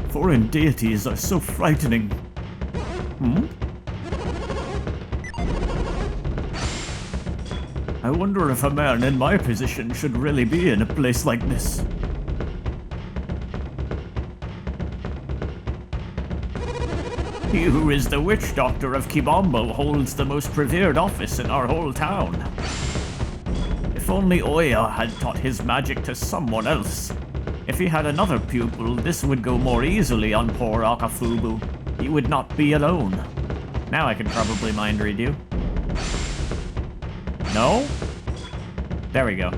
Foreign deities are so frightening. I wonder if a man in my position should really be in a place like this. He who is the witch doctor of Gabomba holds the most revered office in our whole town. If only Oya had taught his magic to someone else. If he had another pupil, this would go more easily on poor Akafubu. He would not be alone. Now I can probably mind read you. No? There we go.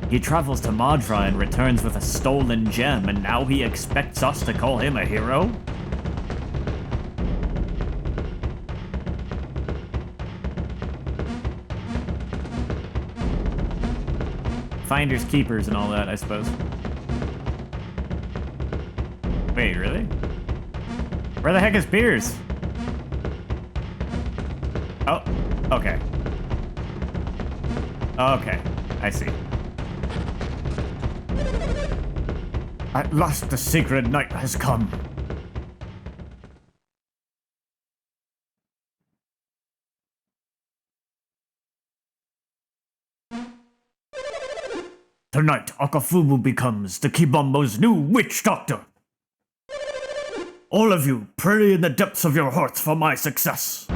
He travels to Madra and returns with a stolen gem, and now he expects us to call him a hero? Finders keepers and all that, I suppose. Wait, really? Where the heck is Piers? Oh, okay. Okay, I see. At last the sacred night has come. Tonight, Akafubu becomes the Gabomba's new witch doctor. All of you, pray in the depths of your hearts for my success.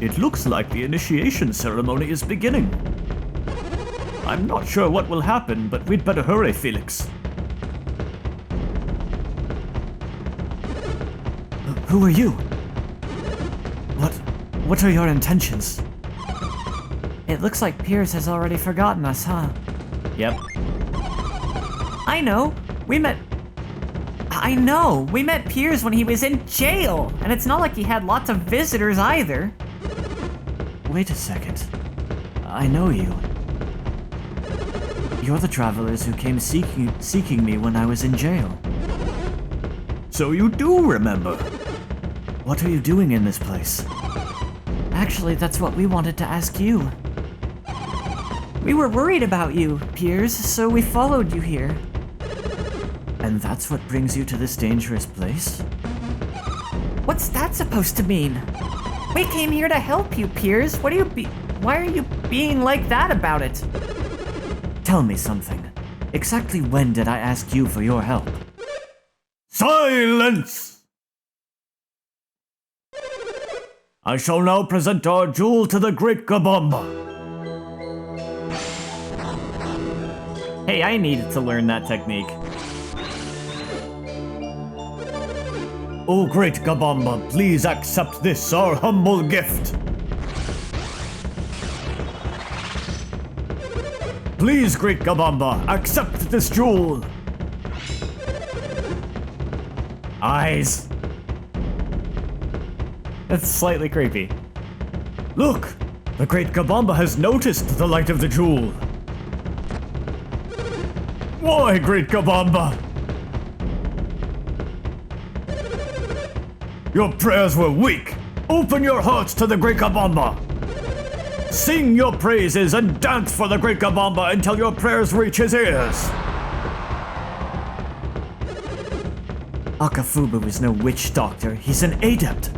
It looks like the initiation ceremony is beginning. I'm not sure what will happen, but we'd better hurry, Felix. Who are you? What are your intentions? It looks like Piers has already forgotten us, huh? Yep. I know! We met Piers when he was in jail! And it's not like he had lots of visitors either! Wait a second. I know you. You're the travelers who came seeking me when I was in jail. So you do remember. What are you doing in this place? Actually, that's what we wanted to ask you. We were worried about you, Piers, so we followed you here. And that's what brings you to this dangerous place? What's that supposed to mean? We came here to help you, Piers. Why are you being like that about it? Tell me something. Exactly when did I ask you for your help? Silence! I shall now present our jewel to the great Gabomba. Hey, I needed to learn that technique. O great Gabomba, please accept this, our humble gift. Please, great Gabomba, accept this jewel. Eyes. That's slightly creepy. Look, the great Gabomba has noticed the light of the jewel. Why, great Gabomba? Your prayers were weak. Open your hearts to the great Gabomba. Sing your praises and dance for the great Gabomba until your prayers reach his ears. Akafubu is no witch doctor. He's an adept.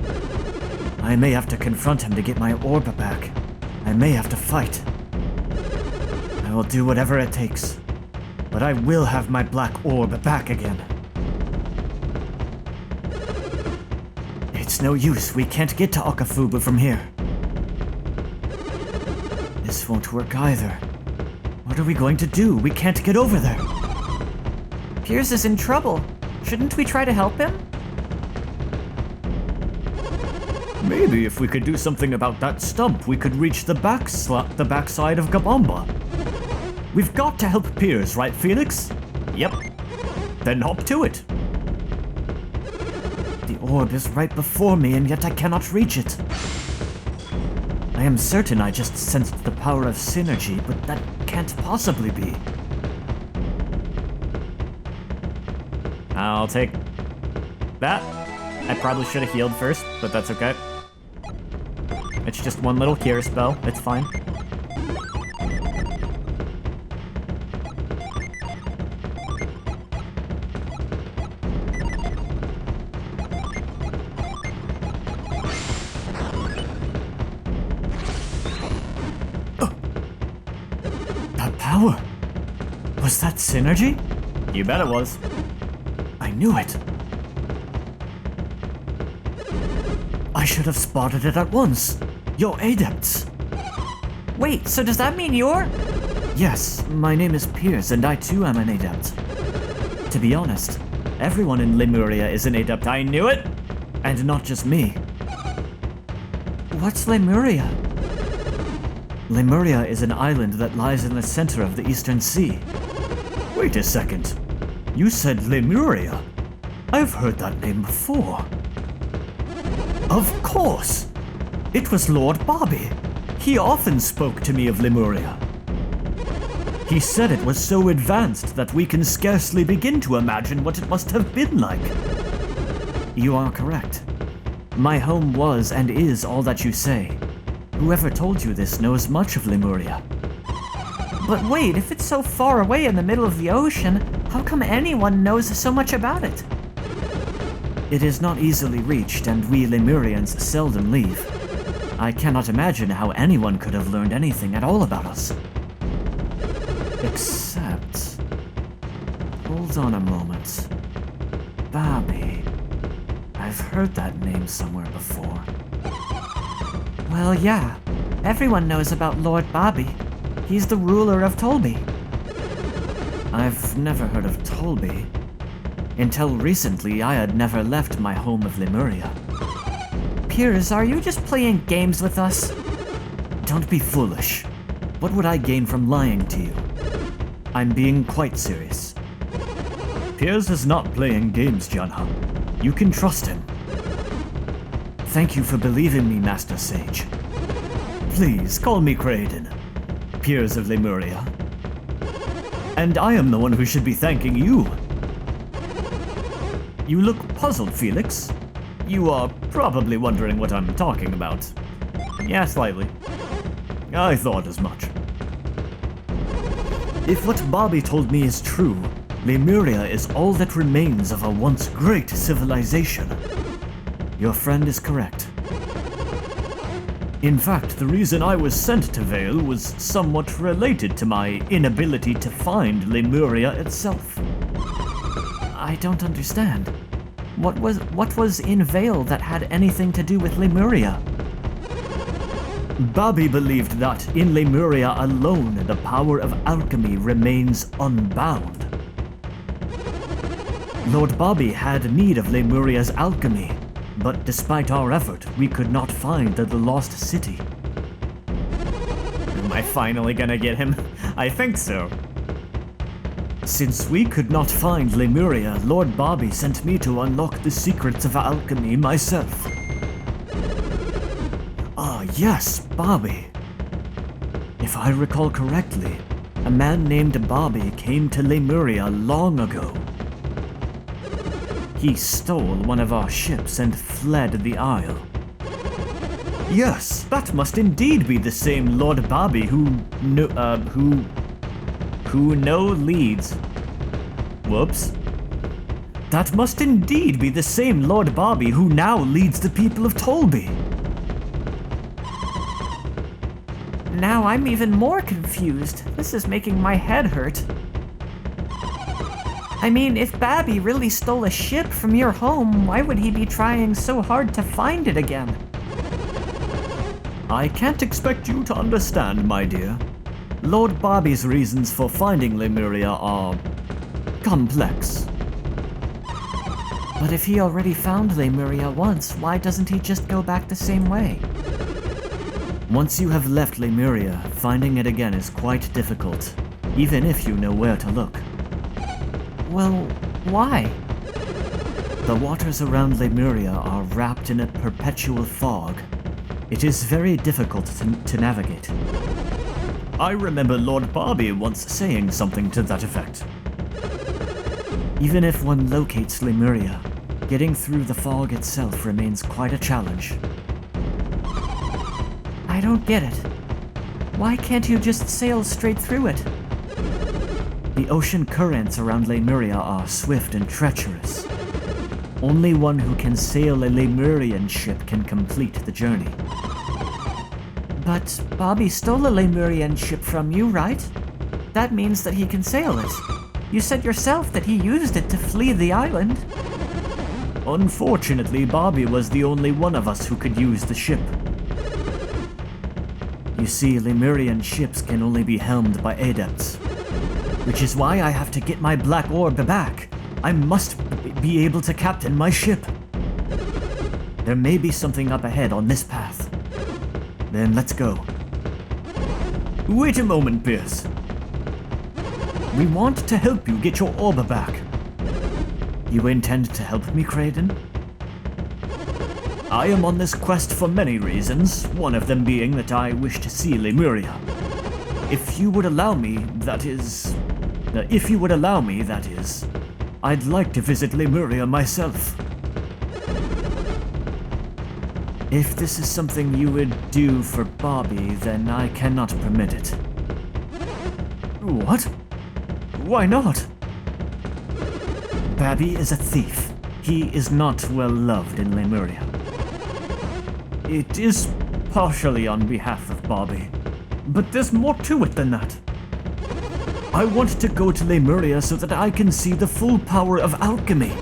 I may have to confront him to get my orb back. I may have to fight. I will do whatever it takes. But I will have my black orb back again. It's no use. We can't get to Akafubu from here. This won't work either. What are we going to do? We can't get over there. Piers is in trouble. Shouldn't we try to help him? Maybe if we could do something about that stump, we could reach the backside of Gabomba. We've got to help Piers, right, Felix? Yep. Then hop to it. The orb is right before me, and yet I cannot reach it. I am certain I just sensed the power of synergy, but that can't possibly be. I'll take that. I probably should have healed first, but that's okay. It's just one little cure spell. It's fine. That power! Was that synergy? You bet it was. I knew it. I should have spotted it at once. You're adepts. Wait, so does that mean you're? Yes, my name is Piers, and I too am an adept. To be honest, everyone in Lemuria is an adept. I knew it! And not just me. What's Lemuria? Lemuria is an island that lies in the center of the Eastern Sea. Wait a second. You said Lemuria. I've heard that name before. Of course! It was Lord Bobby. He often spoke to me of Lemuria. He said it was so advanced that we can scarcely begin to imagine what it must have been like. You are correct. My home was and is all that you say. Whoever told you this knows much of Lemuria. But wait, if it's so far away in the middle of the ocean, how come anyone knows so much about it? It is not easily reached, and we Lemurians seldom leave. I cannot imagine how anyone could have learned anything at all about us. Except... Hold on a moment. Bobby. I've heard that name somewhere before. Well, yeah. Everyone knows about Lord Bobby. He's the ruler of Tolby. I've never heard of Tolby. Until recently, I had never left my home of Lemuria. Piers, are you just playing games with us? Don't be foolish. What would I gain from lying to you? I'm being quite serious. Piers is not playing games, Janha. You can trust him. Thank you for believing me, Master Sage. Please, call me Kraden. Piers of Lemuria. And I am the one who should be thanking you. You look puzzled, Felix. You are probably wondering what I'm talking about. Yeah, slightly. I thought as much. If what Bobby told me is true, Lemuria is all that remains of a once great civilization. Your friend is correct. In fact, the reason I was sent to Vale was somewhat related to my inability to find Lemuria itself. I don't understand. What was in Vale that had anything to do with Lemuria? Bobby believed that in Lemuria alone the power of alchemy remains unbound. Lord Bobby had need of Lemuria's alchemy, but despite our effort, we could not find the lost city. Am I finally gonna get him? I think so. Since we could not find Lemuria, Lord Bobby sent me to unlock the secrets of alchemy myself. Ah, yes, Bobby. If I recall correctly, a man named Bobby came to Lemuria long ago. He stole one of our ships and fled the Isle. Yes, that must indeed be the same Lord Bobby who leads. Whoops. That must indeed be the same Lord Bobby who now leads the people of Tolby. Now I'm even more confused. This is making my head hurt. I mean, if Babby really stole a ship from your home, why would he be trying so hard to find it again? I can't expect you to understand, my dear. Lord Bobby's reasons for finding Lemuria are complex. But if he already found Lemuria once, why doesn't he just go back the same way? Once you have left Lemuria, finding it again is quite difficult, even if you know where to look. Well, why? The waters around Lemuria are wrapped in a perpetual fog. It is very difficult to navigate. I remember Lord Bobby once saying something to that effect. Even if one locates Lemuria, getting through the fog itself remains quite a challenge. I don't get it. Why can't you just sail straight through it? The ocean currents around Lemuria are swift and treacherous. Only one who can sail a Lemurian ship can complete the journey. But Bobby stole a Lemurian ship from you, right? That means that he can sail it. You said yourself that he used it to flee the island. Unfortunately, Bobby was the only one of us who could use the ship. You see, Lemurian ships can only be helmed by adepts. Which is why I have to get my black orb back. I must be able to captain my ship. There may be something up ahead on this path. Then let's go. Wait a moment, Pierce. We want to help you get your orb back. You intend to help me, Kraden? I am on this quest for many reasons, one of them being that I wish to see Lemuria. If you would allow me, that is, I'd like to visit Lemuria myself. If this is something you would do for Bobby, then I cannot permit it. What? Why not? Babby is a thief. He is not well loved in Lemuria. It is partially on behalf of Bobby, but there's more to it than that. I want to go to Lemuria so that I can see the full power of alchemy.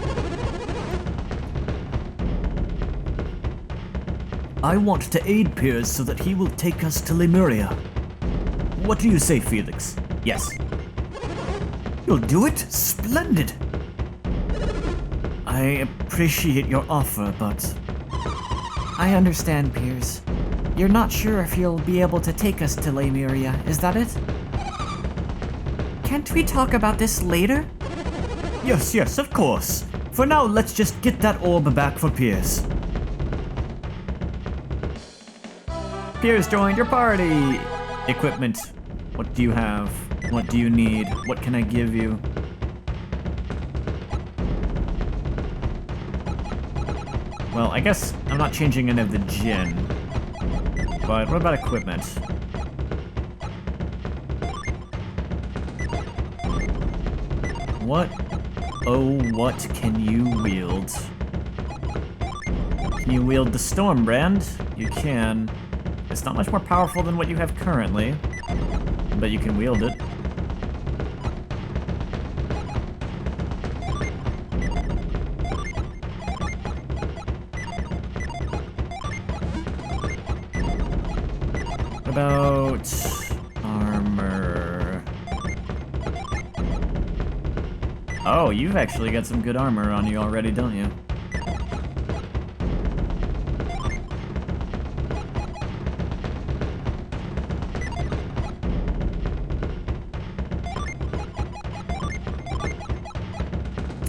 I want to aid Piers so that he will take us to Lemuria. What do you say, Felix? Yes. You'll do it? Splendid! I appreciate your offer, but... I understand, Piers. You're not sure if you'll be able to take us to Lemuria, is that it? Can't we talk about this later? Yes, of course. For now, let's just get that orb back for Piers. Piers joined your party! Equipment. What do you have? What do you need? What can I give you? Well, I guess I'm not changing any of the gin. But what about equipment? What? Oh, what can you wield? Can you wield the Storm Brand? You can. It's not much more powerful than what you have currently, but you can wield it. About armor. Oh, you've actually got some good armor on you already, don't you?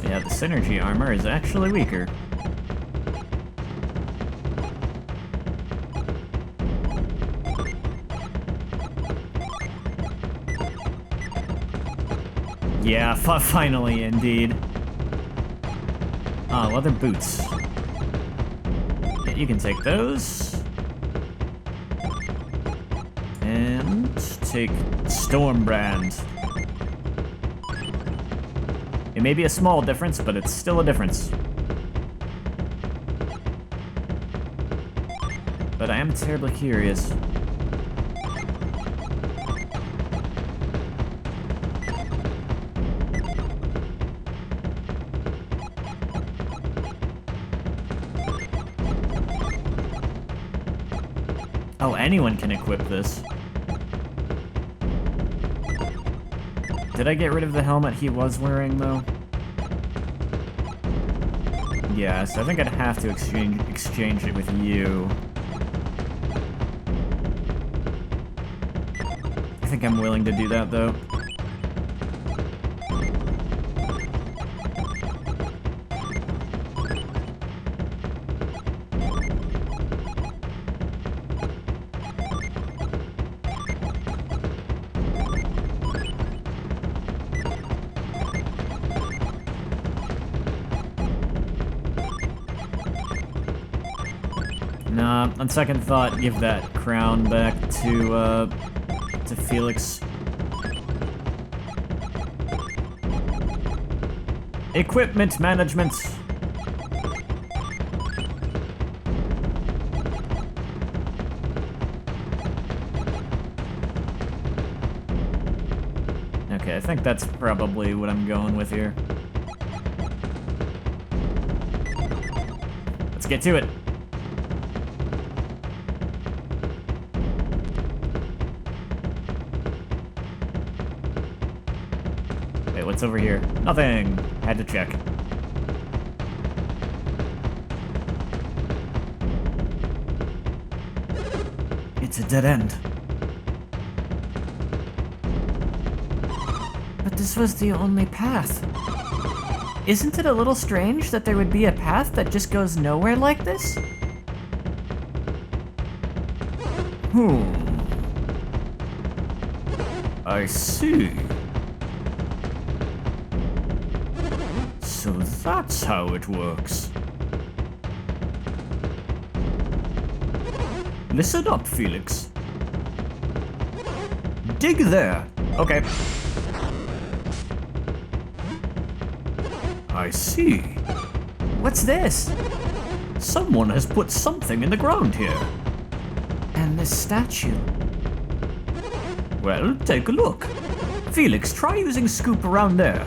Yeah, the synergy armor is actually weaker. Yeah, finally, indeed. Ah, leather boots. Yeah, you can take those. And take Stormbrand. It may be a small difference, but it's still a difference. But I am terribly curious. Oh, anyone can equip this. Did I get rid of the helmet he was wearing, though? Yes, I think I'd have to exchange it with you. I think I'm willing to do that, though. Nah, on second thought, give that crown back to Felix. Equipment management. Okay, I think that's probably what I'm going with here. Let's get to it. Wait, what's over here? Nothing. Had to check. It's a dead end. But this was the only path. Isn't it a little strange that there would be a path that just goes nowhere like this? I see. So that's how it works. Listen up, Felix. Dig there. Okay. I see. What's this? Someone has put something in the ground here. And this statue. Well, take a look. Felix, try using scoop around there.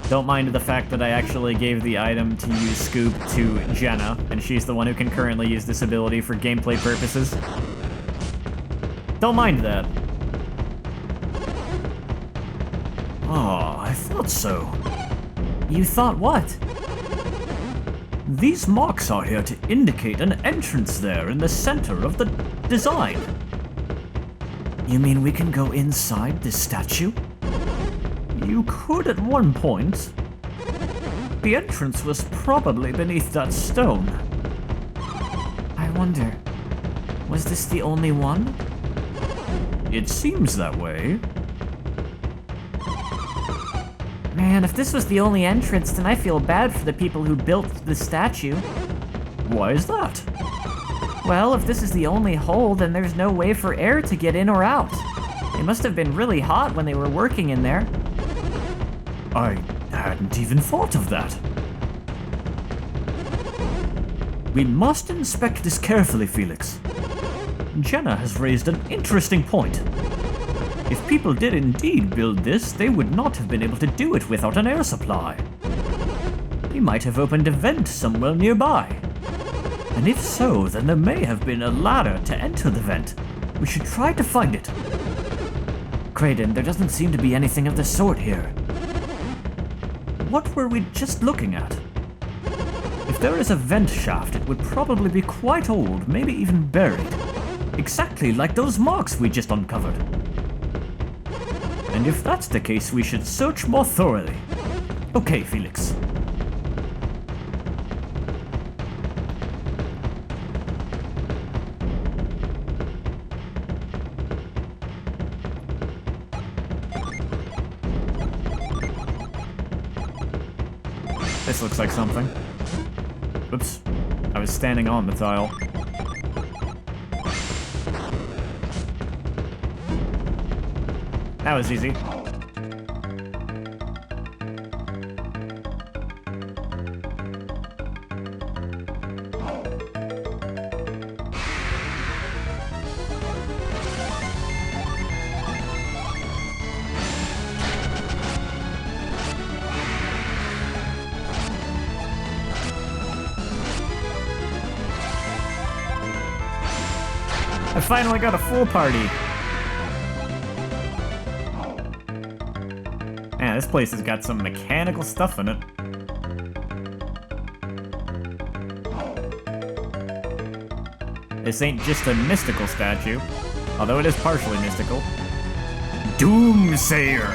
Don't mind the fact that I actually gave the item to use Scoop to Jenna, and she's the one who can currently use this ability for gameplay purposes. Don't mind that. Ah, I thought so. You thought what? These marks are here to indicate an entrance there in the center of the design. You mean we can go inside this statue? You could at one point. The entrance was probably beneath that stone. I wonder, was this the only one? It seems that way. Man, if this was the only entrance, then I feel bad for the people who built the statue. Why is that? Well, if this is the only hole, then there's no way for air to get in or out. It must have been really hot when they were working in there. I hadn't even thought of that. We must inspect this carefully, Felix. Jenna has raised an interesting point. If people did indeed build this, they would not have been able to do it without an air supply. They might have opened a vent somewhere nearby. And if so, then there may have been a ladder to enter the vent. We should try to find it. Kraden, there doesn't seem to be anything of the sort here. What were we just looking at? If there is a vent shaft, it would probably be quite old, maybe even buried. Exactly like those marks we just uncovered. And if that's the case, we should search more thoroughly. Okay, Felix. This looks like something. Oops. I was standing on the tile. That was easy. I finally got a full party. Man, this place has got some mechanical stuff in it. This ain't just a mystical statue, although it is partially mystical. Doomsayer!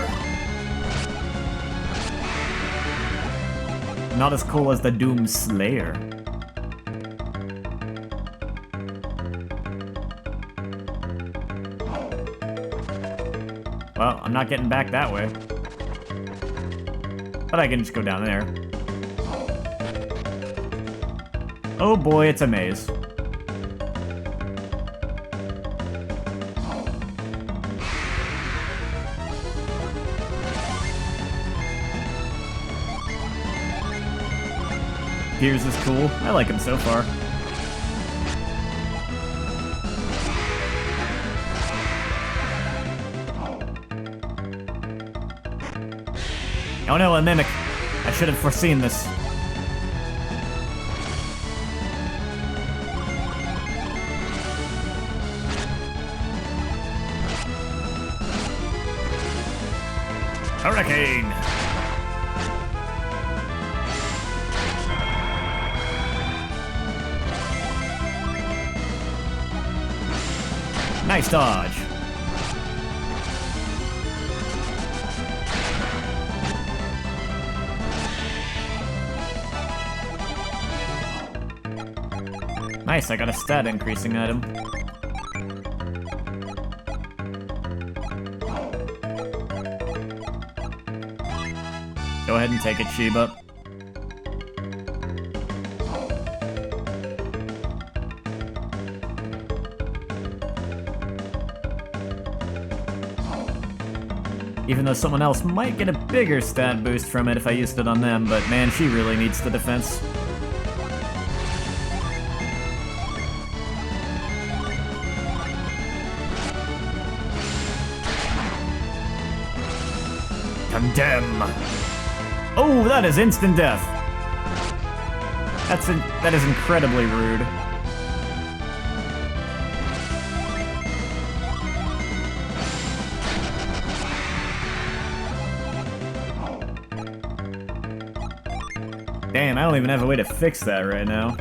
Not as cool as the Doomslayer. Well, I'm not getting back that way. But I can just go down there. Oh boy, it's a maze. Gears is cool. I like him so far. Oh no, a mimic. I should have foreseen this. Hurricane! Nice dodge. Nice, I got a stat increasing item. Go ahead and take it, Sheba. Even though someone else might get a bigger stat boost from it if I used it on them, but man, she really needs the defense. Condemn! Oh, that is instant death! That is incredibly rude. Damn, I don't even have a way to fix that right now.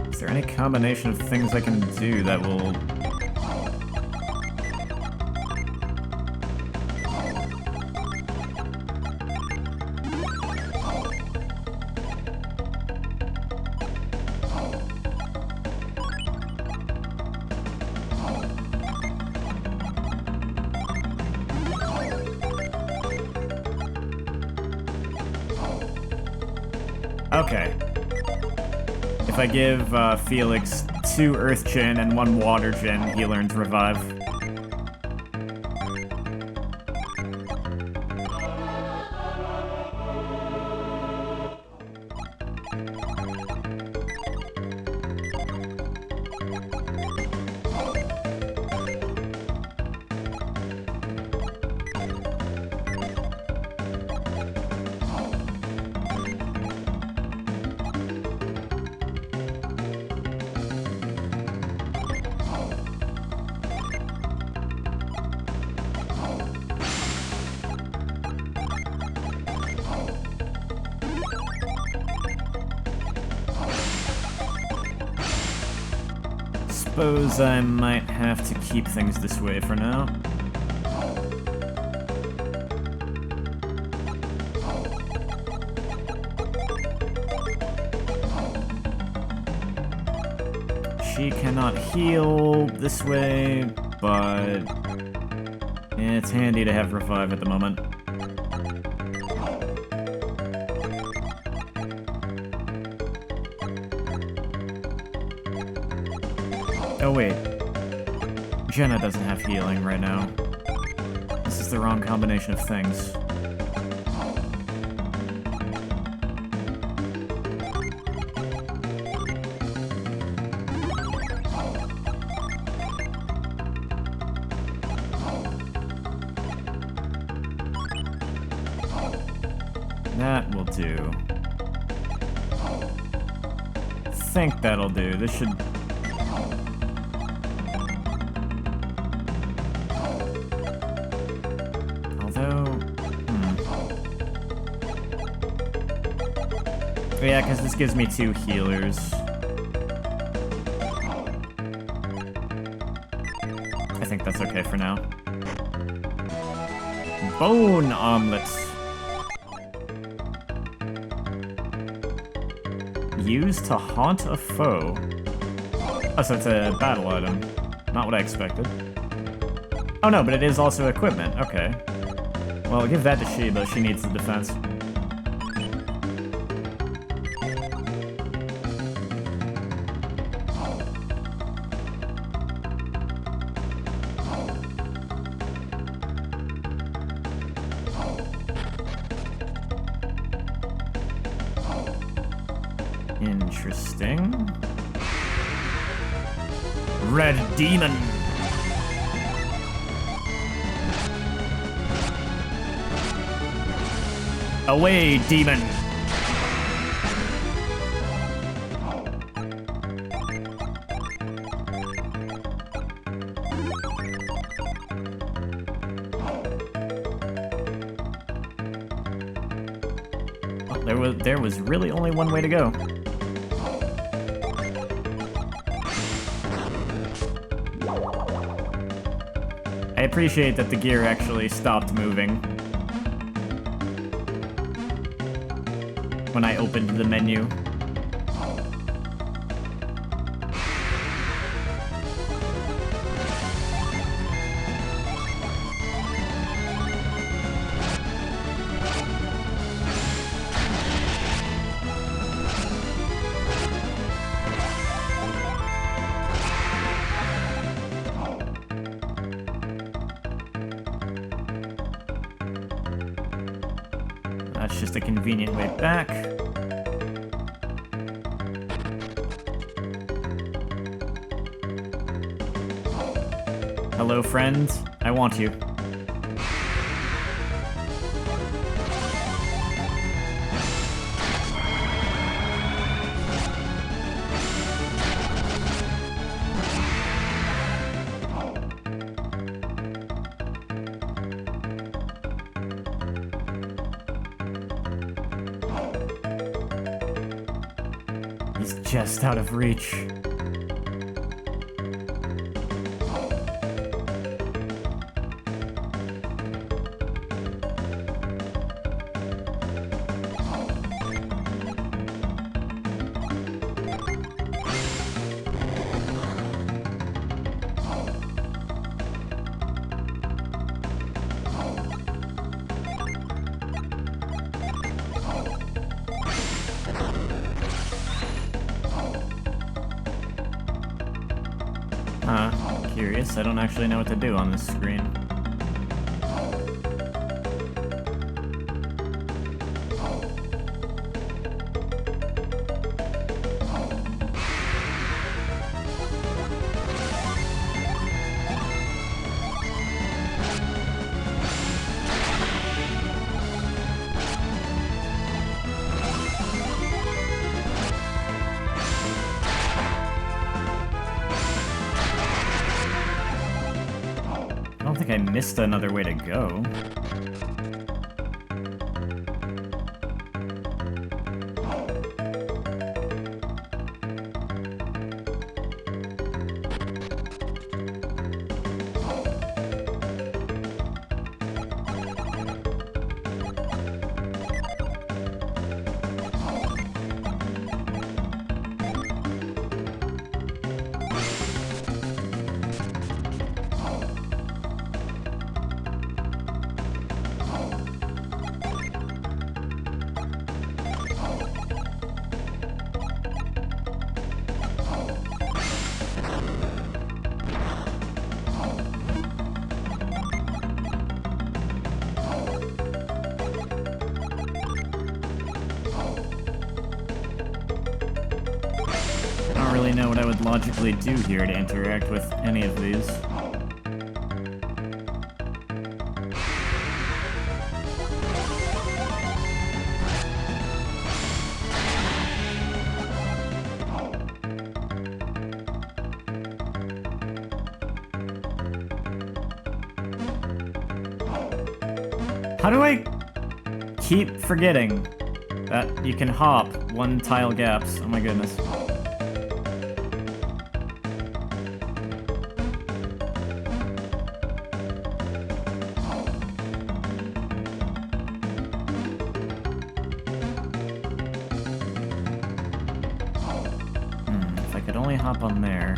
Is there any combination of things I can do that will... Okay. If I give Felix 2 Earth Gin and 1 Water Gin, he learns Revive. Suppose I might have to keep things this way for now. She cannot heal this way, but it's handy to have Revive at the moment. Oh wait, Jenna doesn't have healing right now. This is the wrong combination of things. That will do. I think that'll do. This should... Although... Yeah, because this gives me 2 healers. I think that's okay for now. Bone omelets. Used to haunt a foe. Oh, so it's a battle item. Not what I expected. Oh no, but it is also equipment. Okay. Well, I'll give that to Sheba. She needs the defense. Interesting. Red Demon. Away, demon. Oh, there was really only one way to go. I appreciate that the gear actually stopped moving when I opened the menu. That's just a convenient way back. Hello, friend. I want you. He's just out of reach. Curious, I don't actually know what to do on this screen. I think I missed another way to go. Know what I would logically do here to interact with any of these. How do I keep forgetting that you can hop one tile gaps? Oh my goodness. If I could only hop on there.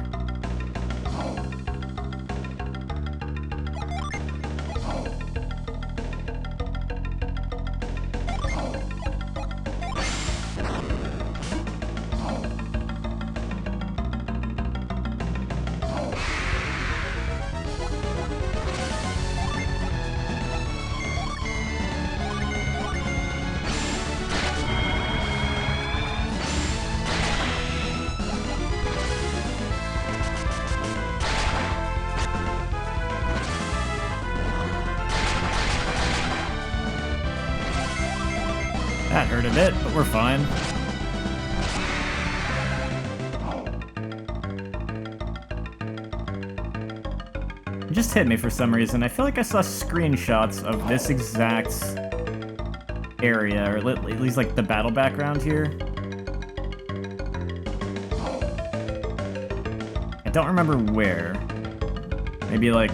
That hurt a bit, but we're fine. It just hit me for some reason. I feel like I saw screenshots of this exact area, or at least like the battle background here. I don't remember where. Maybe like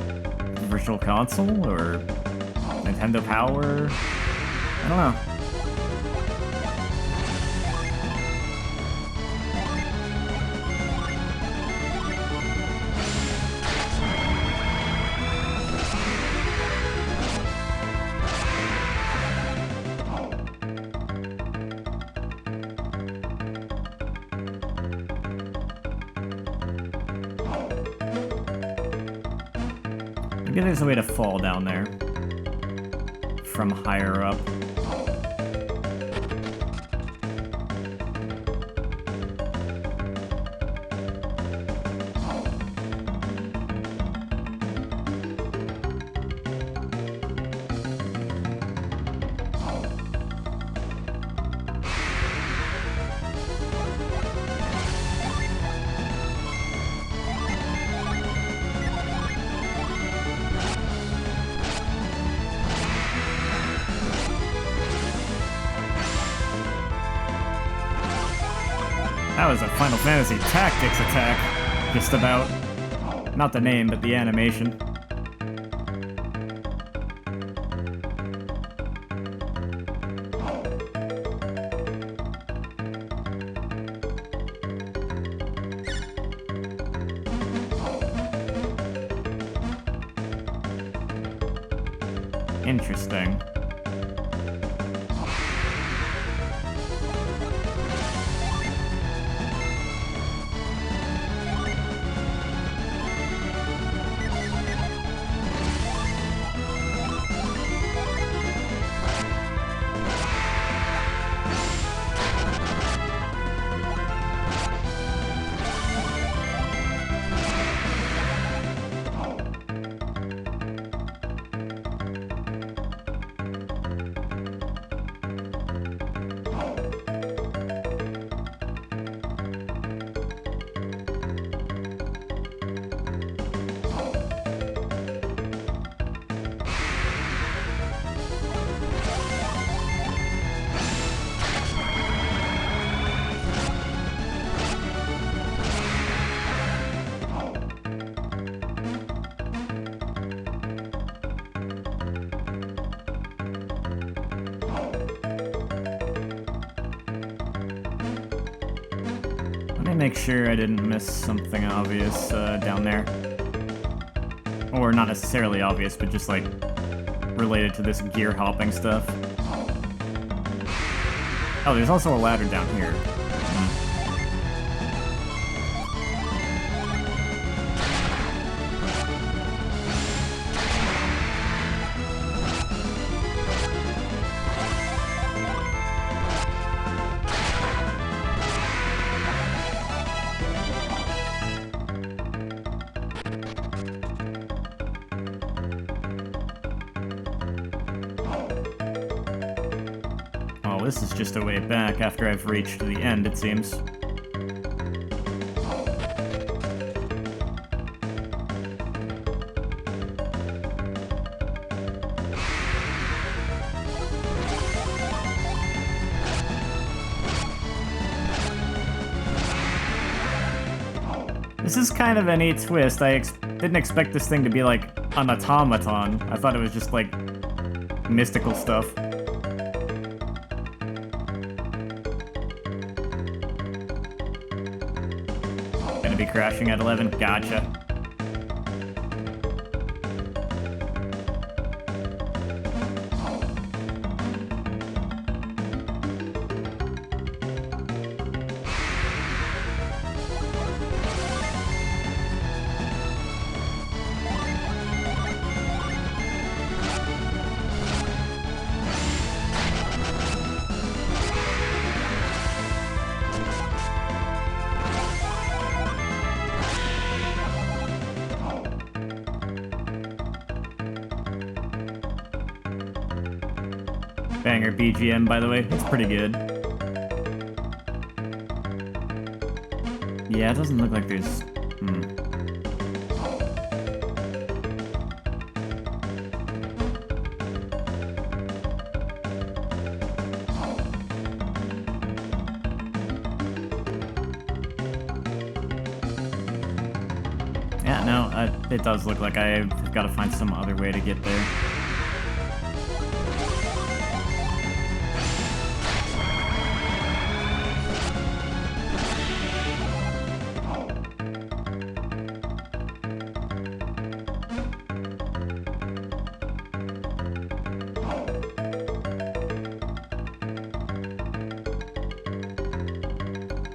Virtual Console or Nintendo Power? I don't know. Maybe there's a way to fall down there from higher up. That was a Final Fantasy Tactics attack, just about. Not the name, but the animation. Interesting. Make sure I didn't miss something obvious down there. Or not necessarily obvious, but just like related to this gear hopping stuff. Oh, there's also a ladder down here. This is just a way back after I've reached the end, it seems. This is kind of a neat twist. I didn't expect this thing to be like an automaton. I thought it was just like mystical stuff. Gonna be crashing at 11. Gotcha. Banger BGM, by the way. It's pretty good. Yeah, it doesn't look like there's... Yeah, no, it does look like I've got to find some other way to get there.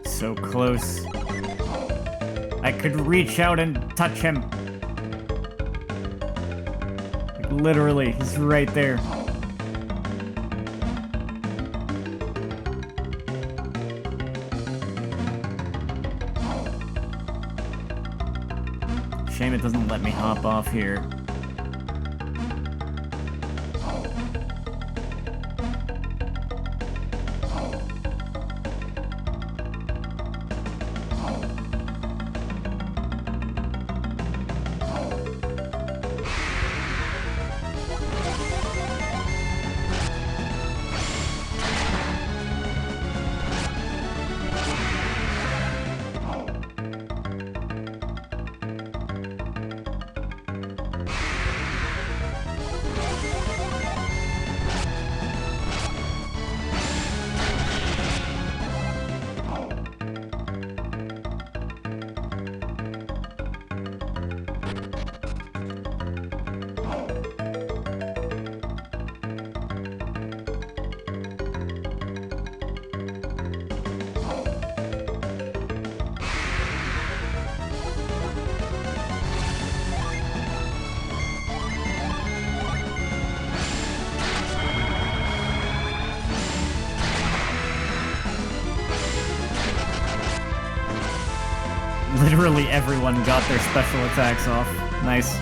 So close. I could reach out and touch him. Like, literally, he's right there. Shame it doesn't let me hop off here. Literally everyone got their special attacks off. Nice.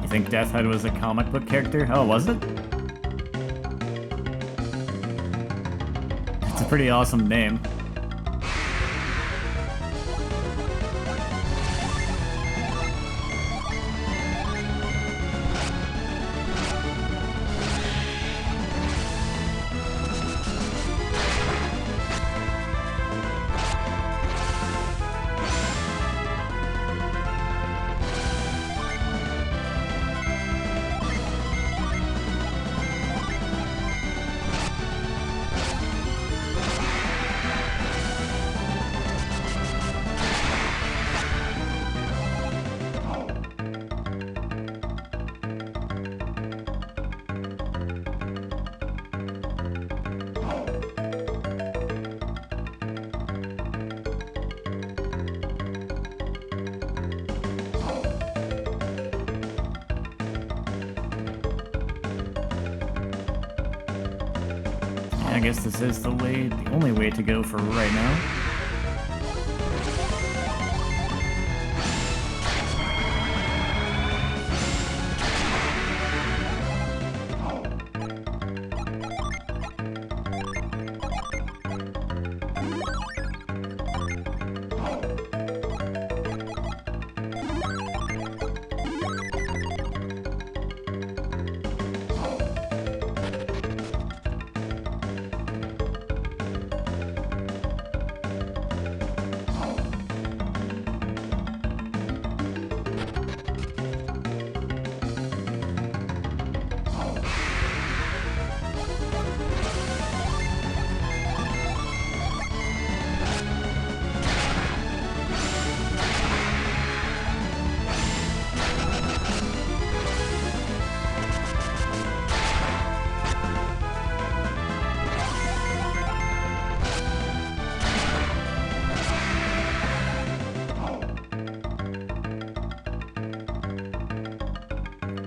You think Deathhead was a comic book character? Oh, was it? It's a pretty awesome name. I guess this is the only way to go for right now.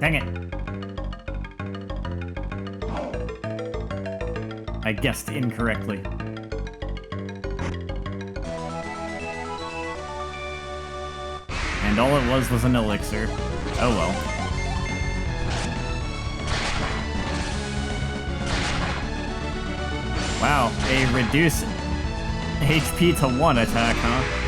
Dang it. I guessed incorrectly. And all it was an elixir. Oh well. Wow, they reduce HP to 1 attack, huh?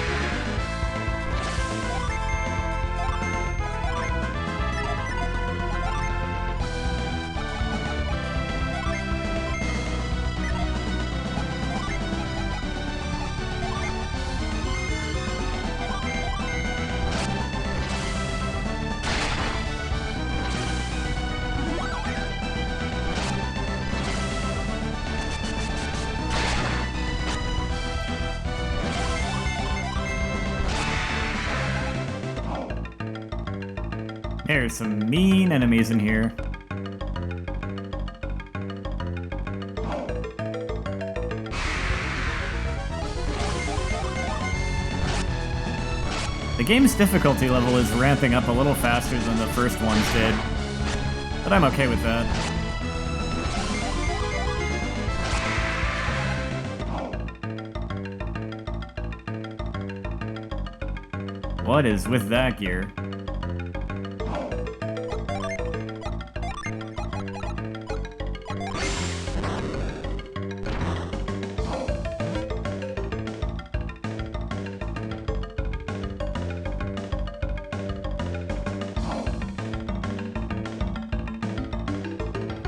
There's some mean enemies in here. The game's difficulty level is ramping up a little faster than the first ones did, but I'm okay with that. What is with that gear?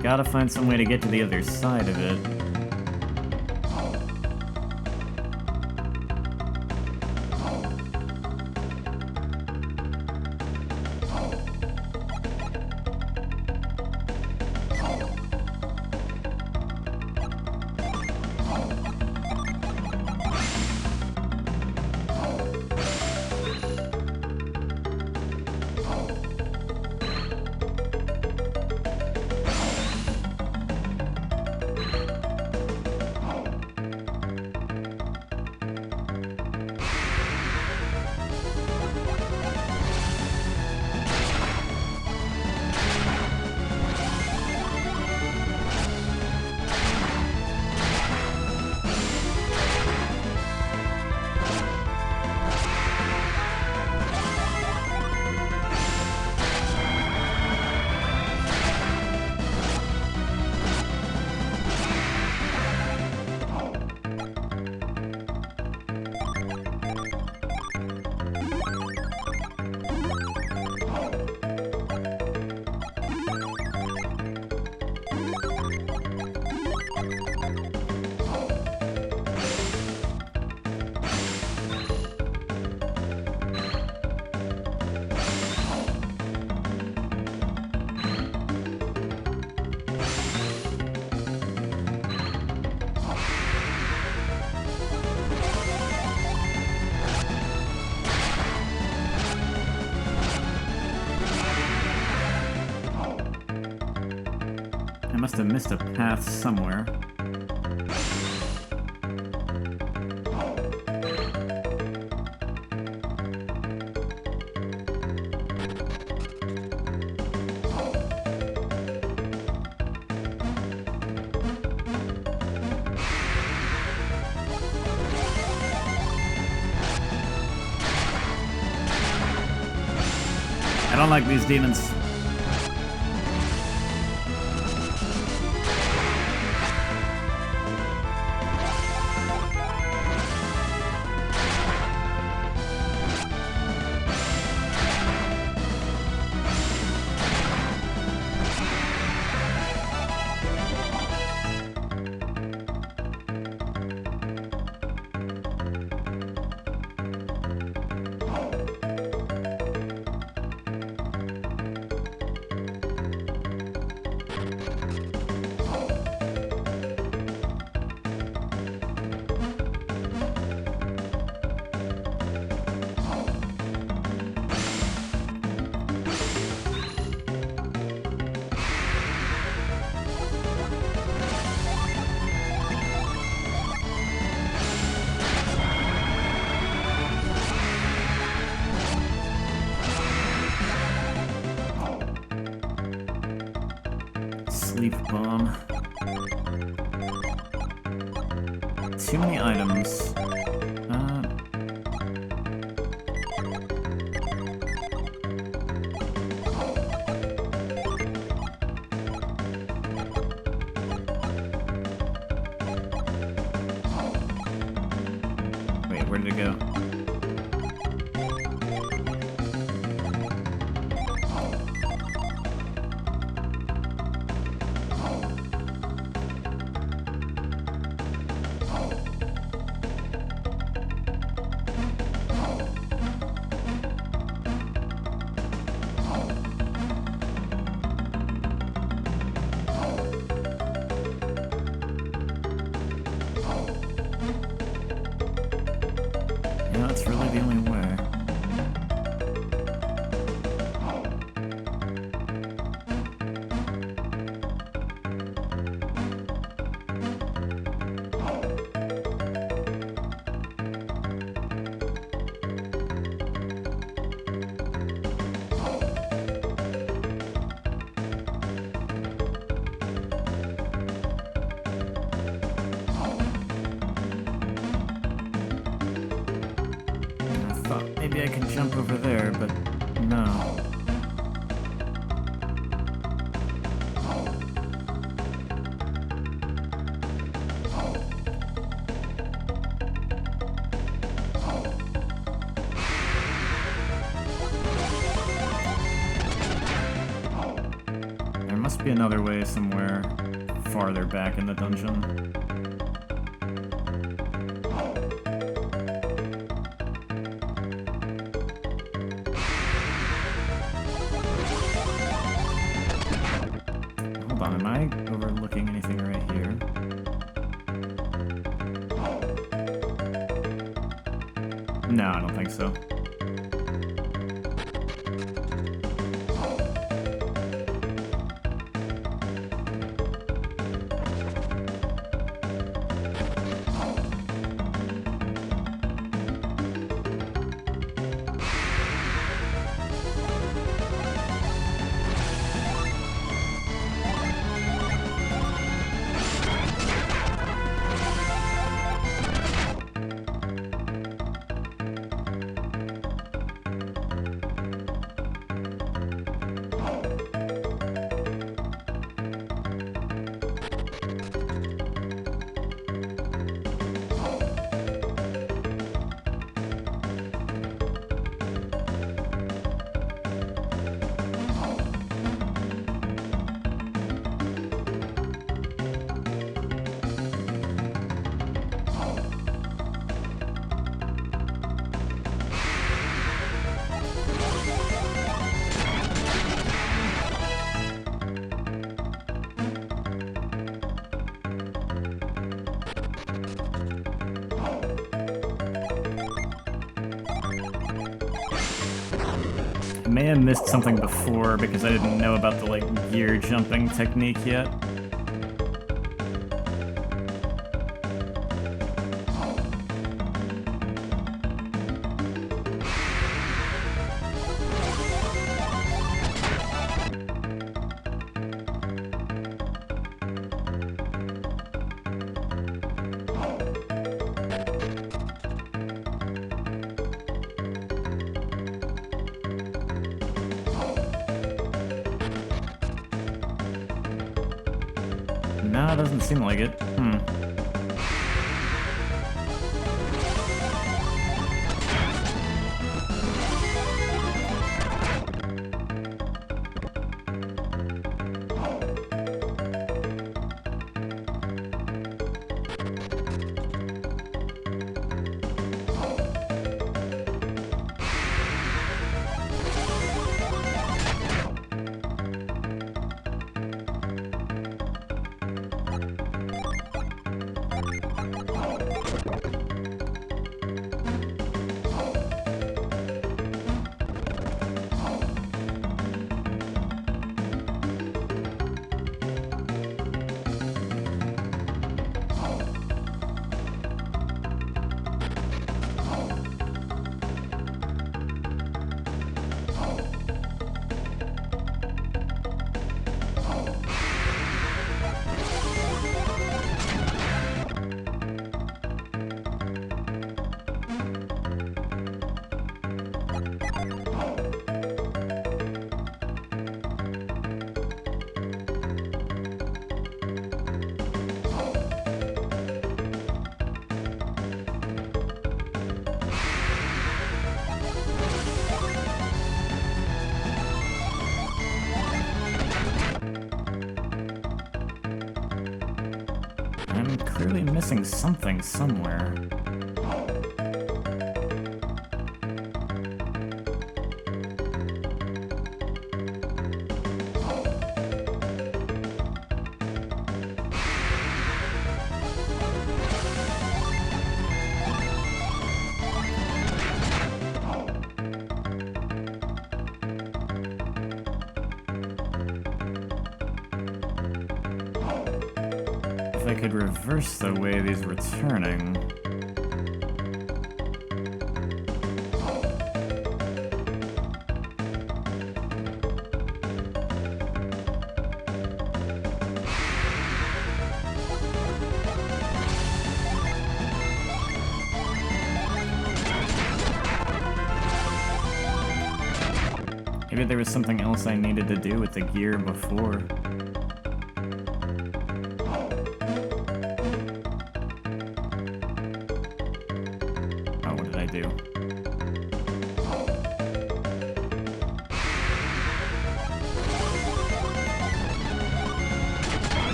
Gotta find some way to get to the other side of it. I must have missed a path somewhere. I don't like these demons. bomb. Too many items. Wait, where did it go? Yeah, that's really the only way. I thought maybe I could jump over there, but no. There must be another way somewhere farther back in the dungeon. Hold on, am I overlooking anything right here? No, I don't think so. I may have missed something before because I didn't know about the, like, gear jumping technique yet. No, it doesn't seem like it. missing something somewhere. If I could reverse the way these were turning. Maybe there was something else I needed to do with the gear before. Oh, what did I do?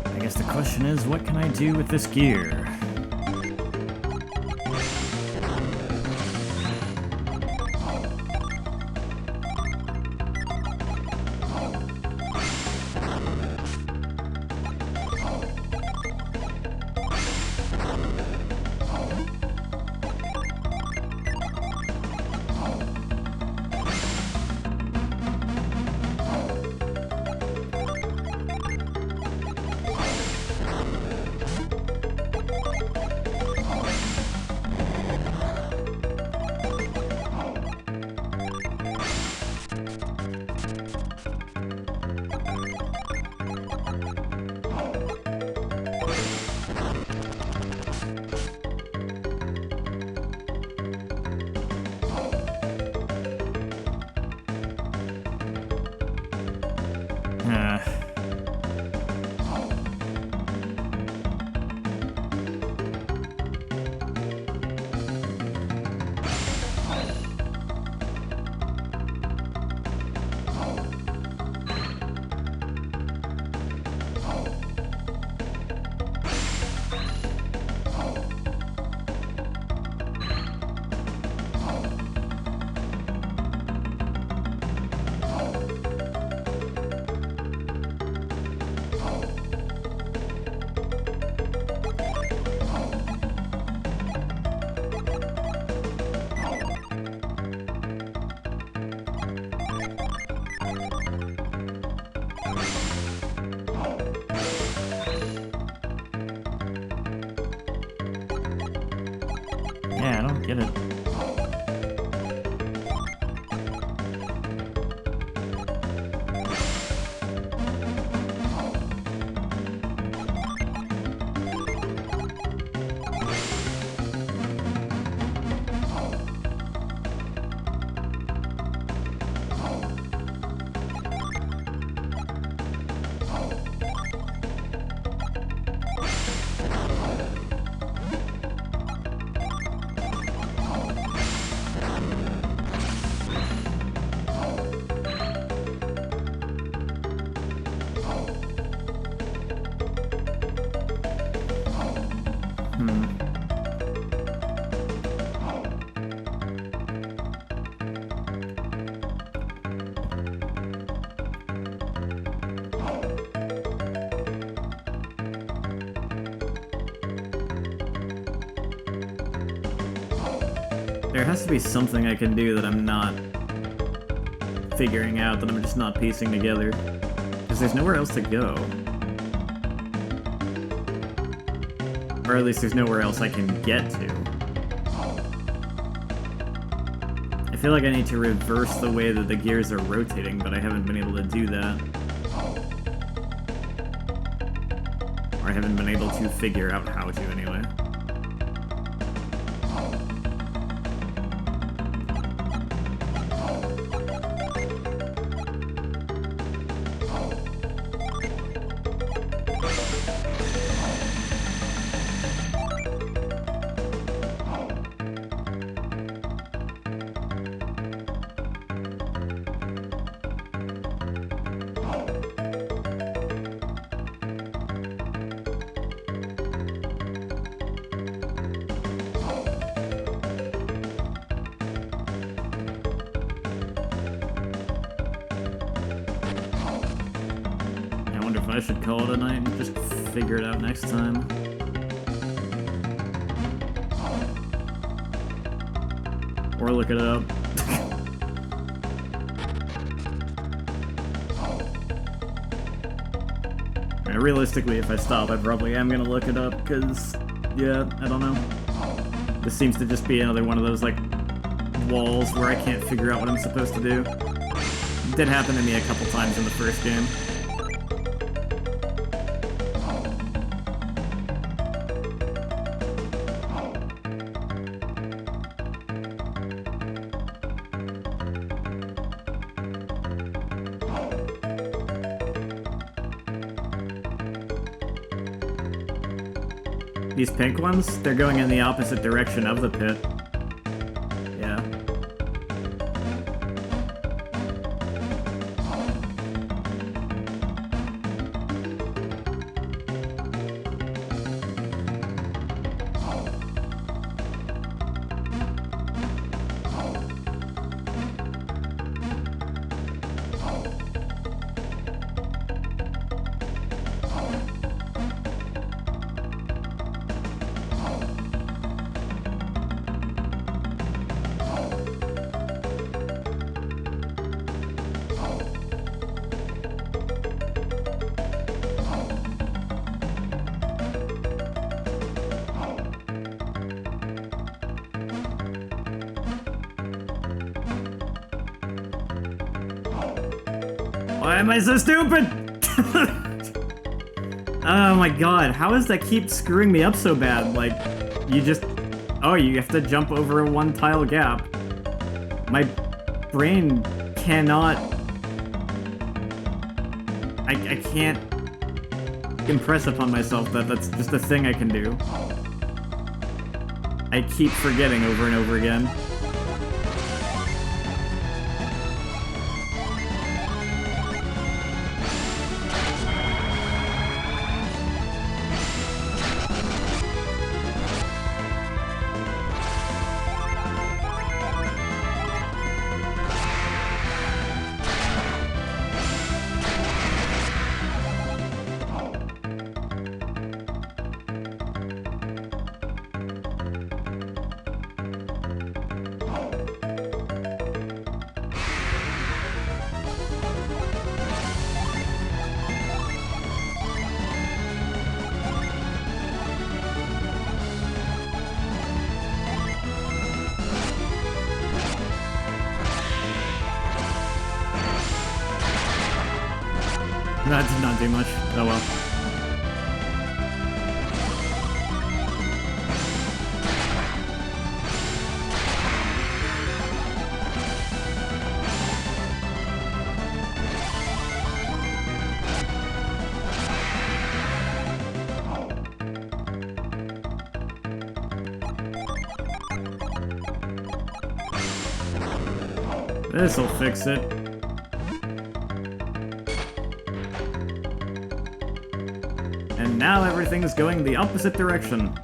I guess the question is, what can I do with this gear? Yeah, I don't get it. There has to be something I can do that I'm not figuring out, that I'm just not piecing together. Because there's nowhere else to go. Or at least there's nowhere else I can get to. I feel like I need to reverse the way that the gears are rotating, but I haven't been able to do that. Or I haven't been able to figure out how to, anyway. I should call it a night and just figure it out next time. Or look it up. Realistically, if I stop, I probably am gonna look it up, because, yeah, I don't know. This seems to just be another one of those, like, walls where I can't figure out what I'm supposed to do. It did happen to me a couple times in the first game. These pink ones, they're going in the opposite direction of the pit. Yeah. Why am I so stupid? Oh my god, how does that keep screwing me up so bad? Like, you just... Oh, you have to jump over a one-tile gap. My brain cannot... I can't impress upon myself that that's just a thing I can do. I keep forgetting over and over again. That did not do much. Oh well. This'll fix it. And now everything's going the opposite direction.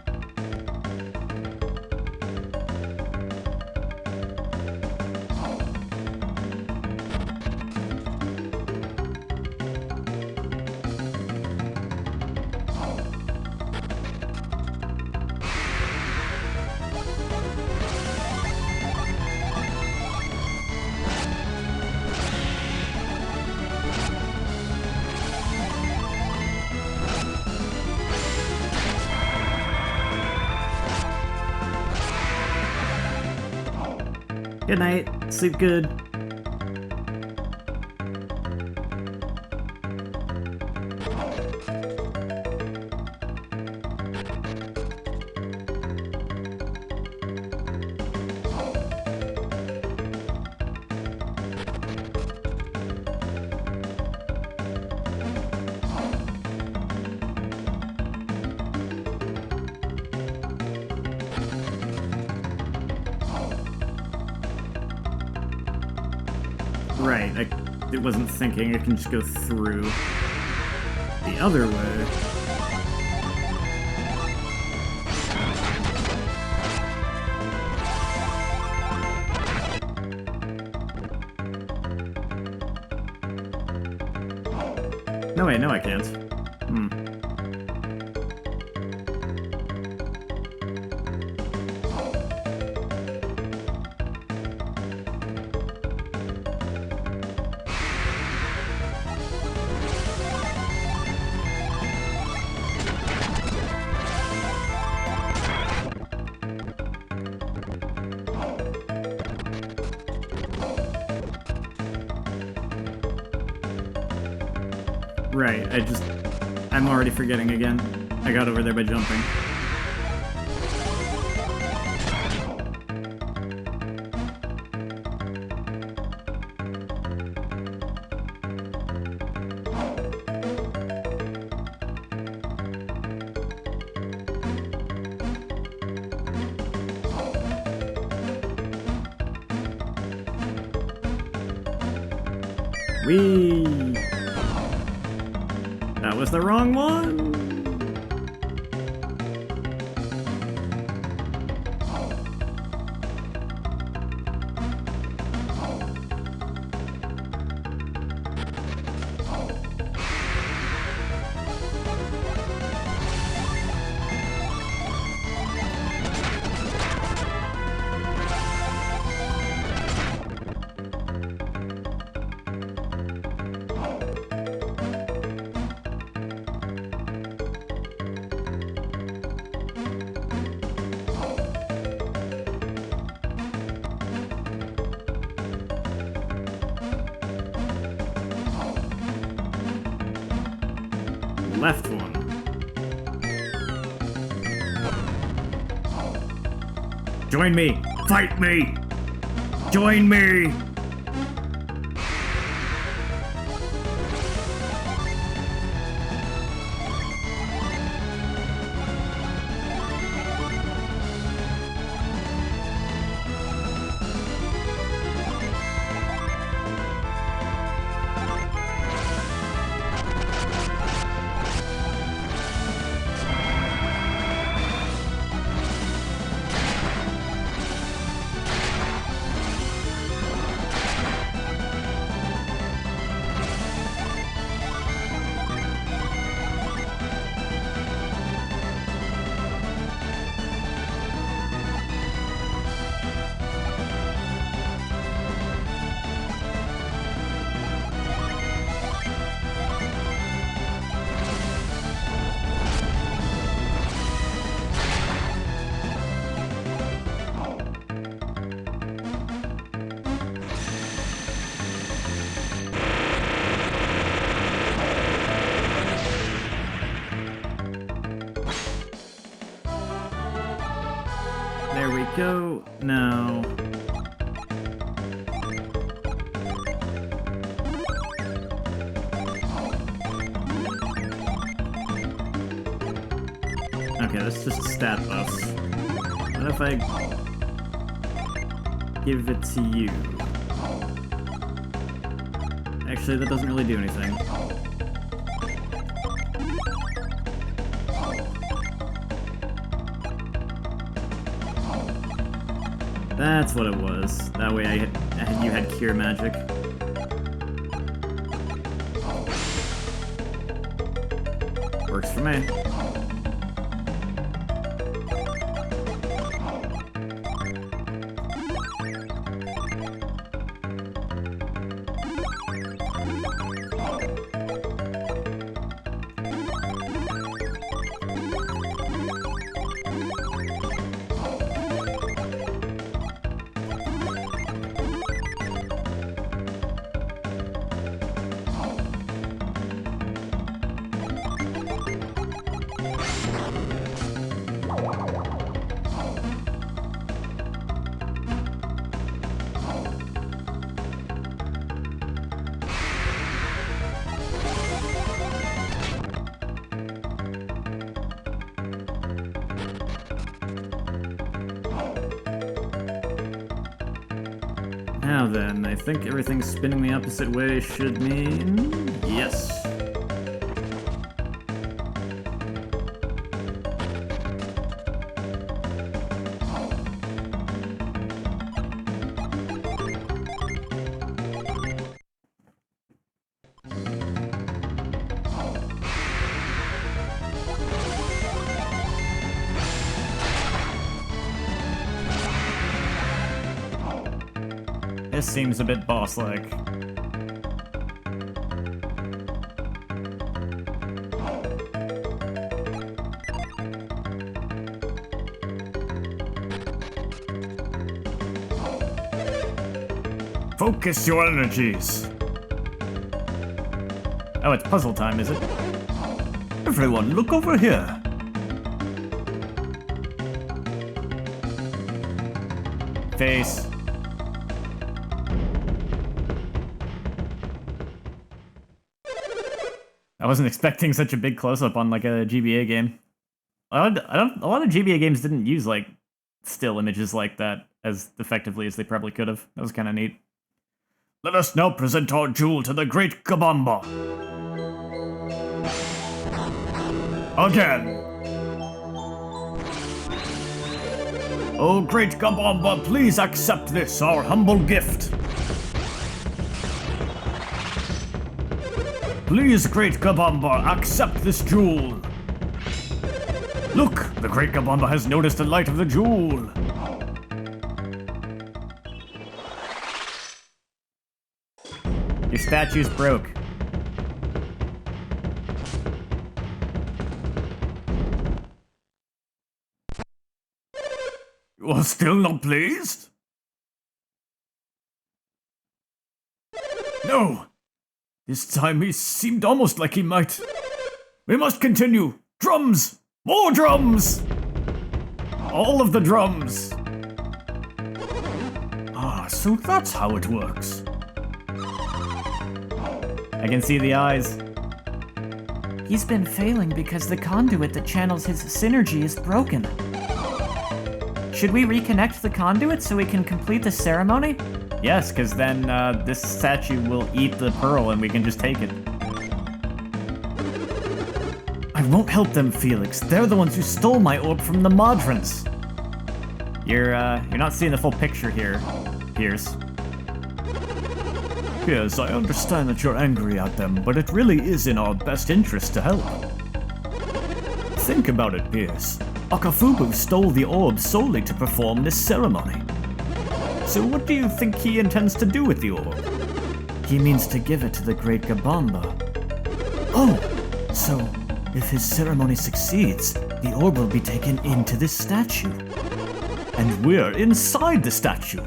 Good night. Sleep good. Right, it wasn't thinking, I can just go through the other way. No, wait, no I can't. Right, I'm already forgetting again. I got over there by jumping. Whee! That was the wrong one! Left one. Join me! Fight me! Join me! There we go. Now... Okay, that's just stat buffs. What if I give it to you? Actually, that doesn't really do anything. That's what it was. That way you had cure magic. Works for me. Now then, I think everything spinning the opposite way should mean... yes. This seems a bit boss-like. Focus your energies. Oh, it's puzzle time, is it? Everyone, look over here. Face. I wasn't expecting such a big close-up on like a GBA game. A lot of GBA games didn't use like still images like that as effectively as they probably could have. That was kind of neat. Let us now present our jewel to the great Gabomba. Again. Oh, great Gabomba, please accept this, our humble gift. Please, great Gabomba, accept this jewel. Look, the great Gabomba has noticed the light of the jewel. Your statue's broke. You are still not pleased? No. This time he seemed almost like he might. We must continue. Drums! More drums! All of the drums. Ah, so that's how it works. I can see the eyes. He's been failing because the conduit that channels his synergy is broken. Should we reconnect the conduit so we can complete the ceremony? Yes, because then this statue will eat the pearl and we can just take it. I won't help them, Felix. They're the ones who stole my orb from the Modrons. You're not seeing the full picture here, Pierce. Yes, I understand that you're angry at them, but it really is in our best interest to help. Think about it, Pierce. Akafubu stole the orb solely to perform this ceremony. So what do you think he intends to do with the orb? He means to give it to the great Gabomba. Oh, so if his ceremony succeeds, the orb will be taken into this statue. And we're inside the statue.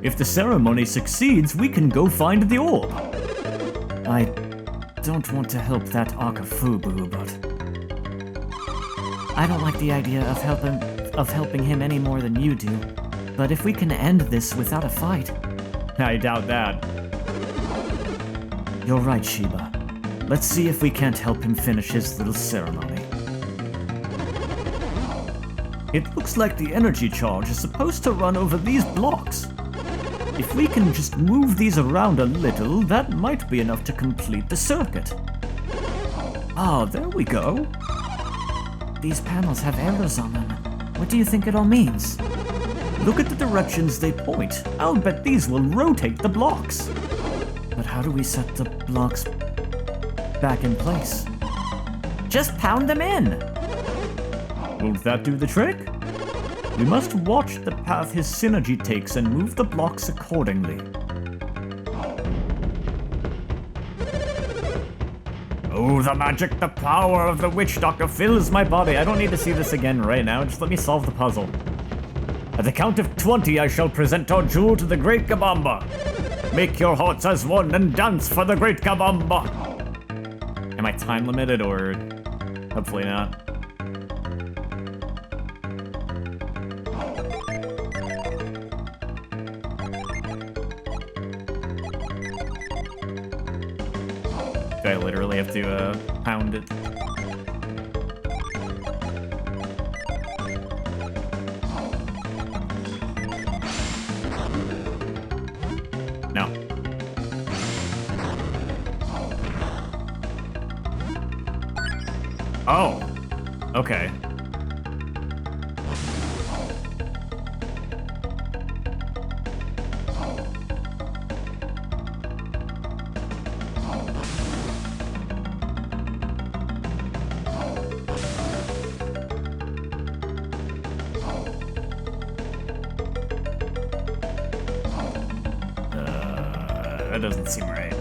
If the ceremony succeeds, we can go find the orb. I don't want to help that Akafubu, but I don't like the idea of helping him any more than you do. But if we can end this without a fight... I doubt that. You're right, Shiba. Let's see if we can't help him finish his little ceremony. It looks like the energy charge is supposed to run over these blocks. If we can just move these around a little, that might be enough to complete the circuit. Ah, there we go. These panels have arrows on them. What do you think it all means? Look at the directions they point. I'll bet these will rotate the blocks. But how do we set the blocks back in place? Just pound them in. Won't that do the trick? We must watch the path his synergy takes and move the blocks accordingly. Oh, the magic, the power of the witch doctor fills my body. I don't need to see this again right now. Just let me solve the puzzle. At the count of 20, I shall present our jewel to the great Gabomba. Make your hearts as one and dance for the great Gabomba. Am I time limited or hopefully not? Do I literally have to pound it? Oh. Okay. That doesn't seem right.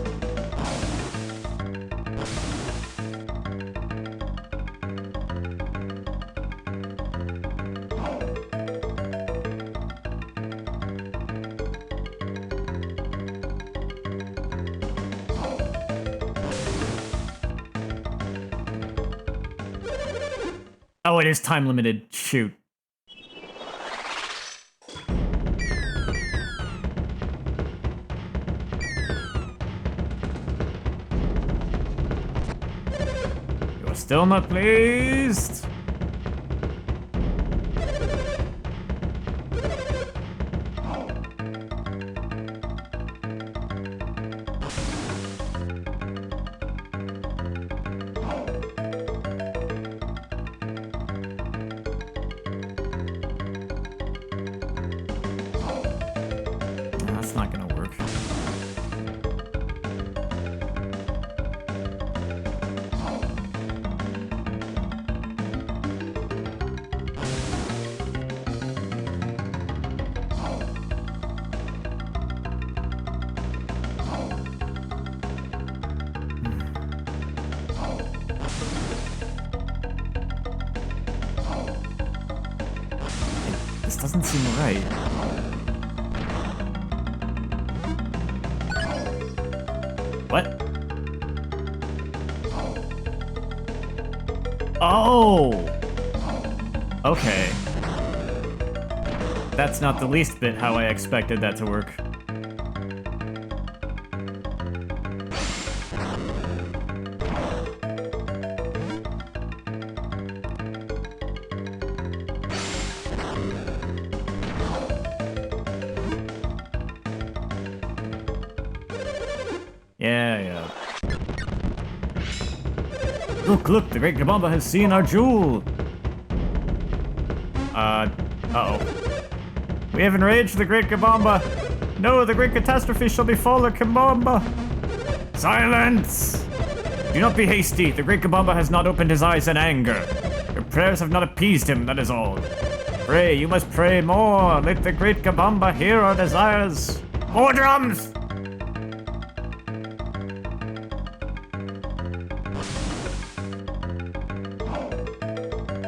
Oh, it is time limited. Shoot. You're still not pleased? That's not gonna work. This doesn't seem right. What? Oh! Okay. That's not the least bit how I expected that to work. Yeah. Look, the Great Gabomba has seen our jewel! Uh-oh. We have enraged the Great Gabomba! No, the Great Catastrophe shall befall the Gabomba! Silence! Do not be hasty, the Great Gabomba has not opened his eyes in anger. Your prayers have not appeased him, that is all. Pray, you must pray more, let the Great Gabomba hear our desires. More drums!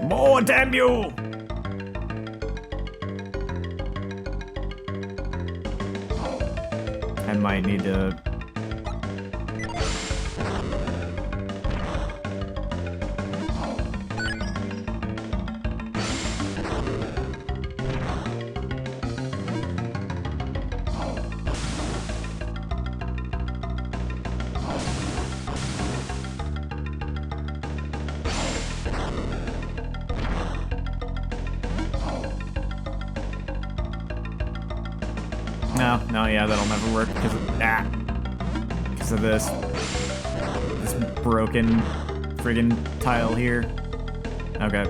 More, damn you! I might need to... No, yeah, that'll never work because of that. Because of this broken friggin' tile here. Okay.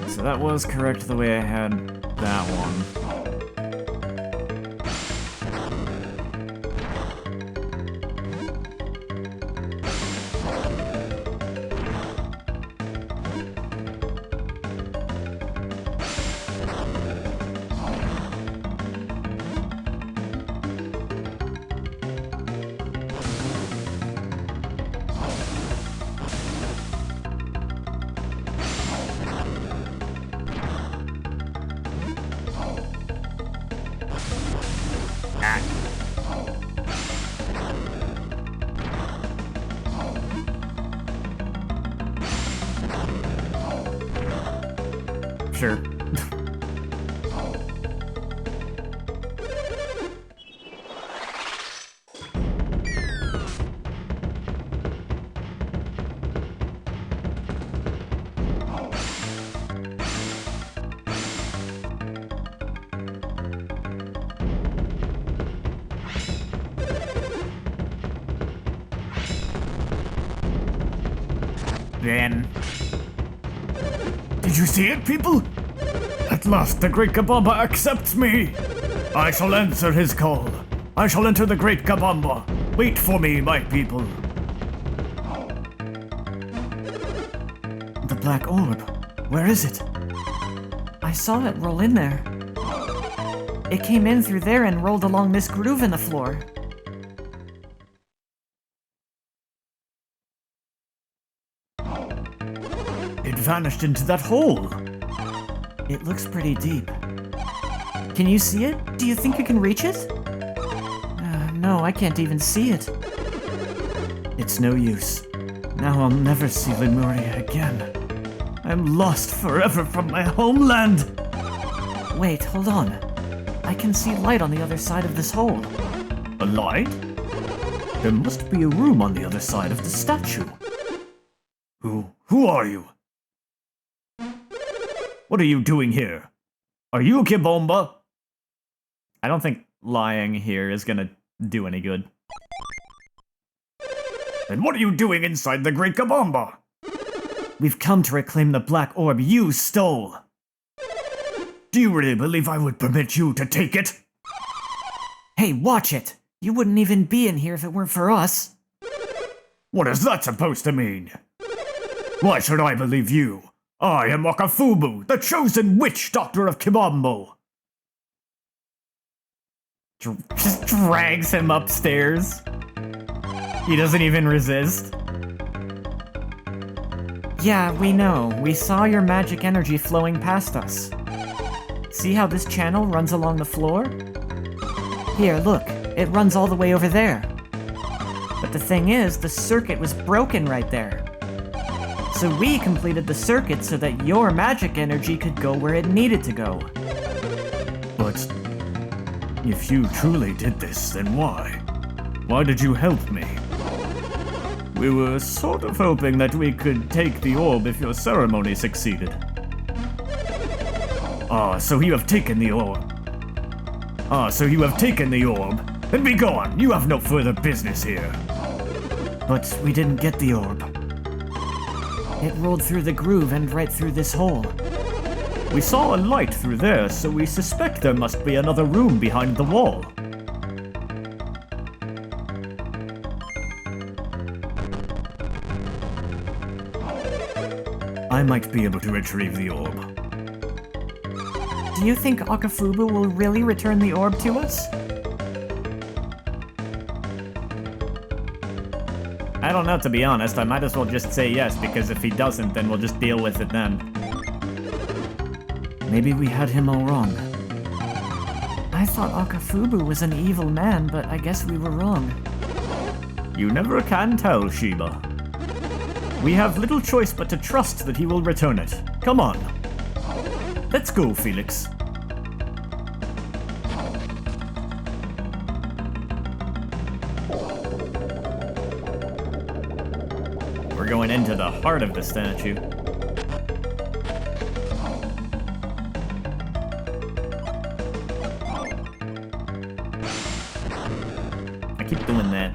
So that was correct the way I had that one. Sure. Then, Did you see it, people? At last the great Gabomba accepts me. I shall answer his call. I shall enter the great Gabomba. Wait for me, my people. The black orb. Where is it? I saw it roll in there. It came in through there and rolled along this groove in the floor. It vanished into that hole. It looks pretty deep. Can you see it? Do you think you can reach it? No, I can't even see it. It's no use. Now I'll never see Lemuria again. I'm lost forever from my homeland. Wait, hold on. I can see light on the other side of this hole. A light? There must be a room on the other side of the statue. Who are you? What are you doing here? Are you Gabomba? I don't think lying here is gonna do any good. Then what are you doing inside the Great Gabomba? We've come to reclaim the black orb you stole. Do you really believe I would permit you to take it? Hey, watch it! You wouldn't even be in here if it weren't for us. What is that supposed to mean? Why should I believe you? I am Wakafubu, the chosen witch doctor of Kibombo. Just drags him upstairs. He doesn't even resist. Yeah, we know. We saw your magic energy flowing past us. See how this channel runs along the floor? Here, look. It runs all the way over there. But the thing is, the circuit was broken right there. So we completed the circuit so that your magic energy could go where it needed to go. But if you truly did this, then why? Why did you help me? We were sort of hoping that we could take the orb if your ceremony succeeded. So you have taken the orb. Then be gone! You have no further business here. But we didn't get the orb. It rolled through the groove and right through this hole. We saw a light through there, so we suspect there must be another room behind the wall. I might be able to retrieve the orb. Do you think Akafubu will really return the orb to us? I don't know, to be honest. I might as well just say yes, because if he doesn't, then we'll just deal with it then. Maybe we had him all wrong. I thought Akafubu was an evil man, but I guess we were wrong. You never can tell, Sheba. We have little choice but to trust that he will return it. Come on. Let's go, Felix. We're going into the heart of the statue. I keep doing that.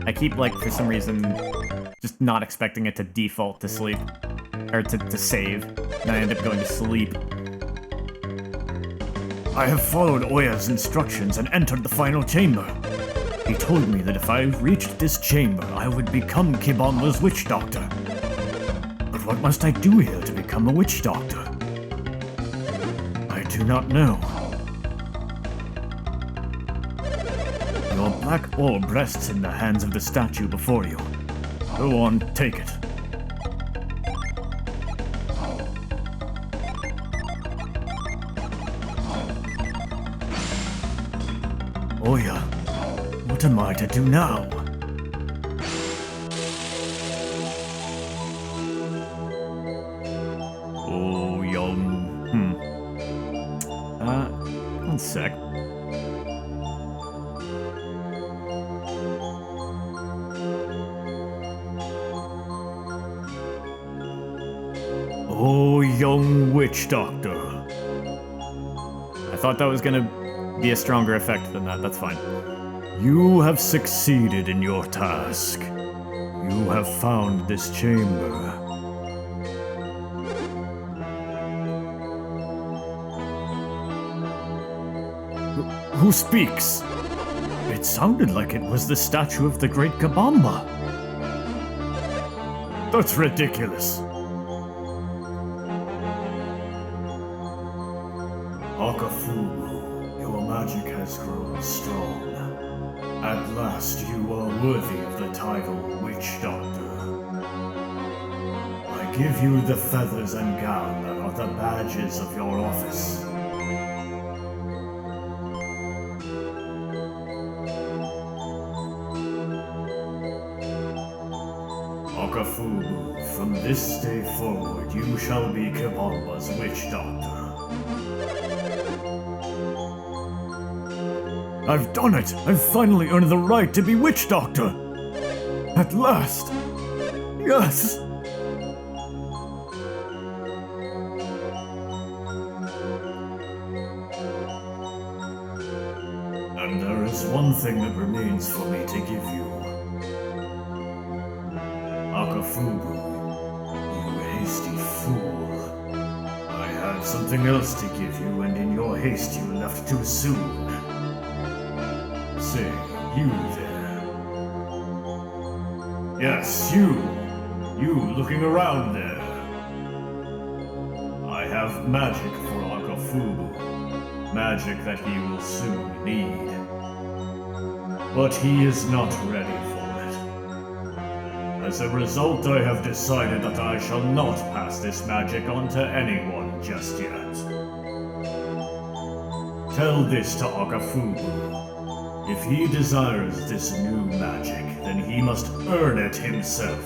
I keep, like, for some reason, just not expecting it to default to sleep. Or to save. Then I end up going to sleep. I have followed Oya's instructions and entered the final chamber. He told me that if I reached this chamber, I would become Kibomba's witch doctor. But what must I do here to become a witch doctor? I do not know. Your black orb rests in the hands of the statue before you. Go on, take it. Oya, what am I to do now? Oh, one sec. Oh, young witch doctor. I thought that was gonna be a stronger effect than that. That's fine. You have succeeded in your task. You have found this chamber. Who speaks? It sounded like it was the statue of the great Gabomba. That's ridiculous. Akafubu, your magic has grown strong. At last you are worthy of the title Witch Doctor. I give you the feathers and gown that are the badges of your office. Akafubu, from this day forward you shall be Gabomba's Witch Doctor. I've done it! I've finally earned the right to be Witch Doctor! At last! Yes! And there is one thing that remains for me to give you. Akafubu, you hasty fool. I had something else to give you, and in your haste you left too soon. Say, you there. Yes, you. You looking around there. I have magic for Akafubu. Magic that he will soon need. But he is not ready for it. As a result, I have decided that I shall not pass this magic on to anyone just yet. Tell this to Akafubu. If he desires this new magic, then he must earn it himself.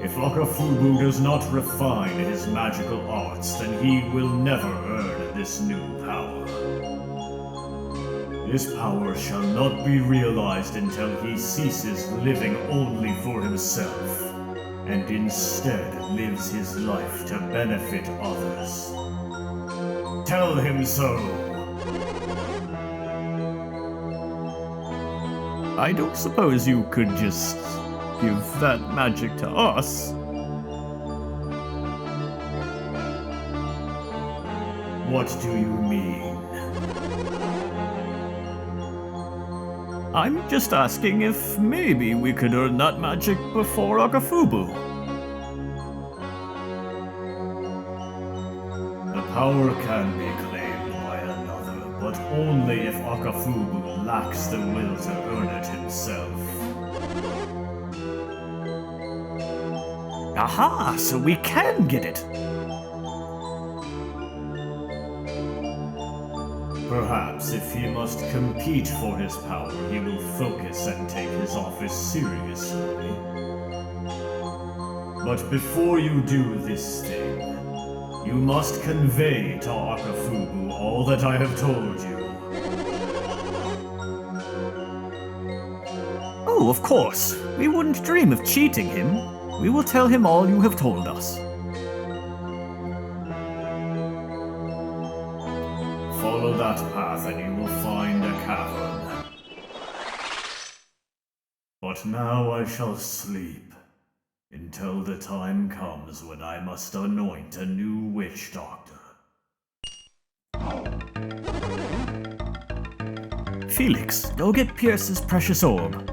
If Akafubu does not refine his magical arts, then he will never earn this new power. This power shall not be realized until he ceases living only for himself, and instead lives his life to benefit others. Tell him so! I don't suppose you could just give that magic to us? What do you mean? I'm just asking if maybe we could earn that magic before Akafubu. The power can be claimed by another, but only if Akafubu lacks the will to earn it himself. Aha! So we can get it! Perhaps if he must compete for his power, he will focus and take his office seriously. But before you do this thing, you must convey to Akafubu all that I have told you. Oh, of course. We wouldn't dream of cheating him. We will tell him all you have told us. Follow that path and you will find a cavern. But now I shall sleep, until the time comes when I must anoint a new witch doctor. Felix, go get Pierce's precious orb.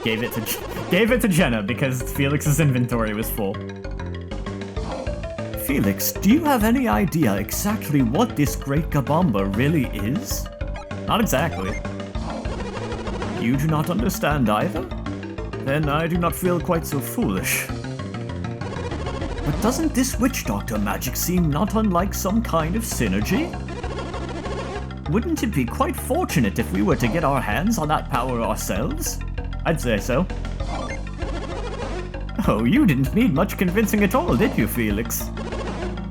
Gave it to Jenna because Felix's inventory was full. Felix, do you have any idea exactly what this great Gabomba really is? Not exactly. You do not understand either? Then I do not feel quite so foolish. But doesn't this witch doctor magic seem not unlike some kind of synergy? Wouldn't it be quite fortunate if we were to get our hands on that power ourselves? I'd say so. Oh, you didn't need much convincing at all, did you, Felix?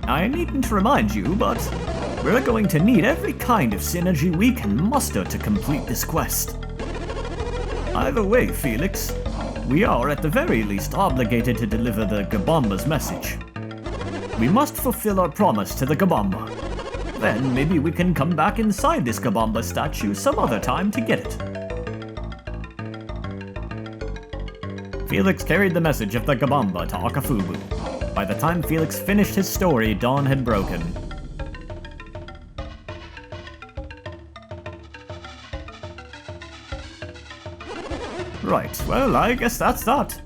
I needn't remind you, but we're going to need every kind of synergy we can muster to complete this quest. Either way, Felix, we are at the very least obligated to deliver the Gabomba's message. We must fulfill our promise to the Gabomba. Then maybe we can come back inside this Gabomba statue some other time to get it. Felix carried the message of the Gabomba to Akafubu. By the time Felix finished his story, dawn had broken. Right, well, I guess that's that.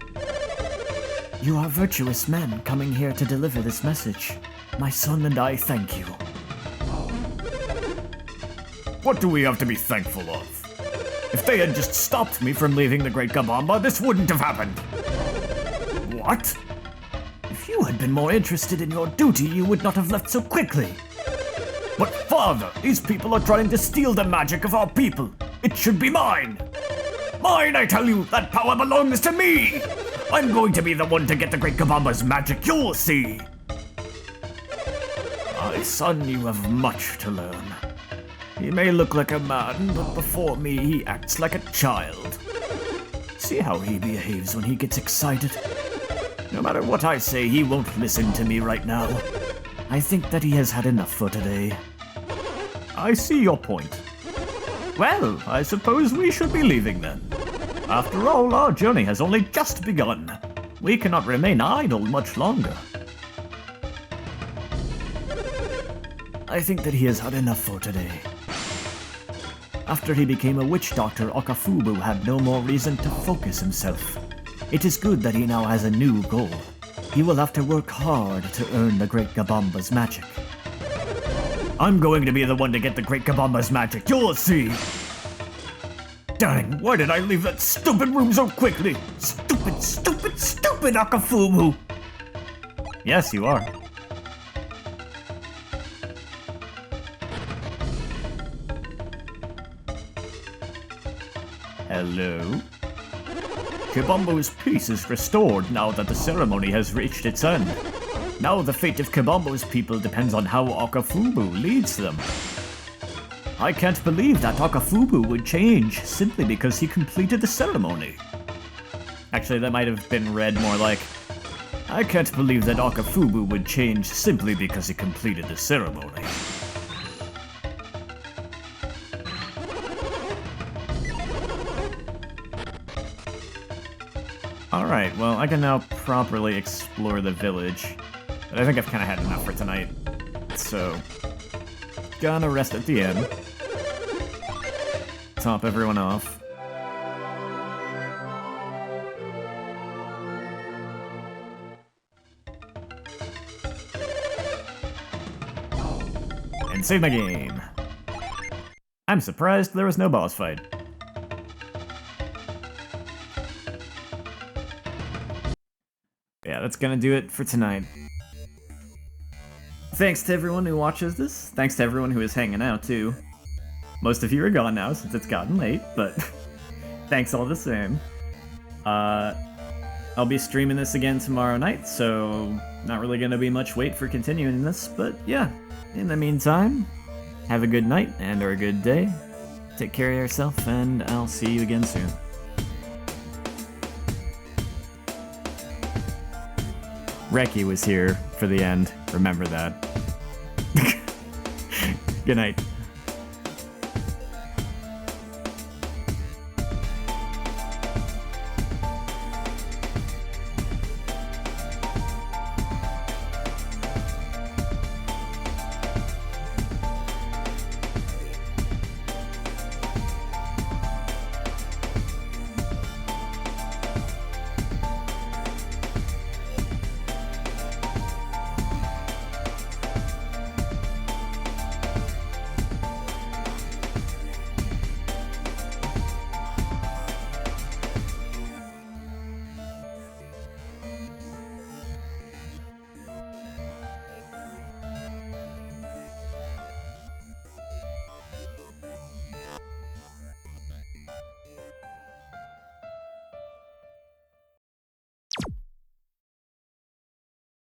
You are virtuous men coming here to deliver this message. My son and I thank you. What do we have to be thankful of? If they had just stopped me from leaving the Great Gabomba, this wouldn't have happened. What? If you had been more interested in your duty, you would not have left so quickly. But father, these people are trying to steal the magic of our people. It should be mine. Mine, I tell you, that power belongs to me. I'm going to be the one to get the Great Gabomba's magic, you'll see. My son, you have much to learn. He may look like a man, but before me he acts like a child. See how he behaves when he gets excited? No matter what I say, he won't listen to me right now. I think that he has had enough for today. I see your point. Well, I suppose we should be leaving then. After all, our journey has only just begun. We cannot remain idle much longer. I think that he has had enough for today. After he became a witch doctor, Okafubu had no more reason to focus himself. It is good that he now has a new goal. He will have to work hard to earn the Great Gabomba's magic. I'm going to be the one to get the Great Gabomba's magic, you'll see! Dang, why did I leave that stupid room so quickly? Stupid, stupid, stupid Akafubu! Yes, you are. Hello? Kabombo's peace is restored now that the ceremony has reached its end. Now the fate of Kabombo's people depends on how Akafubu leads them. I can't believe that Akafubu would change simply because he completed the ceremony. Actually, that might have been read more like, I can't believe that Akafubu would change simply because he completed the ceremony. Alright, well, I can now properly explore the village. But I think I've kind of had enough for tonight. So, gonna rest at the inn. Top everyone off. And save my game. I'm surprised there was no boss fight. Yeah, that's gonna do it for tonight. Thanks to everyone who watches this. Thanks to everyone who is hanging out, too. Most of you are gone now since it's gotten late, but thanks all the same. I'll be streaming this again tomorrow night, so not really gonna be much wait for continuing this, but yeah. In the meantime, have a good night and or a good day. Take care of yourself, and I'll see you again soon. Reki was here for the end, remember that. Good night.